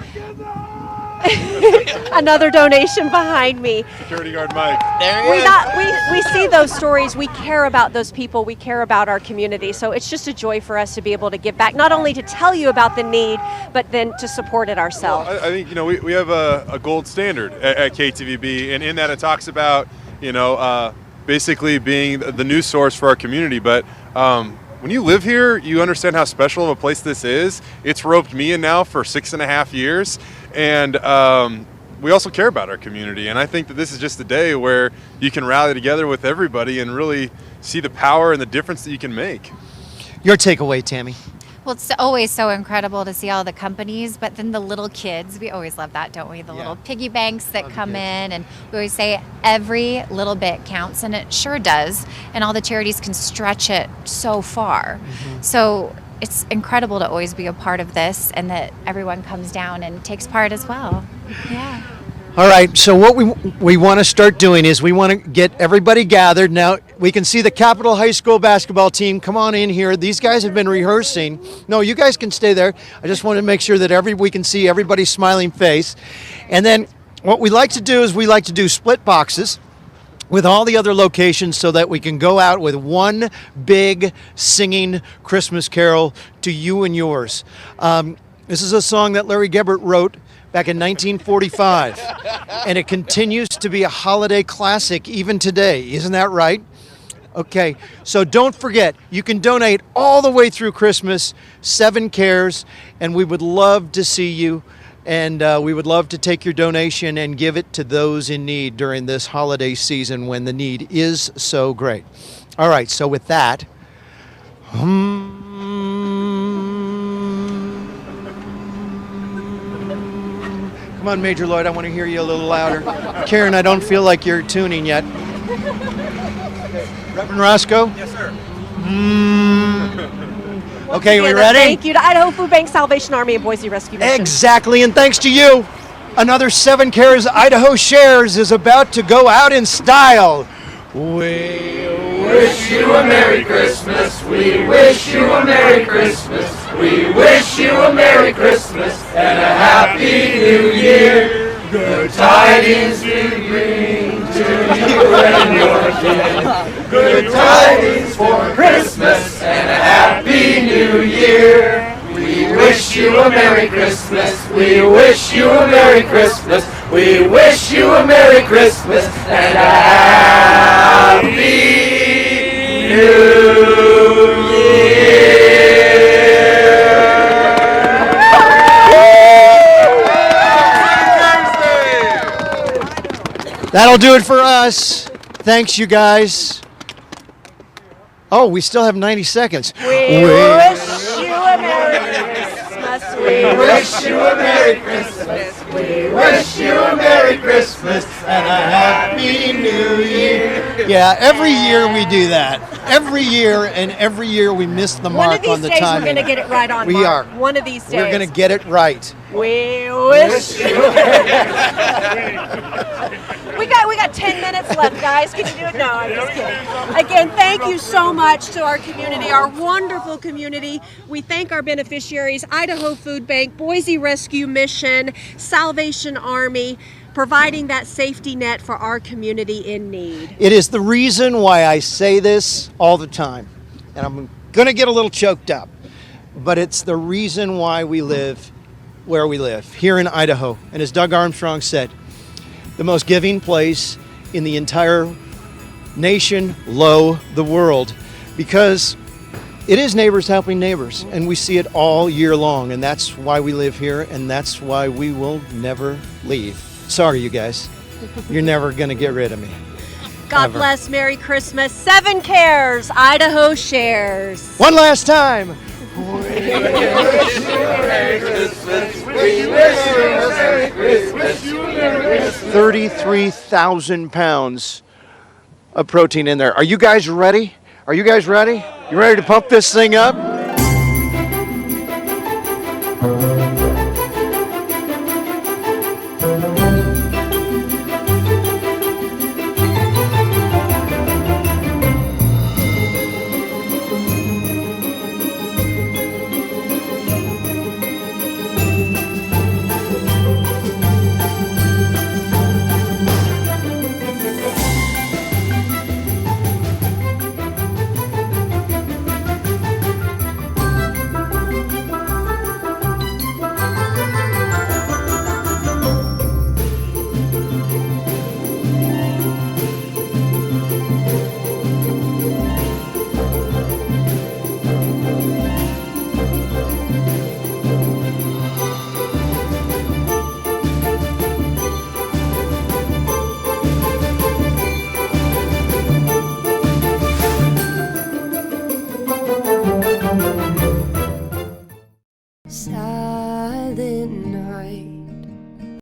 Another donation behind me. Security guard Mike. We see those stories. We care about those people. We care about our community. So it's just a joy for us to be able to give back, not only to tell you about the need, but then to support it ourselves. Well, I think, we have a gold standard at KTVB, and in that it talks about, basically being the news source for our community. But when you live here, you understand how special of a place this is. It's roped me in now for 6.5 years. And we also care about our community. And I think that this is just a day where you can rally together with everybody and really see the power and the difference that you can make. Your takeaway, Tammy. Well, it's always so incredible to see all the companies, but then the little kids, we always love that, don't we? The little piggy banks that come in, and we always say every little bit counts, and it sure does. And all the charities can stretch it so far. So it's incredible to always be a part of this, and that everyone comes down and takes part as well. Yeah. All right, so what we want to start doing is we want to get everybody gathered. Now, we can see the Capitol High School basketball team. Come on in here. These guys have been rehearsing. No, you guys can stay there. I just want to make sure that we can see everybody's smiling face. And then what we like to do is we like to do split boxes with all the other locations so that we can go out with one big singing Christmas carol to you and yours. This is a song that Larry Gebbert wrote back in 1945, and it continues to be a holiday classic even today. Isn't that right? Okay, so don't forget, you can donate all the way through Christmas, 7 Cares, and we would love to see you, and we would love to take your donation and give it to those in need during this holiday season when the need is so great. All right, so with that, come Come on, Major Lloyd, I want to hear you a little louder. Karen, I don't feel like you're tuning yet. Reverend Roscoe? Yes, sir. Okay, we Again, ready? Thank you to Idaho Food Bank, Salvation Army, and Boise Rescue Mission. Exactly, and thanks to you, another 7 Cares Idaho Shares is about to go out in style. We wish you a Merry Christmas. We wish you a Merry Christmas. We wish you a Merry Christmas and a Happy New Year. Good tidings we bring to you and your kin. Good tidings for Christmas and a Happy New Year. We wish you a Merry Christmas. We wish you a Merry Christmas. We wish you a Merry Christmas and a Happy New Year. That'll do it for us. Thanks, you guys. Oh, we still have 90 seconds. We wish you a Merry Christmas. We wish you a Merry Christmas. We wish you a Merry Christmas and a Happy New Year. Yeah, every year we do that. Every year, and every year we miss the mark on the days timing. we're going to get it right on, We Mark. are. One of these days. We're going to get it right. We wish you. We got 10 minutes left, guys. Can you do it? No, I'm just kidding. Again, thank you so much to our community, our wonderful community. We thank our beneficiaries, Idaho Food Bank, Boise Rescue Mission, Salvation Army, providing that safety net for our community in need. It is the reason why I say this all the time, and I'm going to get a little choked up, but it's the reason why we live where we live, here in Idaho. And as Doug Armstrong said, the most giving place in the entire nation, the world, because it is neighbors helping neighbors, and we see it all year long, and that's why we live here, and that's why we will never leave. Sorry, you guys. You're never going to get rid of me. God Ever. bless, Merry Christmas. 7 Cares, Idaho Shares. One last time. We wish you a Merry Christmas. We wish you a Merry Christmas. 33,000 pounds of protein in there. Are you guys ready? Are you guys ready? You ready to pump this thing up?